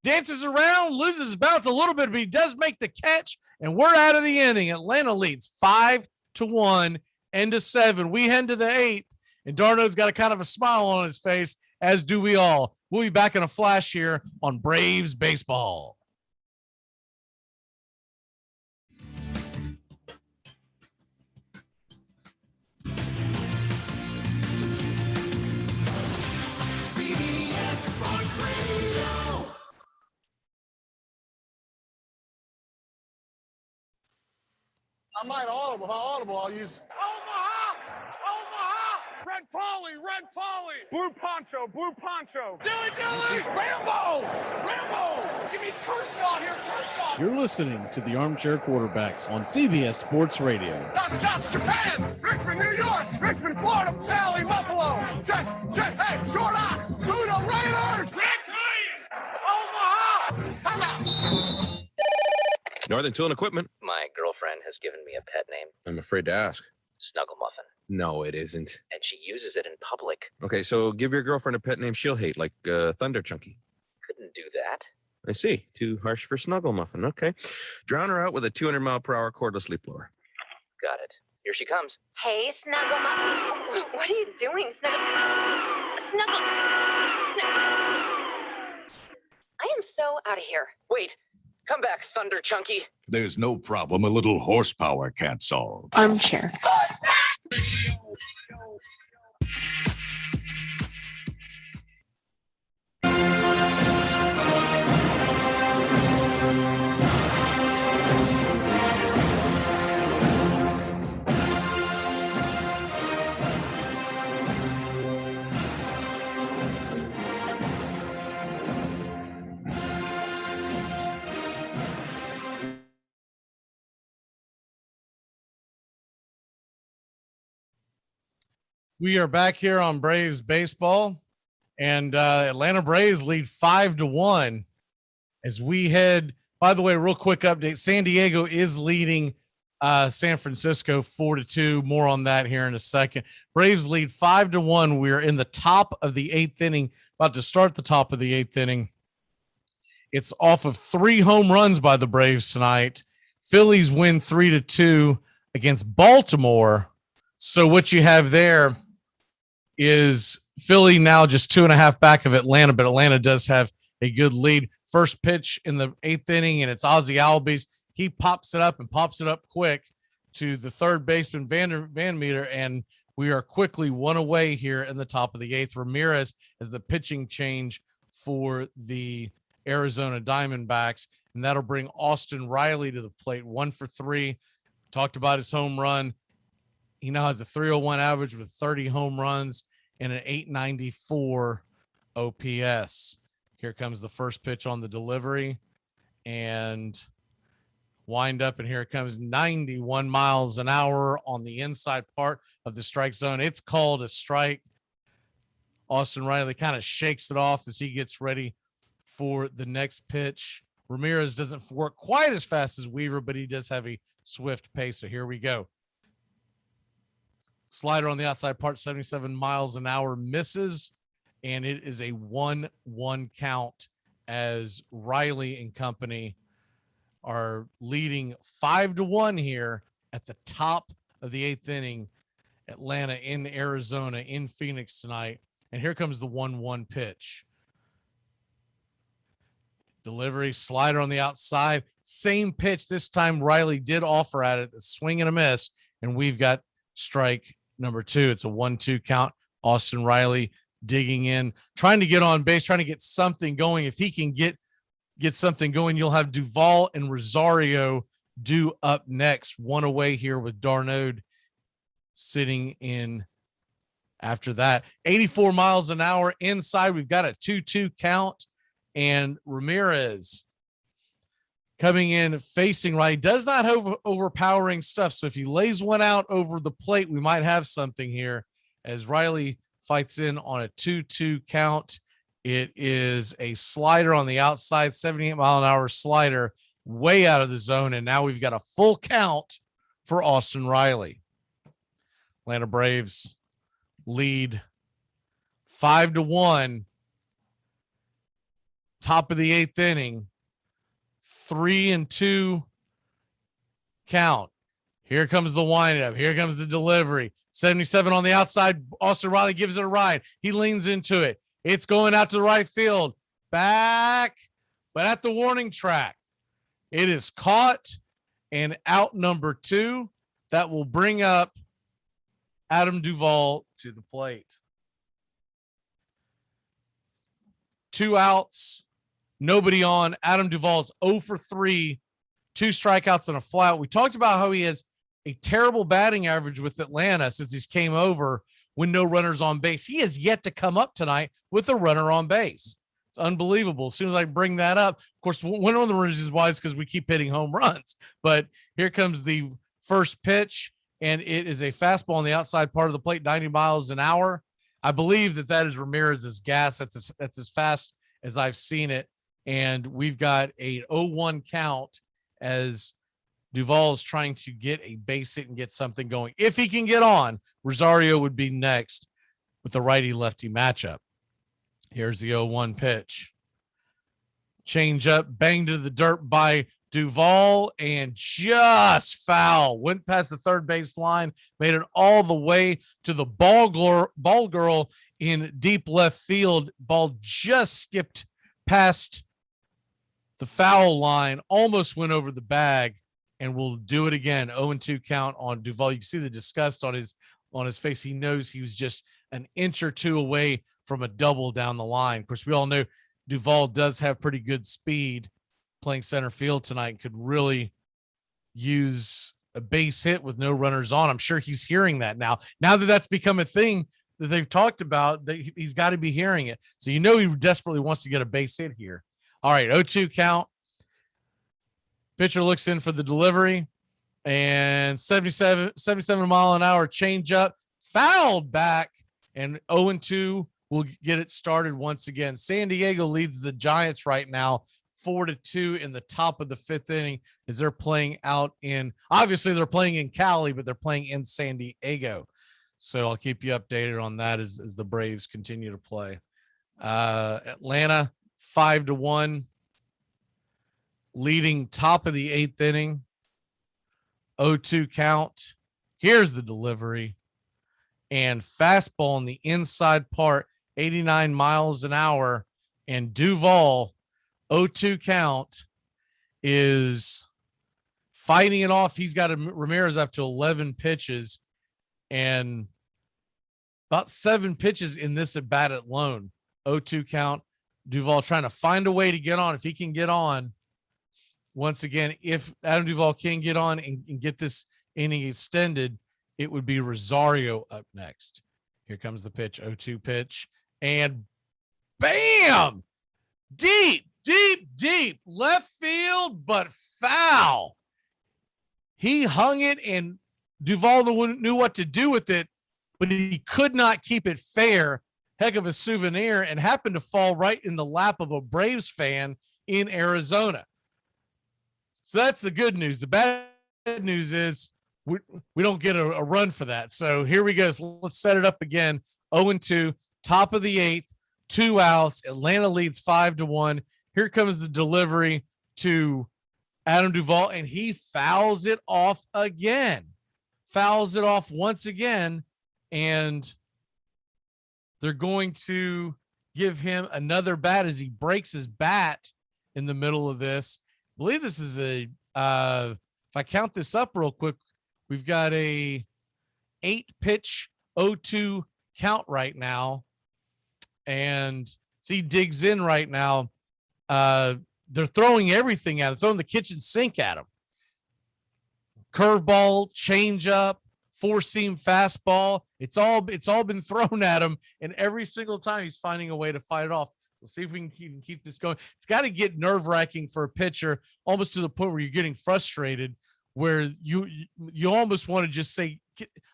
Dances around, loses his balance a little bit, but he does make the catch, and we're out of the inning. Atlanta leads 5-1, end of 7. We head to the 8th, and Darno's got a kind of a smile on his face, as do we all. We'll be back in a flash here on Braves Baseball. CBS Sports Radio. I might audible. If I audible, I'll use Omaha! Red Polly, red Polly. Blue poncho, blue poncho. Dilly. Rambo. Rambo. Give me Kershaw here, Kershaw. You're listening to the Armchair Quarterbacks on CBS Sports Radio. Chop, Japan, Richmond, New York, Richmond, Florida, Sally, Buffalo, Jet, hey, Short Ox, Ludo Raiders, Omaha, come out. Northern Tool and Equipment. My girlfriend has given me a pet name, I'm afraid to ask. Snuggle Muffin, No, it isn't. and she uses it in public. Okay, so give your girlfriend a pet name she'll hate, like Thunder Chunky. Couldn't do that. I see. Too harsh for Snuggle Muffin. Okay. Drown her out with a 200-mile-per-hour cordless leaf blower. Got it. Here she comes. Hey, Snuggle Muffin. What are you doing, Snuggle? I am so out of here. Wait, come back, Thunder Chunky. There's no problem a little horsepower can't solve. Armchair. We are back here on Braves baseball, and Atlanta Braves lead 5-1 as we head. By the way, real quick update: San Diego is leading San Francisco 4-2. More on that here in a second. Braves lead 5-1. We are in the top of the eighth inning, about to start the top of the eighth inning. It's off of 3 home runs by the Braves tonight. Phillies win 3-2 against Baltimore. So what you have there is Philly now just 2.5 back of Atlanta, but Atlanta does have a good lead. First pitch in the eighth inning, and it's Ozzie Albies. He pops it up quick to the third baseman, Van Meter, and we are quickly 1 away here in the top of the eighth. Ramirez is the pitching change for the Arizona Diamondbacks, and that'll bring Austin Riley to the plate, 1 for 3. Talked about his home run. He now has a 301 average with 30 home runs and an 894 OPS. Here comes the first pitch on the delivery and wind up. And here it comes, 91 miles an hour on the inside part of the strike zone. It's called a strike. Austin Riley kind of shakes it off as he gets ready for the next pitch. Ramirez doesn't work quite as fast as Weaver, but he does have a swift pace. So here we go. Slider on the outside part, 77 miles an hour, misses, and it is a 1-1 count as Riley and company are leading 5-1 here at the top of the eighth inning. Atlanta in Arizona, in Phoenix tonight. And here comes the 1-1 pitch. Delivery, slider on the outside, same pitch. This time Riley did offer at it, a swing and a miss, and we've got strike number 2. It's a 1-2 count. Austin Riley digging in, trying to get on base, trying to get something going. If he can get something going, you'll have Duvall and Rosario due up next. 1 away here with Darnode sitting in after that. 84 miles an hour inside. We've got a 2-2 count, and Ramirez coming in facing right, does not have overpowering stuff. So if he lays one out over the plate, we might have something here as Riley fights in on a 2-2 count. It is a slider on the outside, 78 mile an hour slider, way out of the zone. And now we've got a full count for Austin Riley. Atlanta Braves lead 5-1. Top of the eighth inning. 3-2 count. Here comes the windup. Here comes the delivery. 77 on the outside. Austin Riley gives it a ride. He leans into it. It's going out to the right field. Back, but at the warning track. It is caught and out number 2. That will bring up Adam Duvall to the plate. 2 outs. Nobody on. Adam Duvall's 0 for 3, 2 strikeouts and a flat. We talked about how he has a terrible batting average with Atlanta since he's came over when no runners on base. He has yet to come up tonight with a runner on base. It's unbelievable. As soon as I bring that up, of course, one of the reasons why is because we keep hitting home runs. But here comes the first pitch, and it is a fastball on the outside part of the plate, 90 miles an hour. I believe that is Ramirez's gas. That's as fast as I've seen it. And we've got a 0-1 count as Duvall is trying to get a base hit and get something going. If he can get on, Rosario would be next with the righty-lefty matchup. Here's the 0-1 pitch. Change up, banged to the dirt by Duvall, and just foul. Went past the third base line, made it all the way to the ball girl in deep left field. Ball just skipped past the foul line, almost went over the bag, and we'll do it again. 0-2 count on Duvall. You can see the disgust on his face. He knows he was just an inch or two away from a double down the line. Of course, we all know Duvall does have pretty good speed playing center field tonight and could really use a base hit with no runners on. I'm sure he's hearing that now. Now that that's become a thing that they've talked about, that he's got to be hearing it. So you know he desperately wants to get a base hit here. All right, 0-2 count. Pitcher looks in for the delivery, and 77 mile an hour changeup, fouled back, and 0-2 will get it started once again. San Diego leads the Giants right now 4-2 in the top of the fifth inning as they're playing out in, obviously they're playing in Cali, but they're playing in San Diego. So I'll keep you updated on that as the Braves continue to play. Atlanta 5-1, leading top of the eighth inning. 0-2 count. Here's the delivery, and fastball on the inside part, 89 miles an hour, and Duvall, 0-2 count, is fighting it off. He's got Ramirez up to 11 pitches, and about 7 pitches in this at bat alone. 0-2 count. Duvall trying to find a way to get on. If he can get on, once again, if Adam Duvall can get on and get this inning extended, it would be Rosario up next. Here comes the pitch, 0-2 pitch, and bam! Deep left field, but foul. He hung it, and Duvall knew what to do with it, but he could not keep it fair. Heck of a souvenir, and happened to fall right in the lap of a Braves fan in Arizona. So that's the good news. The bad news is we don't get a run for that. So here we go. So let's set it up again. 0-2, top of the eighth, 2 outs. Atlanta leads 5-1. Here comes the delivery to Adam Duvall, and he fouls it off again. Fouls it off once again, and they're going to give him another bat as he breaks his bat in the middle of this. I believe this is a, if I count this up real quick, we've got a 8-pitch 0-2 count right now. And see, he digs in right now. They're throwing everything at him, throwing the kitchen sink at him. Curveball, changeup, 4-seam fastball. It's all been thrown at him, and every single time he's finding a way to fight it off. We'll see if we can keep this going. It's got to get nerve-wracking for a pitcher, almost to the point where you're getting frustrated, where you almost want to just say,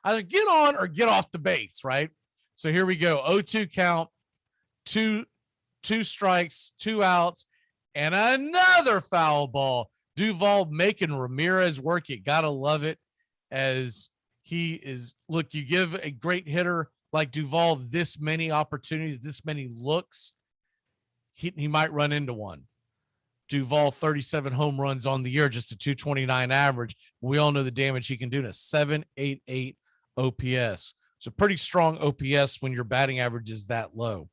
either get on or get off the base, right? So here we go. 0-2 count, two strikes, 2 outs, and another foul ball. Duvall making Ramirez work. You got to love it, as he is, look, you give a great hitter like Duvall this many opportunities, this many looks, he might run into one. Duvall, 37 home runs on the year, just a 229 average. We all know the damage he can do to 788 OPS. It's a pretty strong OPS when your batting average is that low.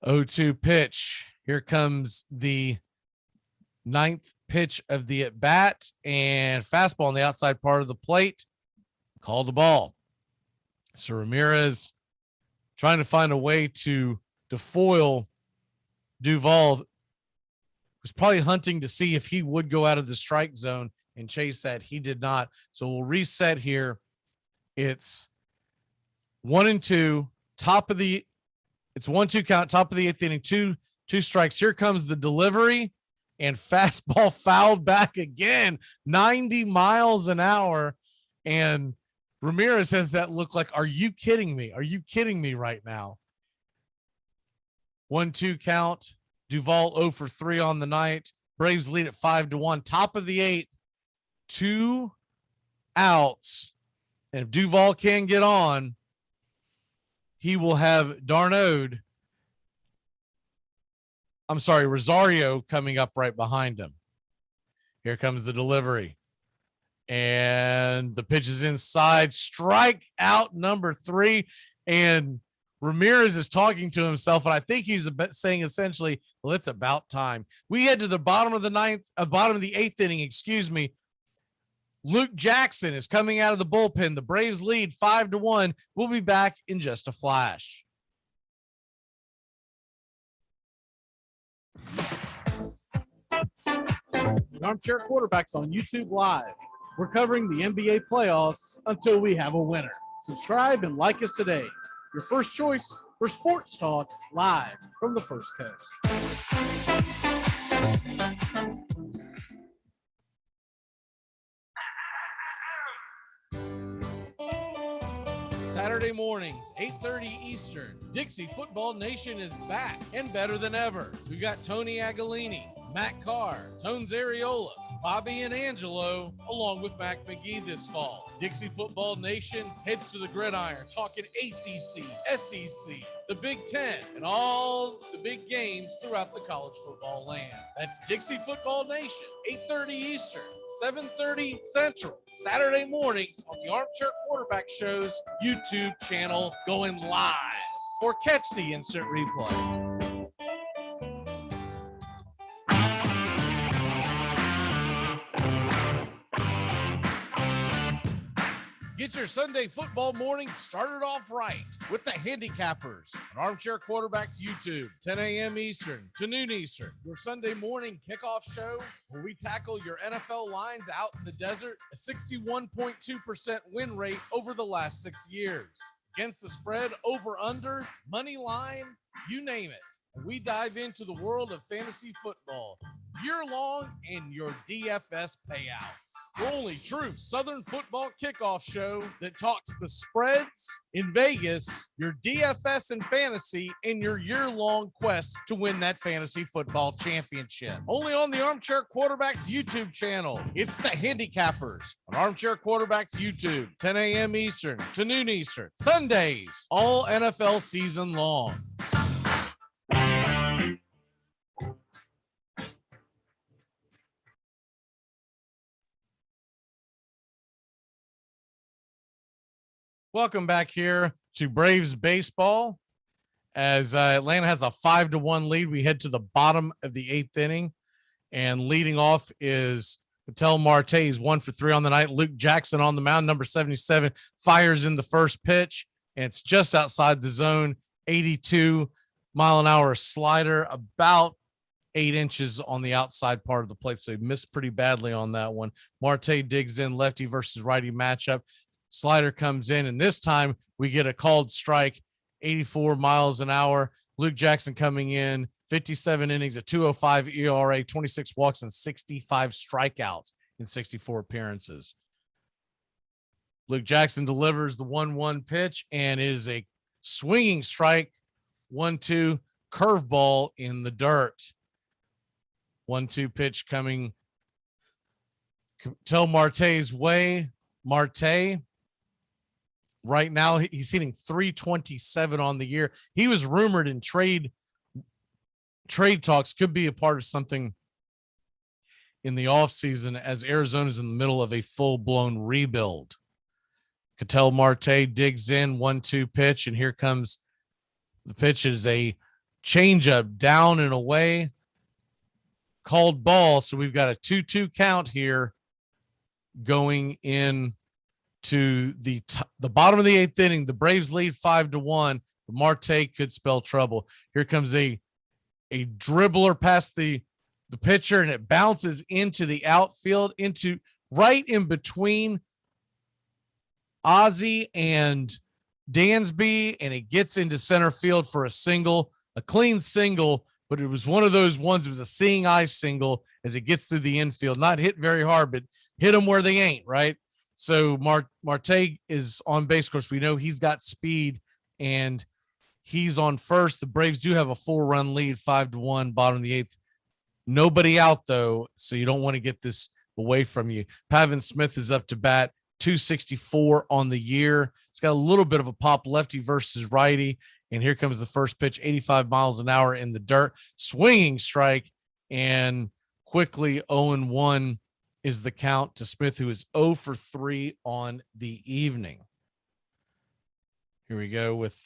0-2 pitch. Here comes the 9th pitch of the at bat, and fastball on the outside part of the plate. Called the ball. So Ramirez trying to find a way to foil Duvall. Was probably hunting to see if he would go out of the strike zone and chase that. He did not. So we'll reset here. It's 1-2, it's 1-2 count, top of the 8th inning, two strikes. Here comes the delivery, and fastball fouled back again, 90 miles an hour. And Ramirez has that look like, are you kidding me? Are you kidding me right now? 1-2 count. Duvall 0 for 3 on the night. Braves lead at 5-1. Top of the 8th, 2 outs. And if Duvall can get on, he will have Rosario coming up right behind him. Here comes the delivery. And the pitch is inside. Strike out number 3. And Ramirez is talking to himself, and I think he's saying essentially, well, it's about time. We head to the bottom of the 8th inning, Luke Jackson is coming out of the bullpen. The Braves lead 5-1. We'll be back in just a flash. Armchair Quarterbacks on YouTube Live. We're covering the NBA playoffs until we have a winner. Subscribe and like us today. Your first choice for sports talk live from the First Coast. Saturday mornings, 8:30 Eastern. Dixie Football Nation is back and better than ever. We've got Tony Agolini, Matt Carr, Tones Ariola, Bobby and Angelo, along with Mac Magee this fall. Dixie Football Nation heads to the gridiron, talking ACC, SEC, the Big Ten, and all the big games throughout the college football land. That's Dixie Football Nation, 8:30 Eastern, 7:30 Central, Saturday mornings on the Armchair Quarterback Show's YouTube channel, going live. Or catch the instant replay. Get your Sunday football morning started off right with the Handicappers on Armchair Quarterbacks YouTube, 10 a.m. Eastern to noon Eastern. Your Sunday morning kickoff show where we tackle your NFL lines out in the desert, a 61.2% win rate over the last 6 years. Against the spread, over, under, money line, you name it. And we dive into the world of fantasy football year-long in your DFS payouts. The only true Southern football kickoff show that talks the spreads in Vegas, your DFS and fantasy, in your year-long quest to win that fantasy football championship. Only on the Armchair Quarterbacks YouTube channel. It's the Handicappers on Armchair Quarterbacks YouTube, 10 a.m. Eastern to noon Eastern. Sundays, all NFL season long. Welcome back here to Braves baseball. As Atlanta has a 5-1 lead, we head to the bottom of the 8th inning, and leading off is Patel Marte. He's 1 for 3 on the night. Luke Jackson on the mound, number 77, fires in the first pitch, and it's just outside the zone. 82-mile-an-hour slider, about 8 inches on the outside part of the plate, so he missed pretty badly on that one. Marte digs in, lefty versus righty matchup. Slider comes in, and this time we get a called strike, 84 miles an hour. Luke Jackson coming in, 57 innings, a 2.05 ERA, 26 walks, and 65 strikeouts in 64 appearances. Luke Jackson delivers the 1-1 pitch, and it is a swinging strike, 1-2 curveball in the dirt. 1-2 pitch coming Tel Marte's way. Marte, right now, he's hitting 327 on the year. He was rumored in trade talks, could be a part of something in the offseason, as Arizona's in the middle of a full-blown rebuild. Ketel Marte digs in, 1-2 pitch, and here comes the pitch. It is a changeup, down and away, called ball. So we've got a 2-2 count here going in to the bottom of the 8th inning. The Braves lead 5-1. Marte could spell trouble. Here comes a dribbler past the pitcher, and it bounces into the outfield, into right in between Ozzie and Dansby, and it gets into center field for a single, a clean single, but it was one of those ones. It was a seeing eye single as it gets through the infield, not hit very hard, but hit them where they ain't, right? So Marte is on base. Of course, we know he's got speed, and he's on first. The Braves do have a 4-run lead, 5-1, bottom of the 8th. Nobody out, though, so you don't want to get this away from you. Pavin Smith is up to bat, 264 on the year. It's got a little bit of a pop, lefty versus righty. And here comes the first pitch, 85 miles an hour in the dirt, swinging strike, and quickly 0-1 is the count to Smith, who is 0 for 3 on the evening. Here we go with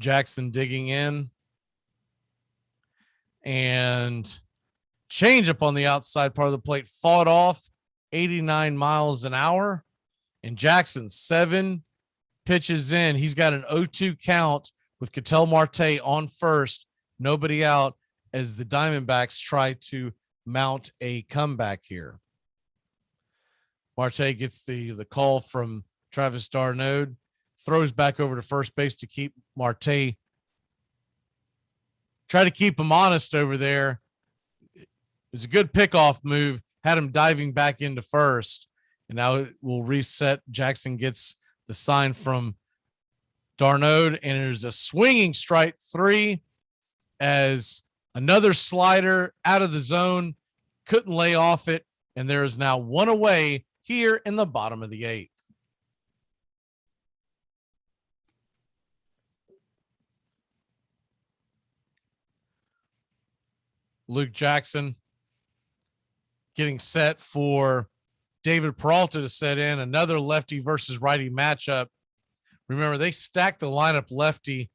Jackson digging in, and change up on the outside part of the plate, fought off, 89 miles an hour, and Jackson 7 pitches in. He's got an 0-2 count with Ketel Marte on first, nobody out, as the Diamondbacks try to mount a comeback here. Marte gets the call from Travis d'Arnaud, throws back over to first base to keep Marte, try to keep him honest over there. It was a good pickoff move, had him diving back into first, and now it will reset. Jackson gets the sign from d'Arnaud, and there's a swinging strike 3 as another slider out of the zone, couldn't lay off it, and there is now 1 away here in the bottom of the 8th. Luke Jackson getting set for David Peralta to set in, another lefty versus righty matchup. Remember, they stacked the lineup lefty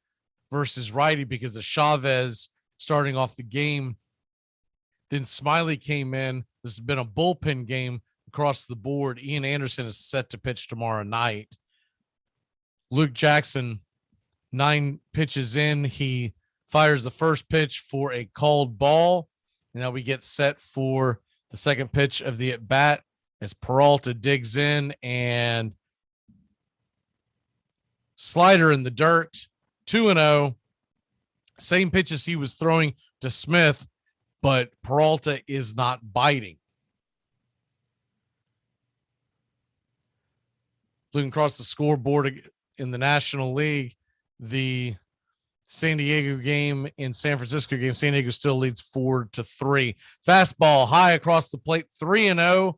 versus righty because of Chavez starting off the game. Then Smiley came in. This has been a bullpen game across the board. Ian Anderson is set to pitch tomorrow night. Luke Jackson, 9 pitches in. He fires the first pitch for a called ball. Now we get set for the second pitch of the at bat as Peralta digs in, and slider in the dirt, 2-0. Same pitch as he was throwing to Smith, but Peralta is not biting. Looking across the scoreboard in the National League, the San Diego game and San Francisco game, San Diego still leads 4-3. Fastball high across the plate, 3-0.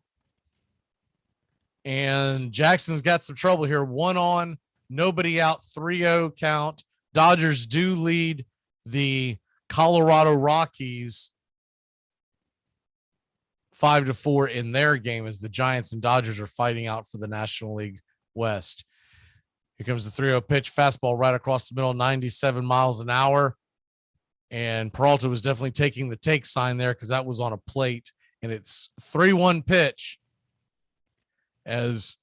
And Jackson's got some trouble here. 1 on, nobody out, 3-0 count. Dodgers do lead the Colorado Rockies 5-4 in their game as the Giants and Dodgers are fighting out for the National League West. Here comes the 3-0 pitch, fastball right across the middle, 97 miles an hour. And Peralta was definitely taking the take sign there because that was on a plate. And it's 3-1 pitch, as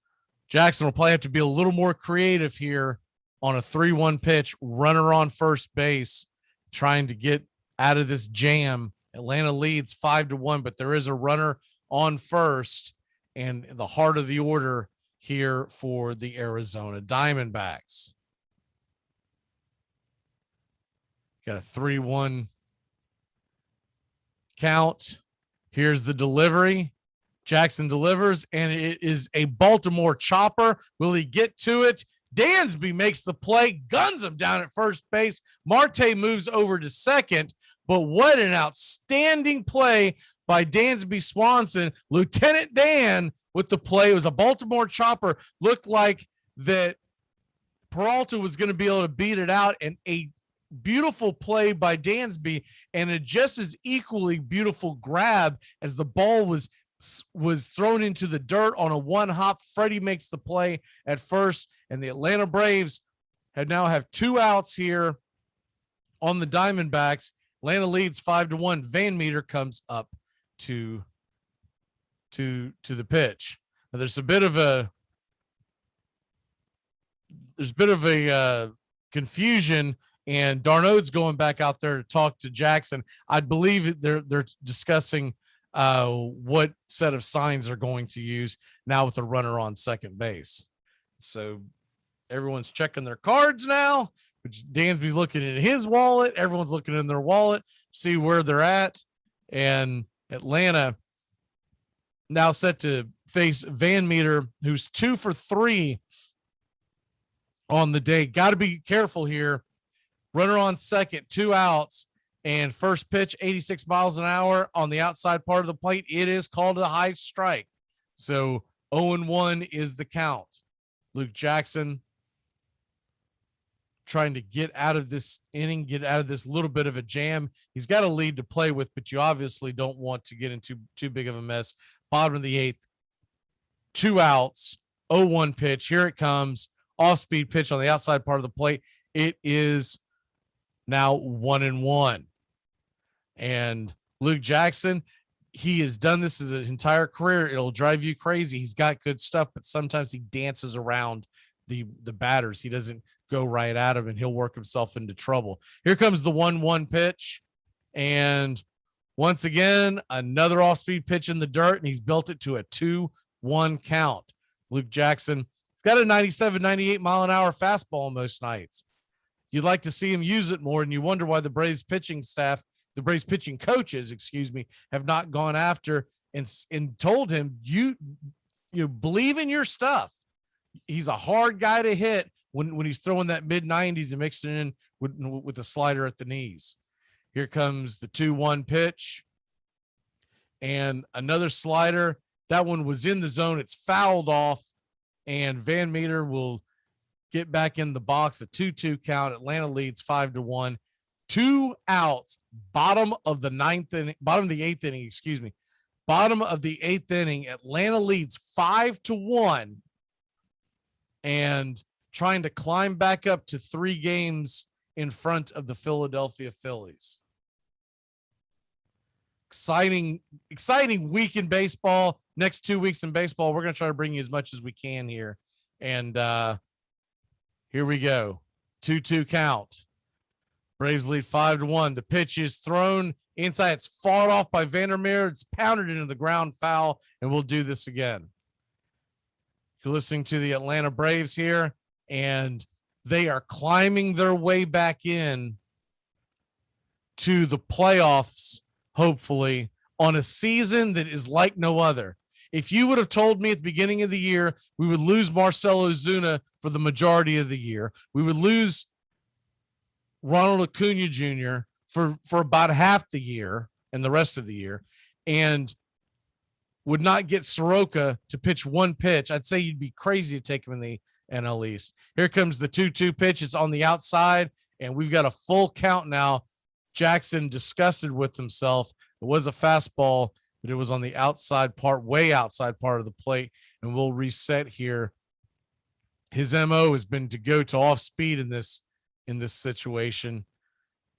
Jackson will probably have to be a little more creative here on a 3-1 pitch, runner on first base, trying to get out of this jam. Atlanta leads 5-1, but there is a runner on first, and the heart of the order here for the Arizona Diamondbacks. Got a 3-1 count. Here's the delivery. Jackson delivers, and it is a Baltimore chopper. Will he get to it? Dansby makes the play, guns him down at first base. Marte moves over to second, but what an outstanding play by Dansby Swanson. Lieutenant Dan with the play. It was a Baltimore chopper. Looked like that Peralta was going to be able to beat it out, and a beautiful play by Dansby, and a just as equally beautiful grab as the ball was thrown into the dirt on a 1-hop. Freddie makes the play at first, and the Atlanta Braves now have 2 outs here on the Diamondbacks. Atlanta leads 5-1. Van Meter comes up to the pitch. Now there's a bit of a confusion, and d'Arnaud's going back out there to talk to Jackson. I believe they're discussing what set of signs are going to use now with the runner on second base. So everyone's checking their cards now, which Dansby's looking in his wallet. Everyone's looking in their wallet, see where they're at. And Atlanta now set to face Van Meter, who's 2 for 3 on the day. Got to be careful here. Runner on second, 2 outs, and first pitch, 86 miles an hour on the outside part of the plate. It is called a high strike. So 0-1 is the count. Luke Jackson trying to get out of this inning, get out of this little bit of a jam. He's got a lead to play with, but you obviously don't want to get into too big of a mess. Bottom of the 8th, 2 outs, 0-1 pitch. Here it comes. Off-speed pitch on the outside part of the plate. It is now 1-1. And Luke Jackson, he has done this his entire career. It'll drive you crazy. He's got good stuff, but sometimes he dances around the batters. He doesn't go right at him, and he'll work himself into trouble. Here comes the 1-1 pitch. And once again, another off-speed pitch in the dirt, and he's built it to a 2-1 count. Luke Jackson, he's got a 97, 98 mile an hour fastball most nights. You'd like to see him use it more, and you wonder why the Braves pitching staff, the Braves pitching coaches, have not gone after and told him, you believe in your stuff. He's a hard guy to hit when he's throwing that mid-90s and mixing it in with the slider at the knees. Here comes the 2-1 pitch and another slider. That one was in the zone. It's fouled off, and Van Meter will get back in the box. A 2-2 count. Atlanta leads 5-1. 2 outs. Bottom of the 8th inning. Bottom of the 8th inning. Atlanta leads 5-1, and trying to climb back up to 3 games in front of the Philadelphia Phillies. Exciting week in baseball. Next 2 weeks in baseball, we're going to try to bring you as much as we can here. And here we go. 2-2 count. Braves lead 5-1. The pitch is thrown inside. It's fought off by Vandermeer. It's pounded into the ground, foul, and we'll do this again. You're listening to the Atlanta Braves here, and they are climbing their way back in to the playoffs, hopefully, on a season that is like no other. If you would have told me at the beginning of the year we would lose Marcell Ozuna for the majority of the year, we would lose Ronald Acuna Jr. for about half the year and the rest of the year, and would not get Soroka to pitch 1 pitch, I'd say you'd be crazy to take him in the NL East. Here comes the 2-2 pitch. It's on the outside, and we've got a full count now. Jackson disgusted with himself. It was a fastball, but it was on the outside part, way outside part of the plate, and we'll reset here. His MO has been to go to off speed in this situation,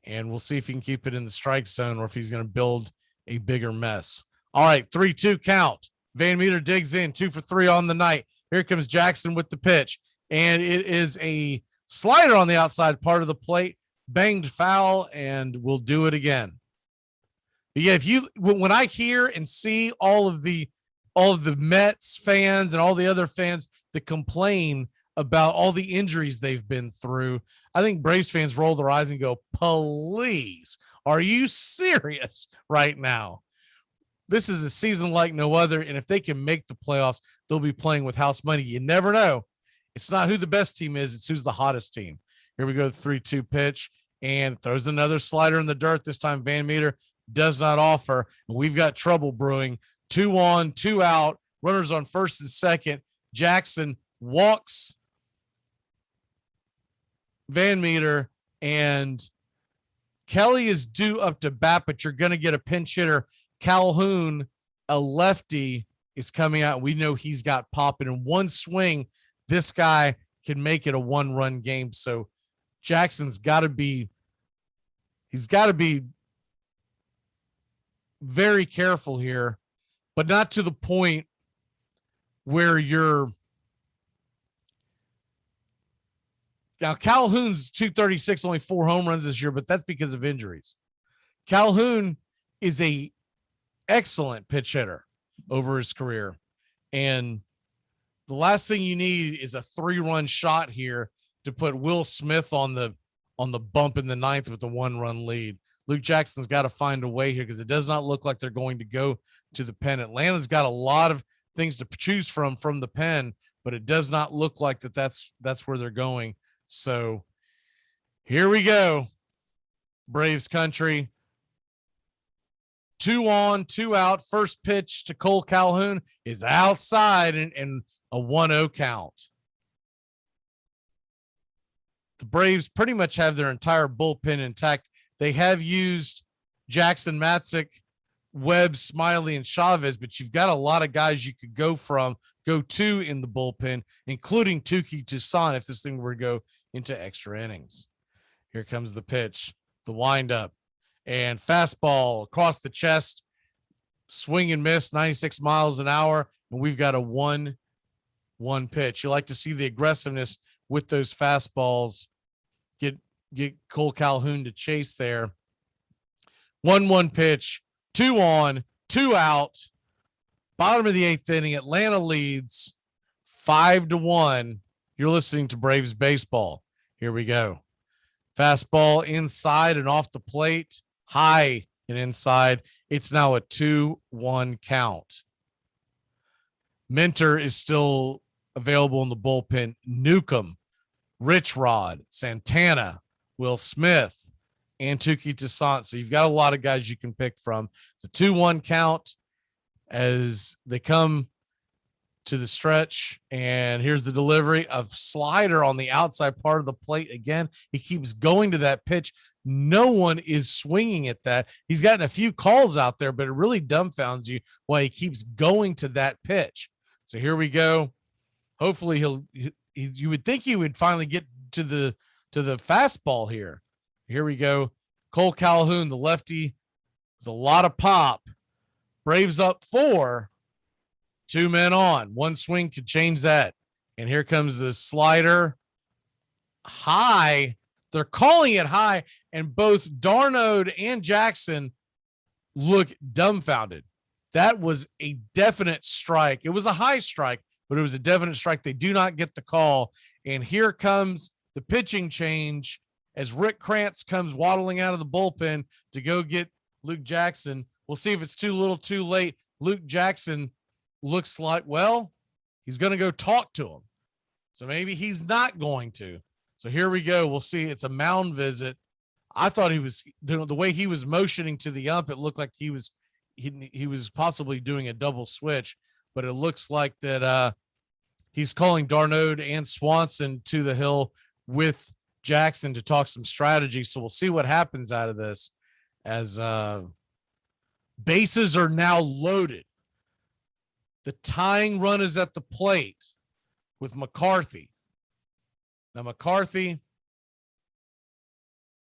and we'll see if he can keep it in the strike zone or if he's going to build a bigger mess. All right, 3-2 count. Van Meter digs in, 2 for 3 on the night. Here comes Jackson with the pitch, and it is a slider on the outside part of the plate, banged foul, and we'll do it again. But yeah, when I hear and see all of the Mets fans and all the other fans that complain about all the injuries they've been through, I think Braves fans roll their eyes and go, please, are you serious right now? This is a season like no other, and if they can make the playoffs, they'll be playing with house money. You never know. It's not who the best team is, it's who's the hottest team. Here we go, 3-2 pitch, and throws another slider in the dirt. This time Van Meter does not offer, and we've got trouble brewing. 2 on, 2 out, runners on first and second. Jackson walks Van Meter, and Kelly is due up to bat, but you're going to get a pinch hitter. Calhoun, a lefty, is coming out. We know he's got pop, and in one swing, this guy can make it a 1-run game. So Jackson's got to be very careful here, but not to the point where you're. Now, Calhoun's 236, only 4 home runs this year, but that's because of injuries. Calhoun is a excellent pitch hitter over his career. And the last thing you need is a 3-run shot here to put Will Smith on the bump in the 9th with a 1-run lead. Luke Jackson's got to find a way here because it does not look like they're going to go to the pen. Atlanta's got a lot of things to choose from the pen, but it does not look like that's where they're going. So here we go. Braves country. 2 on, 2 out. First pitch to Cole Calhoun is outside and a 1-0 count. The Braves pretty much have their entire bullpen intact. They have used Jackson, Matzik, Webb, Smiley, and Chavez, but you've got a lot of guys you could go to in the bullpen, including Tukey Toussaint if this thing were to go into extra innings. Here comes the pitch, the windup, and fastball across the chest, swing and miss, 96 miles an hour, and we've got a 1-1 pitch. You like to see the aggressiveness with those fastballs. Get Cole Calhoun to chase there. 1-1 pitch, 2 on, 2 out. Bottom of the 8th inning, Atlanta leads 5-1. You're listening to Braves baseball. Here we go. Fastball inside and off the plate, high and inside. It's now a 2-1 count. Minter is still available in the bullpen. Newcomb, Rich Rod, Santana, Will Smith, and Tukey Toussaint. So you've got a lot of guys you can pick from. It's a 2-1 count as they come to the stretch. And here's the delivery of slider on the outside part of the plate. Again, he keeps going to that pitch. No one is swinging at that. He's gotten a few calls out there, but it really dumbfounds you why he keeps going to that pitch. So here we go. Hopefully you would think he would finally get to the fastball here. Here we go. Cole Calhoun, the lefty, with a lot of pop. Braves up 4, 2 men on. One swing could change that. And here comes the slider. High. They're calling it high, and both Darno and Jackson look dumbfounded. That was a definite strike. It was a high strike, but it was a definite strike. They do not get the call. And here comes the pitching change as Rick Krantz comes waddling out of the bullpen to go get Luke Jackson. We'll see if it's too little too late. Luke Jackson looks like, well, he's going to go talk to him. So maybe he's not going to. So here we go. We'll see. It's a mound visit. I thought he was doing the way he was motioning to the ump. It looked like he was possibly doing a double switch, but it looks like that he's calling Darno and Swanson to the hill with Jackson to talk some strategy. So we'll see what happens out of this as bases are now loaded. The tying run is at the plate with McCarthy. Now, McCarthy,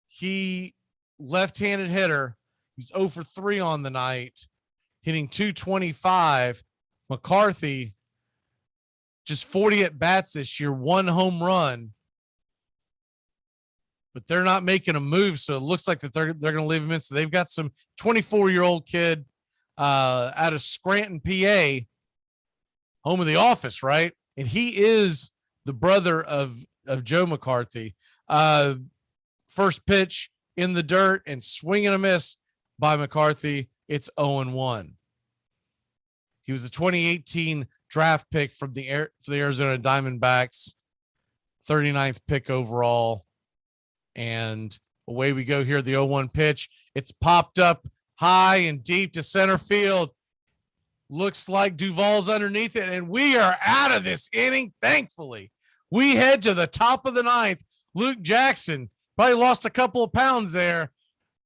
he left-handed hitter. He's 0 for 3 on the night, hitting .225. McCarthy, just 40 at-bats this year, 1 home run. But they're not making a move, so it looks like that they're going to leave him in. So they've got some 24-year-old kid out of Scranton, PA, home of The Office, right? And he is the brother of Joe McCarthy. First pitch in the dirt and swing and a miss by McCarthy. It's 0-1. He was a 2018 draft pick for the Arizona Diamondbacks, 39th pick overall. And away we go here. The 0-1 pitch. It's popped up high and deep to center field. Looks like Duvall's underneath it, and we are out of this inning, thankfully. We head to the top of the 9th. Luke Jackson probably lost a couple of pounds there.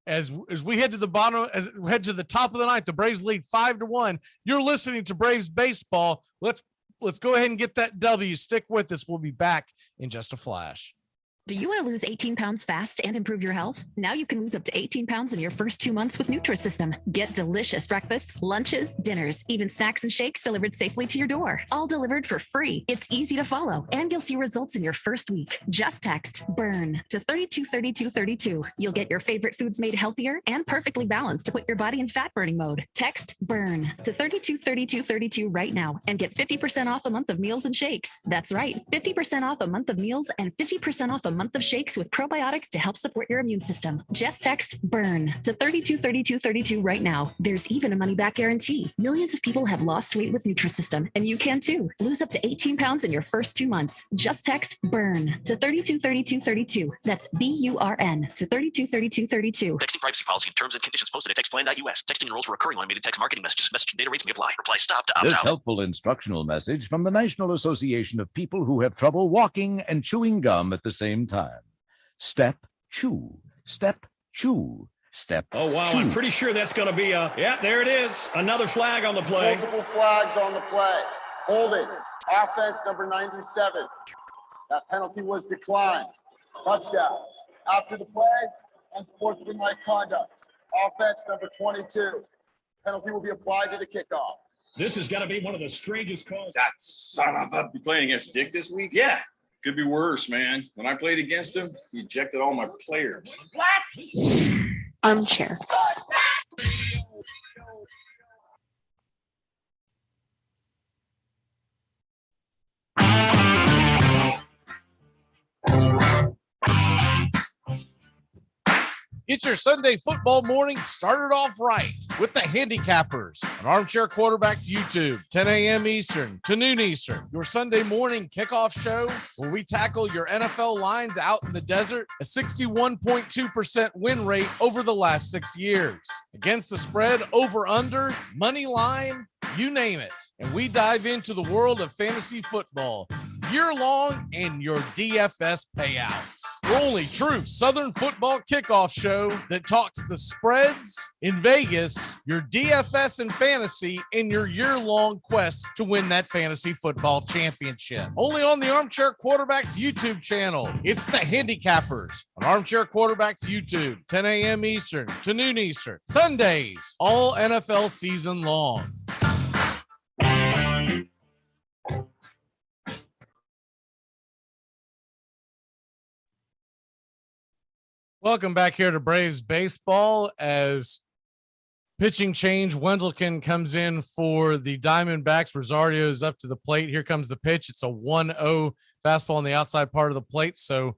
As we head to the bottom, as we head to the top of the 9th, the Braves lead 5-1. You're listening to Braves baseball. Let's go ahead and get that W. Stick with us. We'll be back in just a flash. Do you want to lose 18 pounds fast and improve your health? Now you can lose up to 18 pounds in your first 2 months with Nutrisystem. Get delicious breakfasts, lunches, dinners, even snacks and shakes delivered safely to your door. All delivered for free. It's easy to follow, and you'll see results in your first week. Just text BURN to 323232. You'll get your favorite foods made healthier and perfectly balanced to put your body in fat burning mode. Text BURN to 323232 right now and get 50% off a month of meals and shakes. That's right, 50% off a month of meals and 50% off a month of shakes with probiotics to help support your immune system. Just text BURN to 323232 right now. There's even a money-back guarantee. Millions of people have lost weight with Nutrisystem, and you can too. Lose up to 18 pounds in your first 2 months. Just text BURN to 323232. That's BURN to 323232. Texting privacy policy and terms and conditions posted at textplan.us. Texting enrolls for recurring automated text marketing messages. Message and data rates may apply. Reply stop to opt This out. helpful instructional message from the National Association of People Who Have Trouble Walking and Chewing Gum at the same time. Step, chew. Step, chew. Step, Oh, wow. chew. I'm pretty sure that's going to be yeah, there it is. Another flag on the play. Multiple flags on the play. Holding. Offense number 97. That penalty was declined. Touchdown. After the play, unsportsmanlike conduct. Offense number 22. Penalty will be applied to the kickoff. This is going to be one of the strangest calls. That son of a... You playing against Dick this week? Yeah. Could be worse, man. When I played against him, he ejected all my players. Armchair. Get your Sunday football morning started off right with the Handicappers on Armchair Quarterbacks YouTube, 10 a.m. Eastern to noon Eastern. Your Sunday morning kickoff show where we tackle your NFL lines out in the desert, a 61.2% win rate over the last 6 years. Against the spread, over, under, money line, you name it. And we dive into the world of fantasy football year long and your DFS payouts. We're only true Southern football kickoff show that talks the spreads in Vegas, your DFS and fantasy, in your year-long quest to win that fantasy football championship. Only on the Armchair Quarterbacks YouTube channel. It's the Handicappers on Armchair Quarterbacks YouTube, 10 a.m. Eastern to noon Eastern. Sundays, all NFL season long. Welcome back here to Braves baseball as pitching change. Wendelken comes in for the Diamondbacks. Rosario is up to the plate. Here comes the pitch. It's a 1-0 fastball on the outside part of the plate. So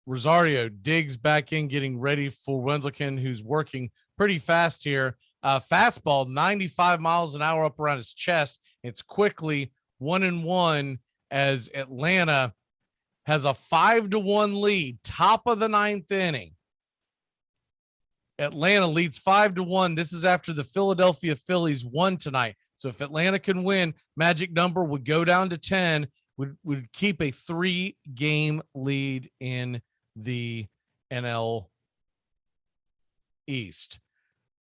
Rosario digs back in, getting ready for Wendelken, who's working pretty fast here. Fastball, 95 miles an hour up around his chest. It's quickly 1-1 as Atlanta has a 5-1 lead, top of the ninth inning. Atlanta leads 5-1. This is after the Philadelphia Phillies won tonight. So if Atlanta can win, magic number would go down to 10, would keep a 3-game lead in the NL East.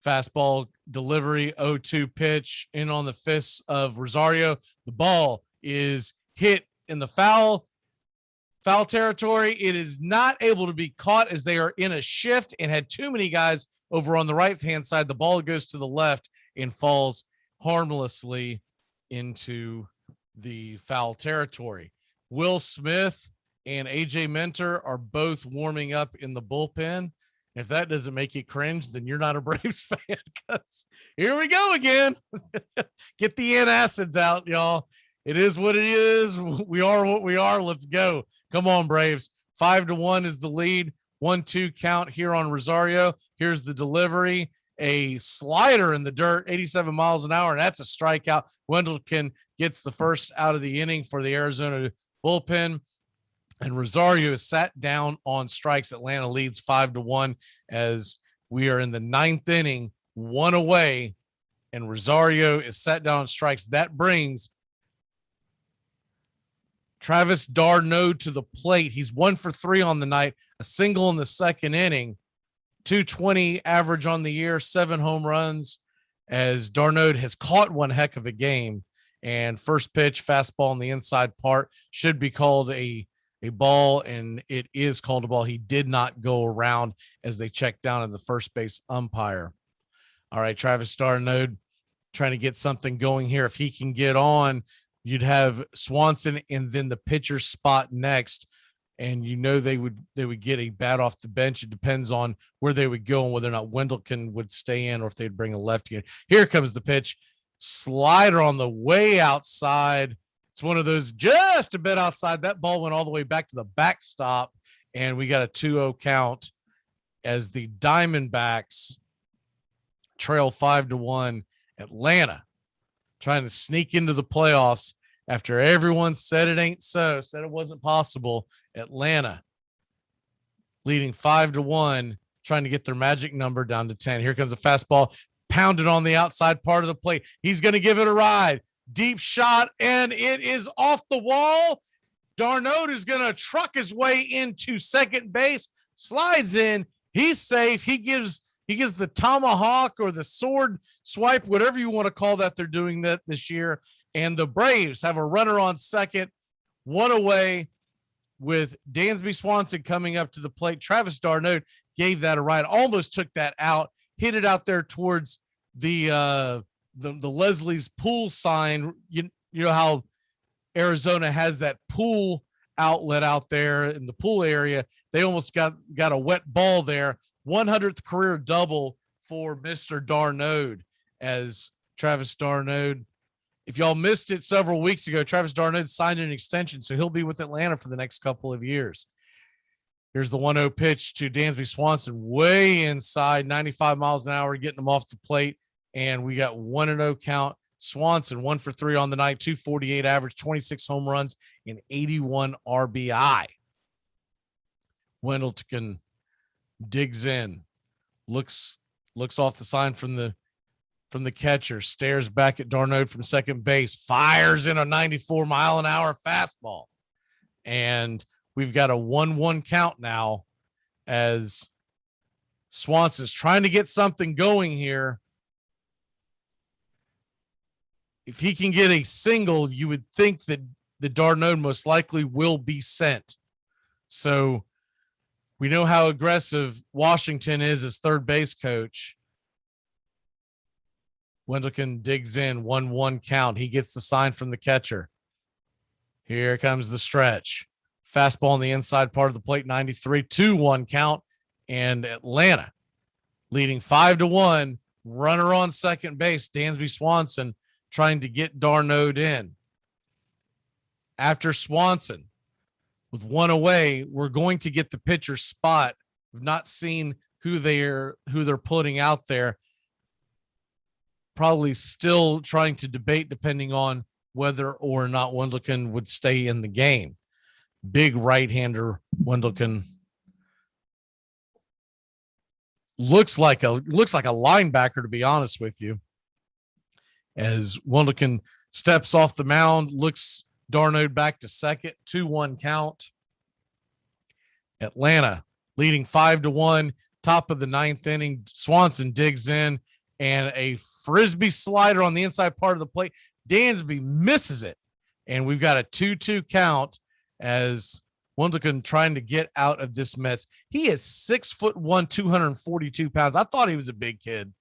Fastball delivery, 0-2 pitch in on the fists of Rosario. The ball is hit in the foul territory. It is not able to be caught as they are in a shift and had too many guys over on the right-hand side. The ball goes to the left and falls harmlessly into the foul territory. Will Smith and AJ Minter are both warming up in the bullpen. If that doesn't make you cringe, then you're not a Braves fan, because here we go again. Get the antacids out, y'all. It is what it is. We are what we are. Let's go. Come on, Braves. 5-1 is the lead. 1-2 count here on Rosario. Here's the delivery. A slider in the dirt, 87 miles an hour, and that's a strikeout. Wendelken gets the first out of the inning for the Arizona bullpen, and Rosario is sat down on strikes. Atlanta leads 5-1 as we are in the ninth inning, 1 away, and Rosario is sat down on strikes. That brings Travis d'Arnaud to the plate. He's 1 for 3 on the night, a single in the second inning, 220 average on the year, 7 home runs, as d'Arnaud has caught one heck of a game. And first pitch, fastball on the inside part, should be called a a ball, and it is called a ball. He did not go around as they checked down in the first base umpire. All right, Travis d'Arnaud trying to get something going here. If he can get on, you'd have Swanson and then the pitcher spot next. And they would get a bat off the bench. It depends on where they would go and whether or not Wendelken would stay in or if they'd bring a lefty in. Here comes the pitch. Slider on the way outside. It's one of those just a bit outside. That ball went all the way back to the backstop, and we got a 2-0 count as the Diamondbacks trail 5-1. Atlanta trying to sneak into the playoffs after everyone said it ain't so, said it wasn't possible. Atlanta leading 5-1, trying to get their magic number down to 10. Here comes a fastball pounded on the outside part of the plate. He's going to give it a ride. Deep shot, and it is off the wall. d'Arnaud is going to truck his way into second base, slides in. He's safe. He gives the tomahawk or the sword swipe, whatever you want to call that. They're doing that this year. And the Braves have a runner on second, one away, with Dansby Swanson coming up to the plate. Travis d'Arnaud gave that a ride, almost took that out, hit it out there towards the Leslie's pool sign. You know how Arizona has that pool outlet out there in the pool area. They almost got a wet ball there. 100th career double for Mr. d'Arnaud, as Travis d'Arnaud, if y'all missed it several weeks ago, Travis d'Arnaud signed an extension, so he'll be with Atlanta for the next couple of years. Here's the 1-0 pitch to Dansby Swanson, way inside, 95 miles an hour, getting him off the plate, and we got 1-0 count. Swanson 1 for 3 on the night, 248 average, 26 home runs, and 81 RBI. Wendelken digs in, looks off the sign from the catcher, stares back at d'Arnaud from second base, fires in a 94-mile-an-hour fastball. And we've got a 1-1 count now as Swanson's trying to get something going here. If he can get a single, you would think that the d'Arnaud most likely will be sent. So we know how aggressive Washington is as third base coach. Wendelken digs in, 1-1 count. He gets the sign from the catcher. Here comes the stretch. Fastball on the inside part of the plate, 93, 2-1 count. And Atlanta leading 5-1. Runner on second base, Dansby Swanson trying to get d'Arnaud in. After Swanson, with one away, we're going to get the pitcher spot. We've not seen who they're putting out there. Probably still trying to debate depending on whether or not Wendelken would stay in the game. Big right-hander Wendelken. Looks like a linebacker, to be honest with you. As Wendelken steps off the mound, looks d'Arnaud back to second, 2-1 count. Atlanta leading 5-1, top of the ninth inning. Swanson digs in, and a frisbee slider on the inside part of the plate. Dansby misses it, and we've got a 2-2 count as Wendelken trying to get out of this mess. He is 6'1", 242 pounds. I thought he was a big kid,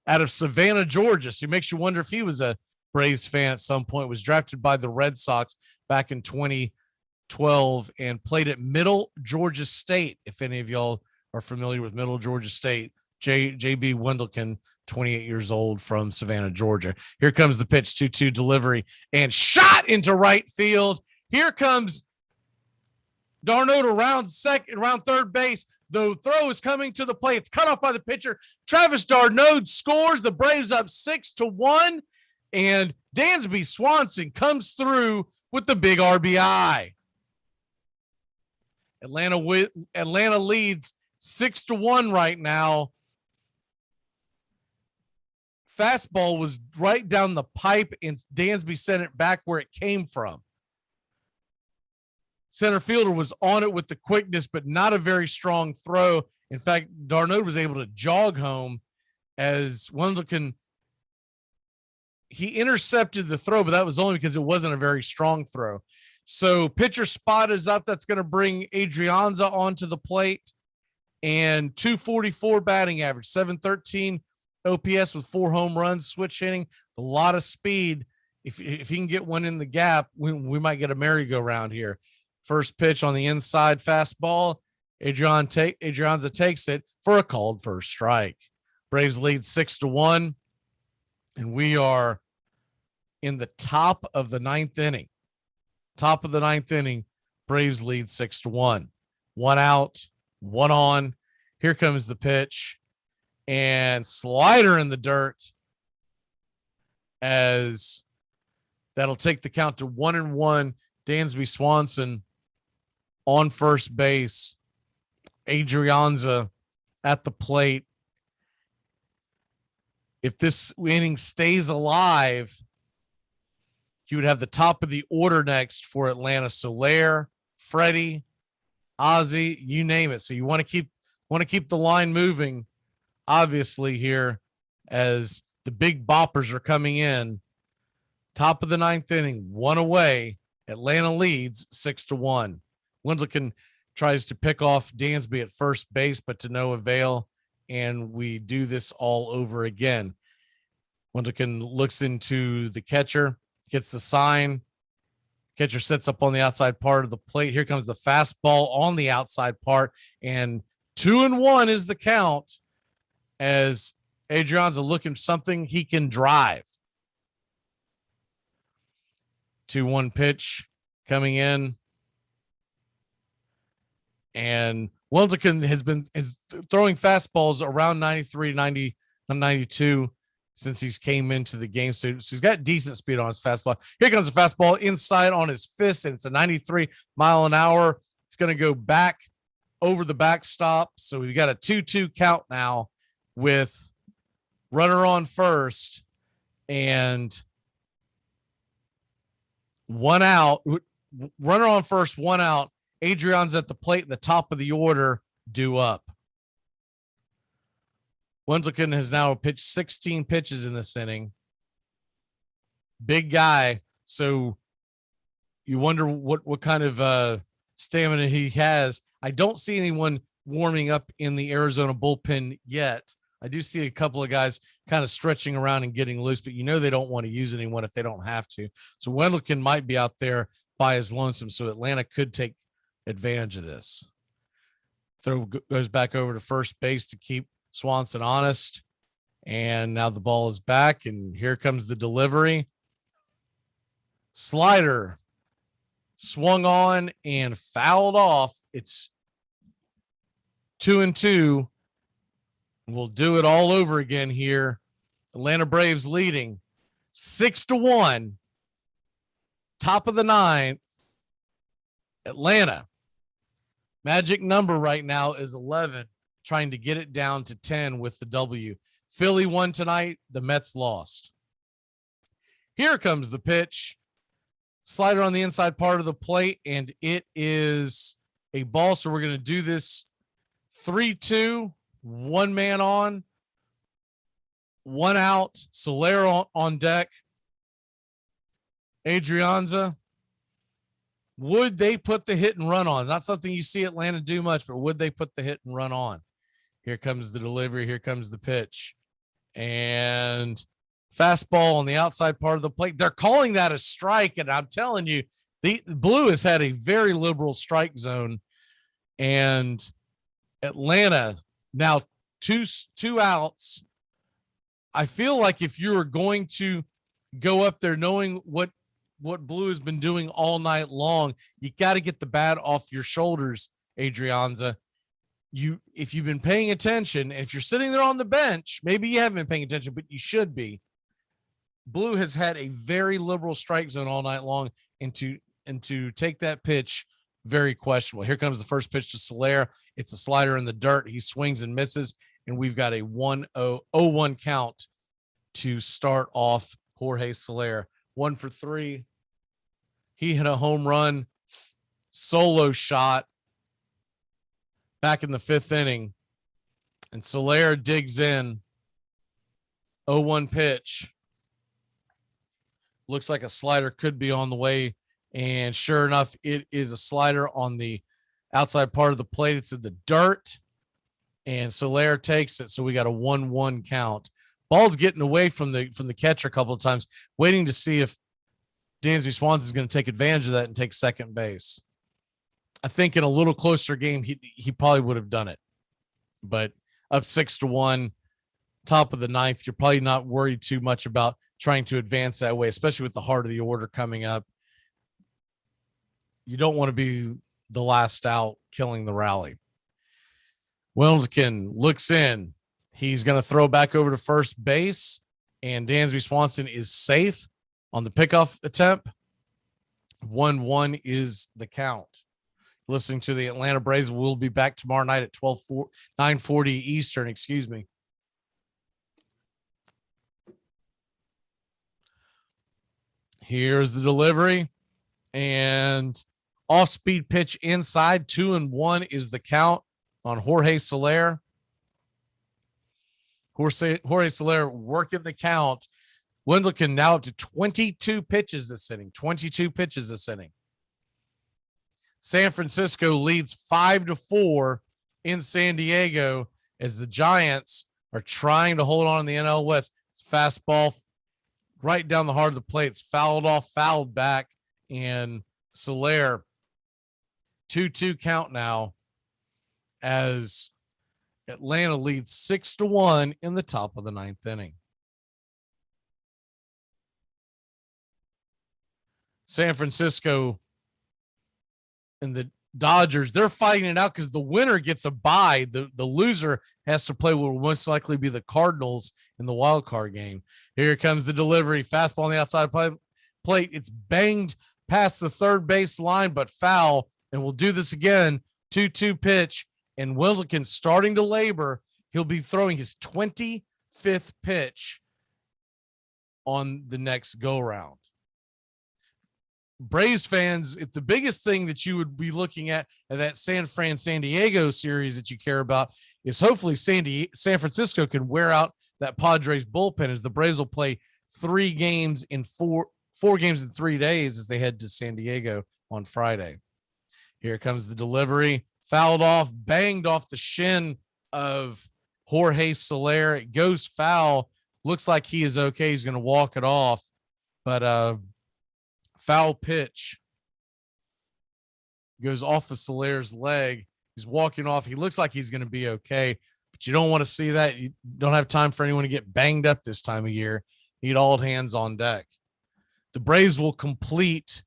out of Savannah, Georgia. So it makes you wonder if he was a Braves fan at some point. Was drafted by the Red Sox back in 2012 and played at Middle Georgia State. If any of y'all are familiar with Middle Georgia State, J.B. Wendelken, 28 years old, from Savannah, Georgia. Here comes the pitch, 2-2 delivery, and shot into right field. Here comes d'Arnaud around third base. The throw is coming to the plate. It's cut off by the pitcher. Travis d'Arnaud scores. The Braves up 6-1, and Dansby Swanson comes through with the big RBI. Atlanta leads 6-1 right now. Fastball was right down the pipe, and Dansby sent it back where it came from. Center fielder was on it with the quickness, but not a very strong throw. In fact, d'Arnaud was able to jog home as Wendelken. He intercepted the throw, but that was only because it wasn't a very strong throw. So pitcher spot is up. That's going to bring Adrianza onto the plate, and 244 batting average, 713 OPS with 4 home runs, switch hitting, a lot of speed. If he can get one in the gap, we might get a merry-go-round here. First pitch on the inside fastball. Adrianza takes it for a called first strike. Braves lead 6-1, and we are in the top of the ninth inning. Top of the ninth inning, Braves lead 6-1. 1 out, 1 on. Here comes the pitch, and slider in the dirt, as that'll take the count to 1-1. Dansby Swanson on first base. Adrianza at the plate. If this inning stays alive, you would have the top of the order next for Atlanta. Soler, Freddie, Ozzie, you name it. So you want to keep the line moving, obviously, here as the big boppers are coming in. Top of the ninth inning, 1 away. Atlanta leads 6-1. Wendlicken tries to pick off Dansby at first base, but to no avail. And we do this all over again. Wendlicken looks into the catcher, gets the sign. Catcher sets up on the outside part of the plate. Here comes the fastball on the outside part, and 2-1 is the count as Adrianza looking for something he can drive. 2-1 pitch coming in, and Wendlicken is throwing fastballs around 93, 90, 92 since he's came into the game. So he's got decent speed on his fastball. Here comes the fastball inside on his fist, and it's a 93 mile an hour. It's going to go back over the backstop. So we've got a 2-2 count now with runner on first and 1 out. Runner on first, 1 out. Adrian's at the plate, the top of the order, due up. Wendlicken has now pitched 16 pitches in this inning. Big guy. So you wonder what kind of stamina he has. I don't see anyone warming up in the Arizona bullpen yet. I do see a couple of guys kind of stretching around and getting loose, but they don't want to use anyone if they don't have to. So Wendlicken might be out there by his lonesome. So Atlanta could take advantage of this. Throw goes back over to first base to keep Swanson honest. And now the ball is back, and here comes the delivery. Slider swung on and fouled off. It's 2-2. We'll do it all over again here. Atlanta Braves leading 6-1. Top of the ninth. Atlanta. Magic number right now is 11, trying to get it down to 10 with the W. Philly won tonight. The Mets lost. Here comes the pitch. Slider on the inside part of the plate, and it is a ball. So we're going to do this 3-2, 1 man on, 1 out. Soler on deck. Adrianza. Would they put the hit and run on? Not something you see Atlanta do much, but would they put the hit and run on? Here comes the delivery. Here comes the pitch. And fastball on the outside part of the plate. They're calling that a strike, and I'm telling you, the Blue has had a very liberal strike zone. And Atlanta now two outs. I feel like if you were going to go up there knowing what Blue has been doing all night long, you got to get the bat off your shoulders, Adrianza. If you've been paying attention, and if you're sitting there on the bench, maybe you haven't been paying attention, but you should be. Blue has had a very liberal strike zone all night long, and to take that pitch, very questionable. Here comes the first pitch to Soler. It's a slider in the dirt. He swings and misses, and we've got a 1-0-1 count to start off Jorge Soler. 1 for 3. He hit a home run solo shot back in the 5th inning. And Soler digs in. 0-1 pitch. Looks like a slider could be on the way And sure enough, it is a slider on the outside part of the plate. It's in the dirt. And Soler takes it. So we got a 1-1 count. Ball's getting away from the catcher a couple of times, waiting to see if Dansby Swanson is going to take advantage of that and take second base. I think in a little closer game, he probably would have done it. But up 6-1, top of the ninth, you're probably not worried too much about trying to advance that way, especially with the heart of the order coming up. You don't want to be the last out killing the rally. Wilkin looks in. He's going to throw back over to first base, and Dansby Swanson is safe on the pickoff attempt. 1-1 is the count. Listening to the Atlanta Braves. We'll be back tomorrow night at 9:40 Eastern. Excuse me. Here's the delivery, and off-speed pitch inside. 2-1 is the count on Jorge Soler. Jorge Soler working the count. Wendlicken now up to 22 pitches this inning. 22 pitches this inning. San Francisco leads 5-4 in San Diego as the Giants are trying to hold on in the NL West. It's fastball right down the heart of the plate. It's fouled off, fouled back, and Soler 2-2 count now as Atlanta leads 6-1 in the top of the ninth inning. San Francisco and the Dodgers, they're fighting it out because the winner gets a bye. The loser has to play what will most likely be the Cardinals in the wild card game. Here comes the delivery. Fastball on the outside plate. It's banged past the third base line, but foul. And we'll do this again. 2-2 pitch. And Wilkin starting to labor. He'll be throwing his 25th pitch on the next go-round. Braves fans, if the biggest thing that you would be looking at that San Diego series that you care about is hopefully San Francisco can wear out that Padres bullpen as the Braves will play 4 games in 3 days as they head to San Diego on Friday. Here comes the delivery. Fouled off, banged off the shin of Jorge Soler. It goes foul. Looks like he is okay. He's going to walk it off. But foul pitch goes off of Soler's leg. He's walking off. He looks like he's going to be okay, but you don't want to see that. You don't have time for anyone to get banged up this time of year. Need all hands on deck. The Braves will complete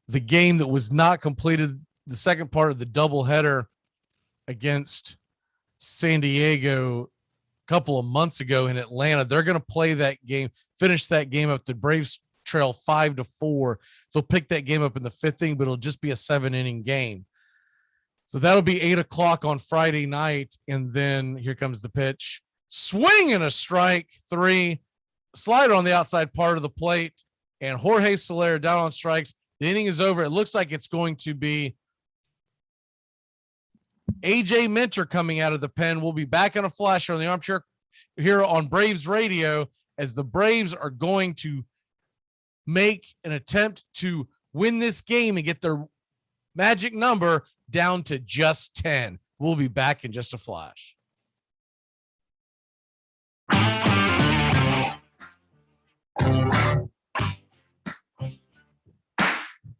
the game that was not completed, the second part of the doubleheader against San Diego a couple of months ago in Atlanta. They're going to play that game, finish that game up. The Braves trail 5-4. They'll pick that game up in the 5th inning, but it'll just be a 7-inning game. So that'll be 8:00 on Friday night. And then here comes the pitch. Swing and a strike, 3. Slider on the outside part of the plate. And Jorge Soler down on strikes. The inning is over. It looks like it's going to be AJ Minter coming out of the pen. We'll be back in a flash on the Armchair here on Braves Radio as the Braves are going to make an attempt to win this game and get their magic number down to just 10. We'll be back in just a flash.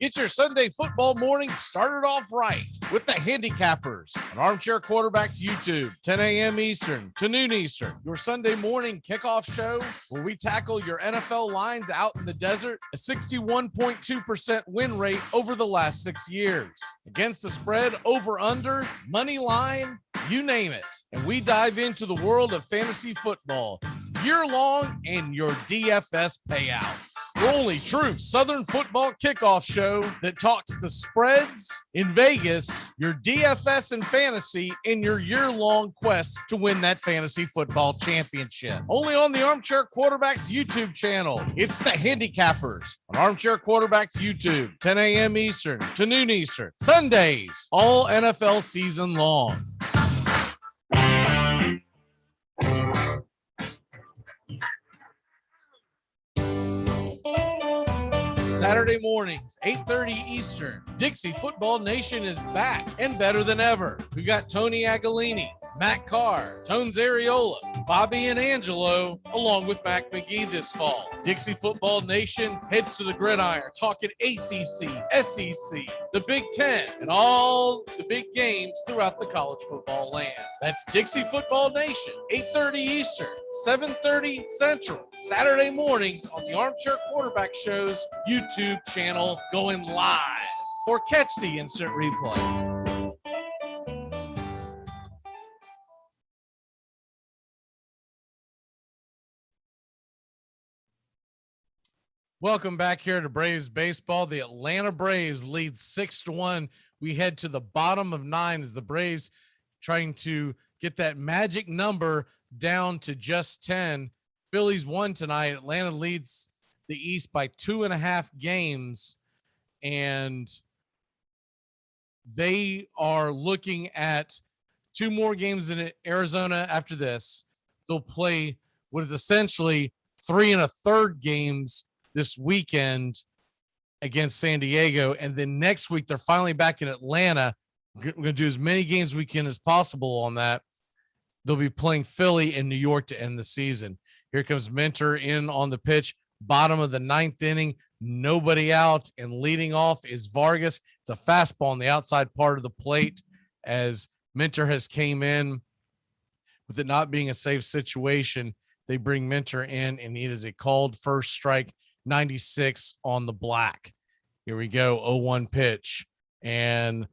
Get your Sunday football morning started off right with the Handicappers on Armchair Quarterbacks YouTube, 10 a.m. Eastern to noon Eastern. Your Sunday morning kickoff show where we tackle your NFL lines out in the desert, a 61.2% win rate over the last 6 years. Against the spread, over under, money line, you name it. And we dive into the world of fantasy football year long and your DFS payouts. Your only true Southern football kickoff show that talks the spreads in Vegas, your DFS and fantasy, and your year-long quest to win that fantasy football championship. Only on the Armchair Quarterbacks YouTube channel. It's the Handicappers on Armchair Quarterbacks YouTube, 10 a.m. Eastern to noon Eastern. Sundays, all NFL season long. Saturday mornings, 8:30 Eastern. Dixie Football Nation is back and better than ever. We got Tony Agolini, Matt Carr, Tones Areola, Bobby and Angelo, along with Mac McGee this fall. Dixie Football Nation heads to the gridiron, talking ACC, SEC, the Big Ten, and all the big games throughout the college football land. That's Dixie Football Nation, 8:30 Eastern, 7:30 Central, Saturday mornings on the Armchair Quarterback Show's YouTube channel, going live, or catch the instant replay. Welcome back here to Braves baseball. The Atlanta Braves lead 6-1. We head to the bottom of 9 as the Braves trying to get that magic number down to just 10. Phillies won tonight. Atlanta leads the East by 2.5 games, and they are looking at 2 more games in Arizona after this. They'll play what is essentially 3 1/3 games this weekend against San Diego, and then next week they're finally back in Atlanta. We're going to do as many games we can as possible on that. They'll be playing Philly and New York to end the season. Here comes Minter in on the pitch, bottom of the 9th inning, nobody out, and leading off is Vargas. It's a fastball on the outside part of the plate as Minter has came in. With it not being a safe situation, they bring Minter in, and it is a called first strike, 96 on the black. Here we go, 0-1 pitch, and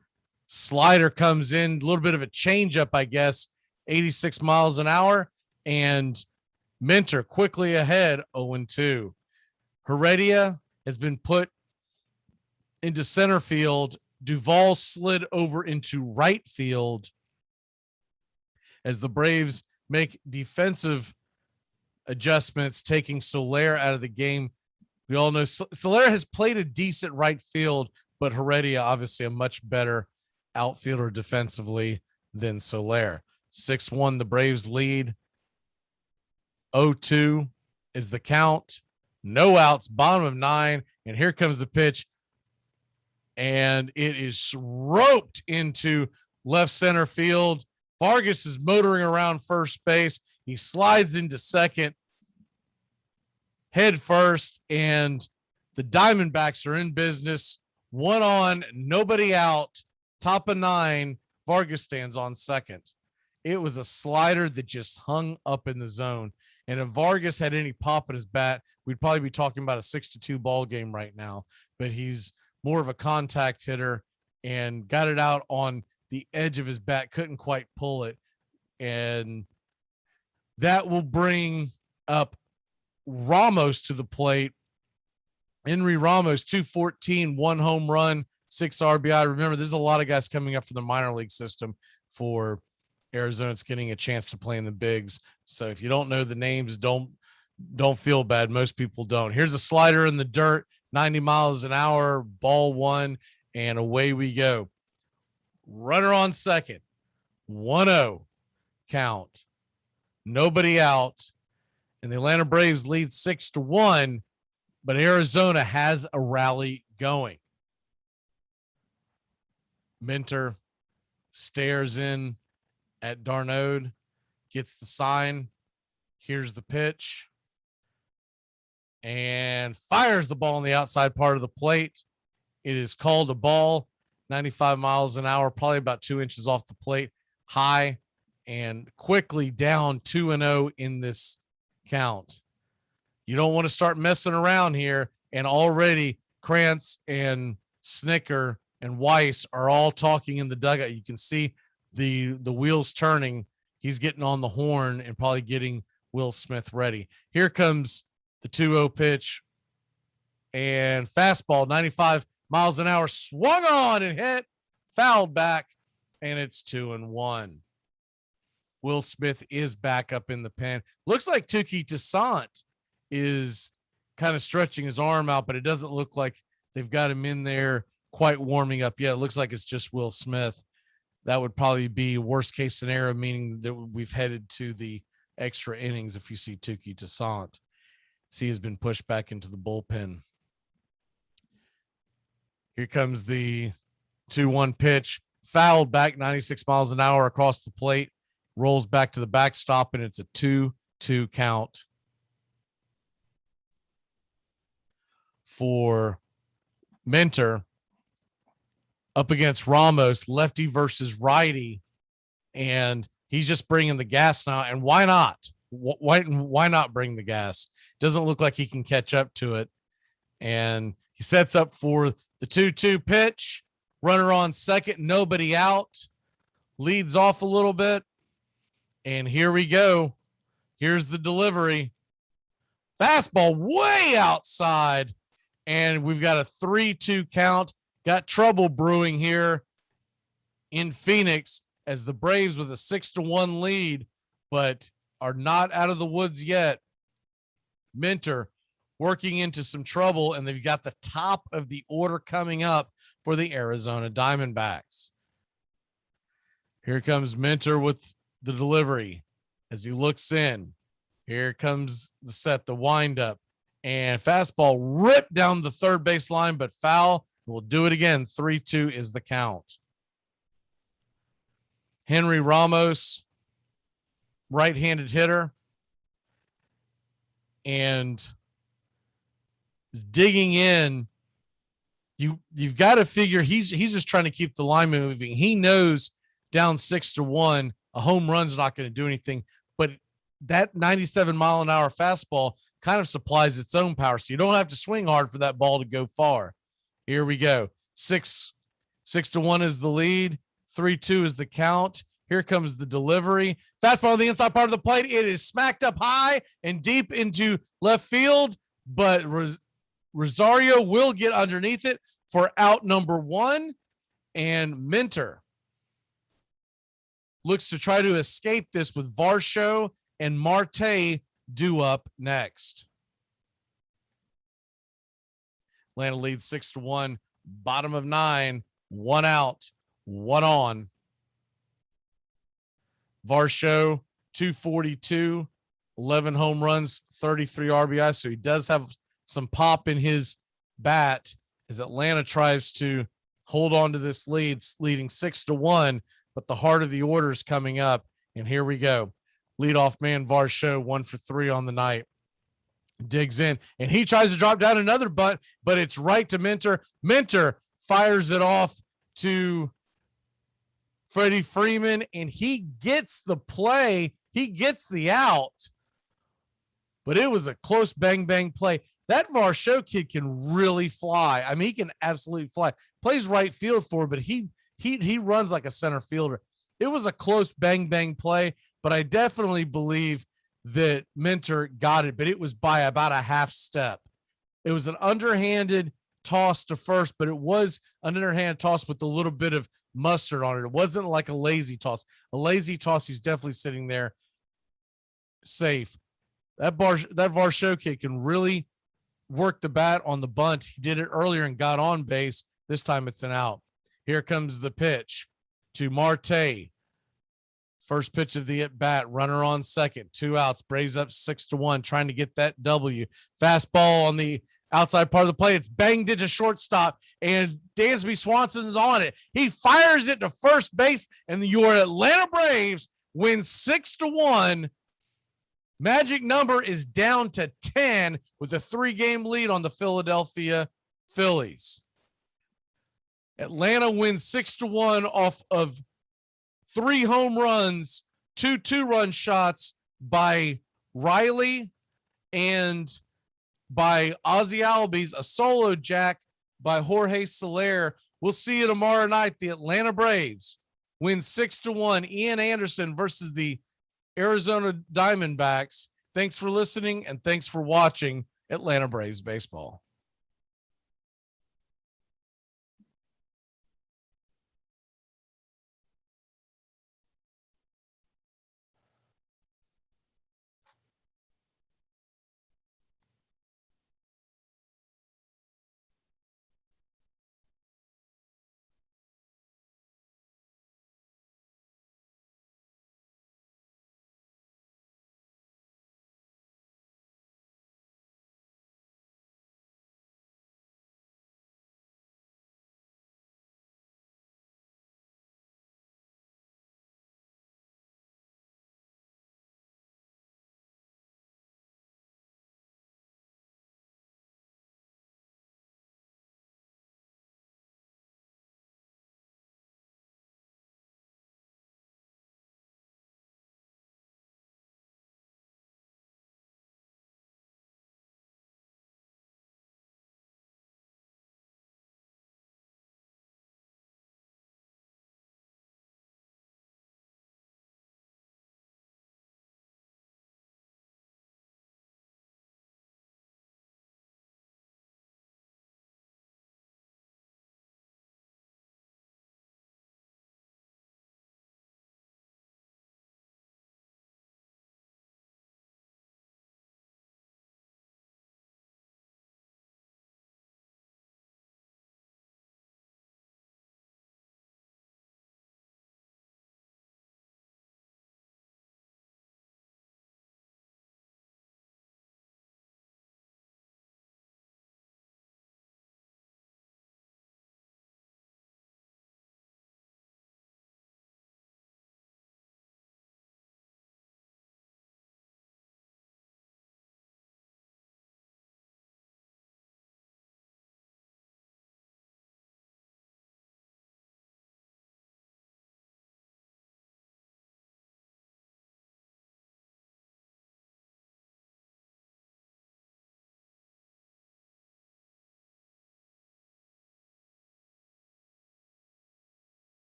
slider comes in, a little bit of a changeup, I guess, 86 miles an hour, and Minter quickly ahead, 0-2. Heredia has been put into center field. Duvall slid over into right field as the Braves make defensive adjustments, taking Soler out of the game. We all know Soler has played a decent right field, but Heredia obviously a much better outfielder defensively than Soler. 6-1, the Braves lead. 0-2 is the count. No outs, bottom of 9, and here comes the pitch, and it is roped into left center field. Vargas is motoring around first base. He slides into second, head first, and the Diamondbacks are in business. 1 on, nobody out, top of 9. Vargas stands on second. It was a slider that just hung up in the zone. And if Vargas had any pop in his bat, we'd probably be talking about a 6-2 ball game right now. But he's more of a contact hitter and got it out on the edge of his bat, couldn't quite pull it. And that will bring up Ramos to the plate. Henry Ramos, 214, 1 home run, 6 RBI. Remember, there's a lot of guys coming up from the minor league system for Arizona. It's getting a chance to play in the bigs. So if you don't know the names, don't feel bad. Most people don't. Here's a slider in the dirt, 90 miles an hour, ball 1, and away we go. Runner on second, 1-0 count. Nobody out. And the Atlanta Braves lead 6-1, but Arizona has a rally going. Minter stares in at Darnode, gets the sign. Here's the pitch, and fires the ball on the outside part of the plate. It is called a ball, 95 miles an hour, probably about 2 inches off the plate, high, and quickly down 2-0 in this count. You don't want to start messing around here. And already Krantz and Snicker and Weiss are all talking in the dugout. You can see the wheels turning. He's getting on the horn and probably getting Will Smith ready. Here comes the 2-0 pitch, and fastball, 95 miles an hour, swung on and hit, fouled back, and it's 2-1. Will Smith is back up in the pen. Looks like Tuki Toussaint is kind of stretching his arm out, but it doesn't look like they've got him in there quite warming up yet. It looks like it's just Will Smith. That would probably be worst case scenario, meaning that we've headed to the extra innings if you see Tuki Toussaint. He has been pushed back into the bullpen. Here comes the 2-1 pitch, fouled back 96 miles an hour across the plate, rolls back to the backstop, and it's a 2-2 count for Minter up against Ramos, lefty versus righty, and he's just bringing the gas now. And why not? Why not bring the gas? Doesn't look like he can catch up to it. And he sets up for the 2-2 pitch. Runner on second, nobody out. Leads off a little bit. And here we go. Here's the delivery. Fastball way outside. And we've got a 3-2 count. Got trouble brewing here in Phoenix as the Braves with a 6-1 lead, but are not out of the woods yet. Minter working into some trouble, and they've got the top of the order coming up for the Arizona Diamondbacks. Here comes Minter with the delivery as he looks in. Here comes the set, the windup, and fastball ripped down the third base line, but foul. We'll do it again. 3-2 is the count. Henry Ramos, right-handed hitter, and digging in. You've got to figure he's just trying to keep the line moving. He knows down 6-1, a home run's not going to do anything, but that 97-mile-an-hour fastball kind of supplies its own power, so you don't have to swing hard for that ball to go far. Here we go. 6-1 is the lead. 3-2 is the count. Here comes the delivery. Fastball on the inside part of the plate. It is smacked up high and deep into left field, but Rosario will get underneath it for out number 1. And Minter looks to try to escape this with Varsho and Marte due up next. Atlanta leads 6-1, bottom of 9, 1 out, 1 on. Varsho, 242, 11 home runs, 33 RBI. So he does have some pop in his bat as Atlanta tries to hold on to this lead, leading 6-1, but the heart of the order is coming up. And here we go. Leadoff man Varsho, 1 for 3 on the night. Digs in, and he tries to drop down another bunt, but it's right to Minter. Minter fires it off to Freddie Freeman, and he gets the play. He gets the out, but it was a close bang play. That Varsho kid can really fly. I mean, he can absolutely fly. Plays right field for, but he runs like a center fielder. It was a close bang play, but I definitely believe that Minter got it, but it was by about a half step. It was an underhanded toss to first, but it was an underhand toss with a little bit of mustard on it. It wasn't like a lazy toss. A lazy toss, he's definitely sitting there safe. That Varsho kid can really work the bat on the bunt. He did it earlier and got on base. This time it's an out. Here comes the pitch to Marte. First pitch of the at bat, runner on second, 2 outs, Braves up 6-1, trying to get that W. Fastball on the outside part of the plate. It's banged into shortstop, and Dansby Swanson's on it. He fires it to first base, and your Atlanta Braves win 6-1. Magic number is down to 10 with a 3-game lead on the Philadelphia Phillies. Atlanta wins 6-1 off of 3 home runs, 2 2-run shots by Riley and by Ozzie Albies, a solo jack by Jorge Soler. We'll see you tomorrow night. The Atlanta Braves win 6-1. Ian Anderson versus the Arizona Diamondbacks. Thanks for listening, and thanks for watching Atlanta Braves baseball.